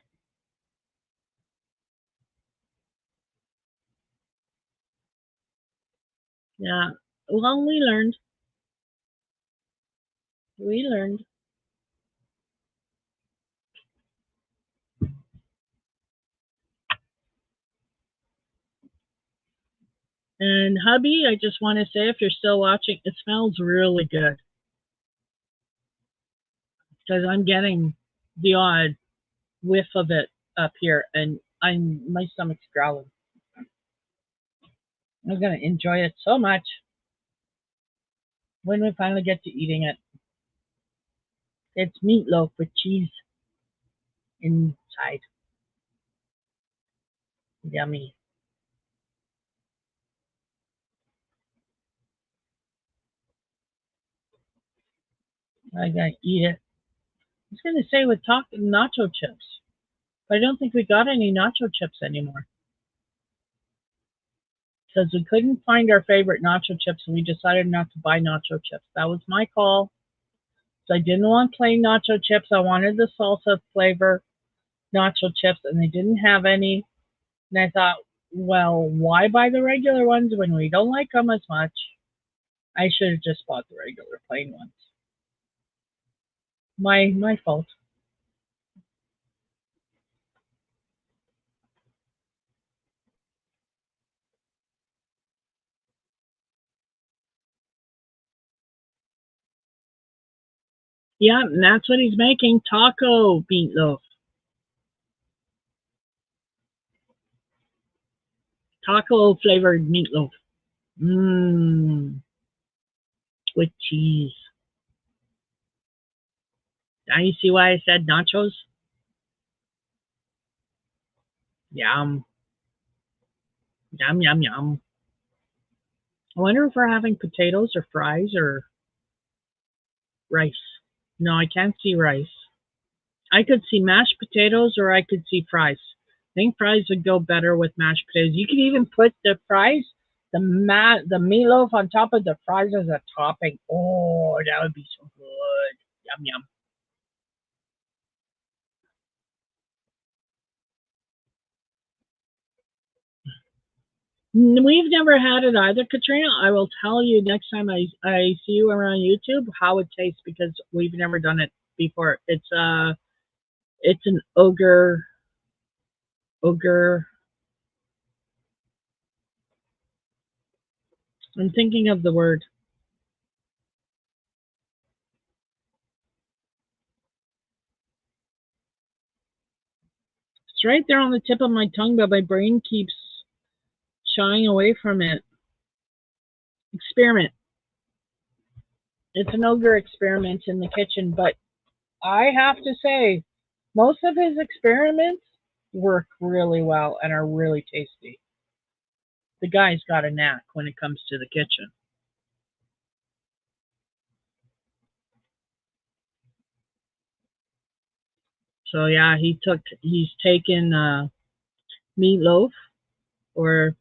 Yeah. Well, we learned. We learned. And hubby, I just want to say, if you're still watching, it smells really good because I'm getting the odd whiff of it up here, and my stomach's growling. I'm gonna enjoy it so much when we finally get to eating it. It's meatloaf with cheese inside. Yummy. I gotta eat it. I was gonna say with nacho chips, but I don't think we got any nacho chips anymore because we couldn't find our favorite nacho chips, and we decided not to buy nacho chips. That was my call. So I didn't want plain nacho chips. I wanted the salsa flavor nacho chips, and they didn't have any. And I thought, well, why buy the regular ones when we don't like them as much? I should have just bought the regular plain ones. My fault. Yeah, and that's what he's making, taco meatloaf. Taco flavored meatloaf. Mmm, with cheese. Now you see why I said nachos? Yum. Yum, yum, yum. I wonder if we're having potatoes or fries or rice. No, I can't see rice. I could see mashed potatoes or I could see fries. I think fries would go better with mashed potatoes. You could even put the fries, the meatloaf on top of the fries as a topping. Oh, that would be so good. Yum yum. We've never had it either, Katrina. I will tell you next time I see you around YouTube how it tastes because we've never done it before. It's an ogre. I'm thinking of the word. It's right there on the tip of my tongue, but my brain keeps shying away from it. Experiment. It's an ogre experiment in the kitchen, but I have to say, most of his experiments work really well and are really tasty. The guy's got a knack when it comes to the kitchen. So yeah, he's taken meatloaf or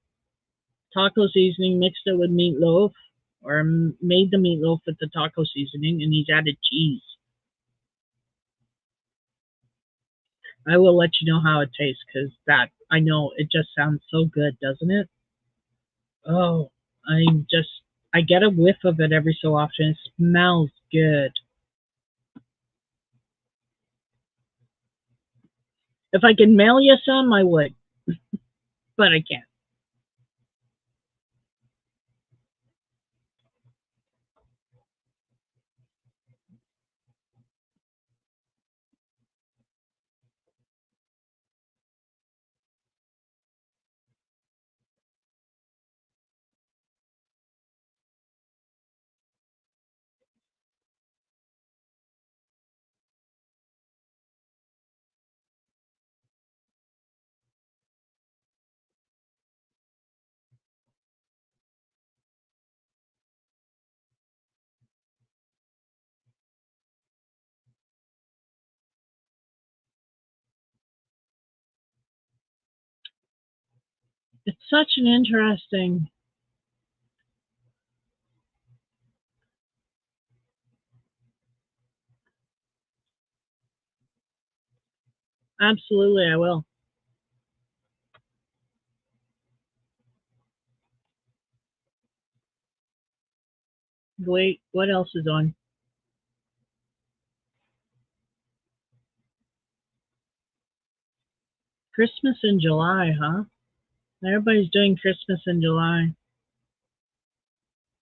taco seasoning, mixed it with meatloaf, or made the meatloaf with the taco seasoning, and he's added cheese. I will let you know how it tastes because that I know it just sounds so good, doesn't it? Oh, I'm just I get a whiff of it every so often. It smells good. If I could mail you some, I would, but I can't. It's such an interesting. Absolutely, I will. Wait, what else is on? Christmas in July, huh? Everybody's doing Christmas in July.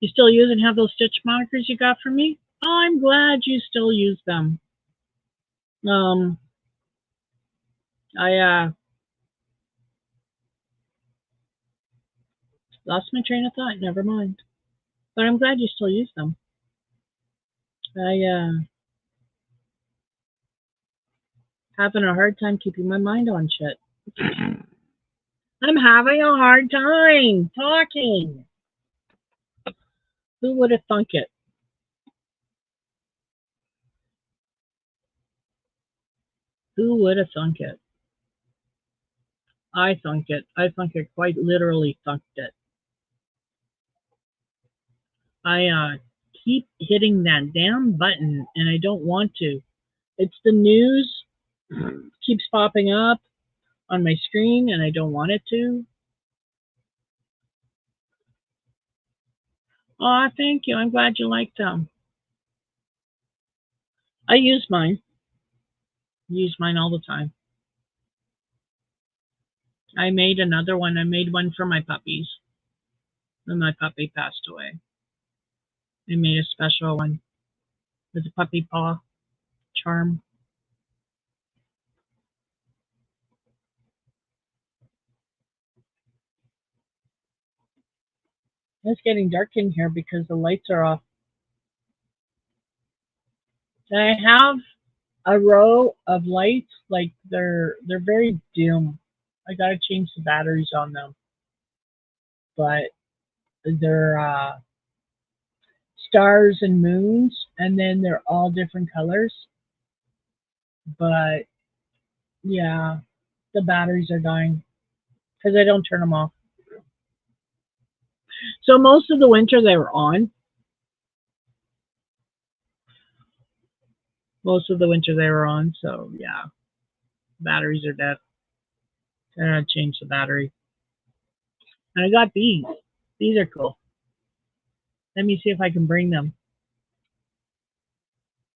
You still use and have those stitch markers you got from me? Oh, I'm glad you still use them. I lost my train of thought. Never mind. But I'm glad you still use them. I having a hard time keeping my mind on shit. I'm having a hard time talking. Who would have thunk it? Who would have thunk it? I thunk it. I thunk it, quite literally thunked it. I keep hitting that damn button and I don't want to. It's the news keeps popping up on my screen and I don't want it to. Oh, thank you. I'm glad you liked them. I use mine. Use mine all the time. I made another one. I made one for my puppies when my puppy passed away. I made a special one with a puppy paw charm. It's getting dark in here because the lights are off. And I have a row of lights, like they're very dim. I gotta change the batteries on them, but they're stars and moons, and then they're all different colors. But yeah, the batteries are dying because I don't turn them off. So most of the winter they were on. Most of the winter they were on. So yeah, batteries are dead. I gotta change the battery. And I got these. These are cool. Let me see if I can bring them.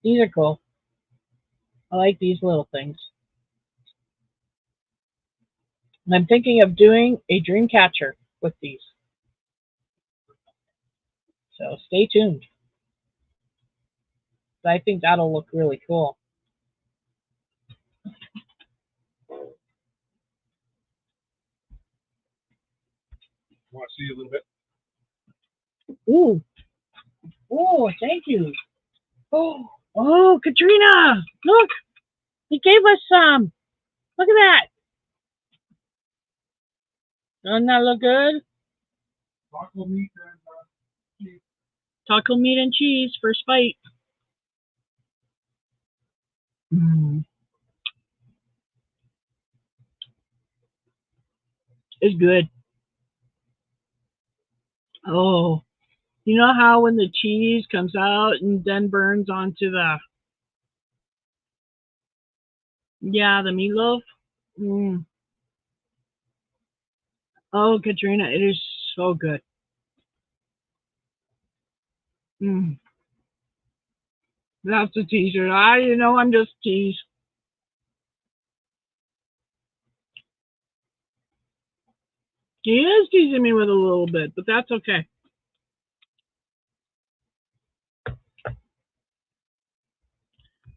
These are cool. I like these little things. And I'm thinking of doing a dream catcher with these. So stay tuned. I think that'll look really cool. Want to see a little bit? Ooh. Oh, thank you. Oh, Katrina, look. He gave us some. Look at that. Doesn't that look good? Taco meat and cheese. Taco meat and cheese, first bite. It's good. Oh, you know how when the cheese comes out and then burns onto the meatloaf? Mm. Oh, Katrina, it is so good. Mm. That's a teaser. I'm just teased. He is teasing me with a little bit, but that's okay.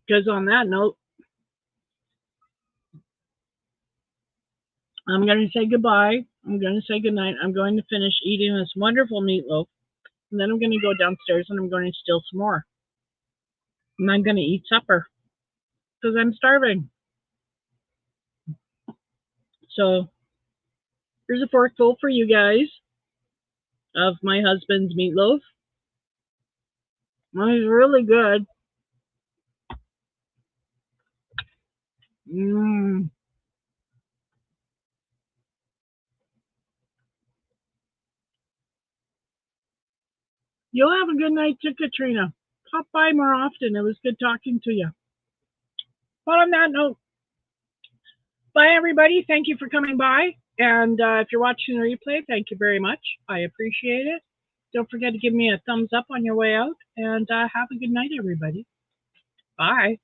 Because on that note, I'm going to say goodbye. I'm going to say goodnight. I'm going to finish eating this wonderful meatloaf. And then I'm going to go downstairs and I'm going to steal some more. And I'm going to eat supper because I'm starving. So here's a forkful for you guys of my husband's meatloaf. Well, it's really good. Mmm. You'll have a good night too, Katrina. Pop by more often. It was good talking to you. But on that note, bye everybody. Thank you for coming by. And if you're watching the replay, thank you very much. I appreciate it. Don't forget to give me a thumbs up on your way out, and have a good night, everybody. Bye.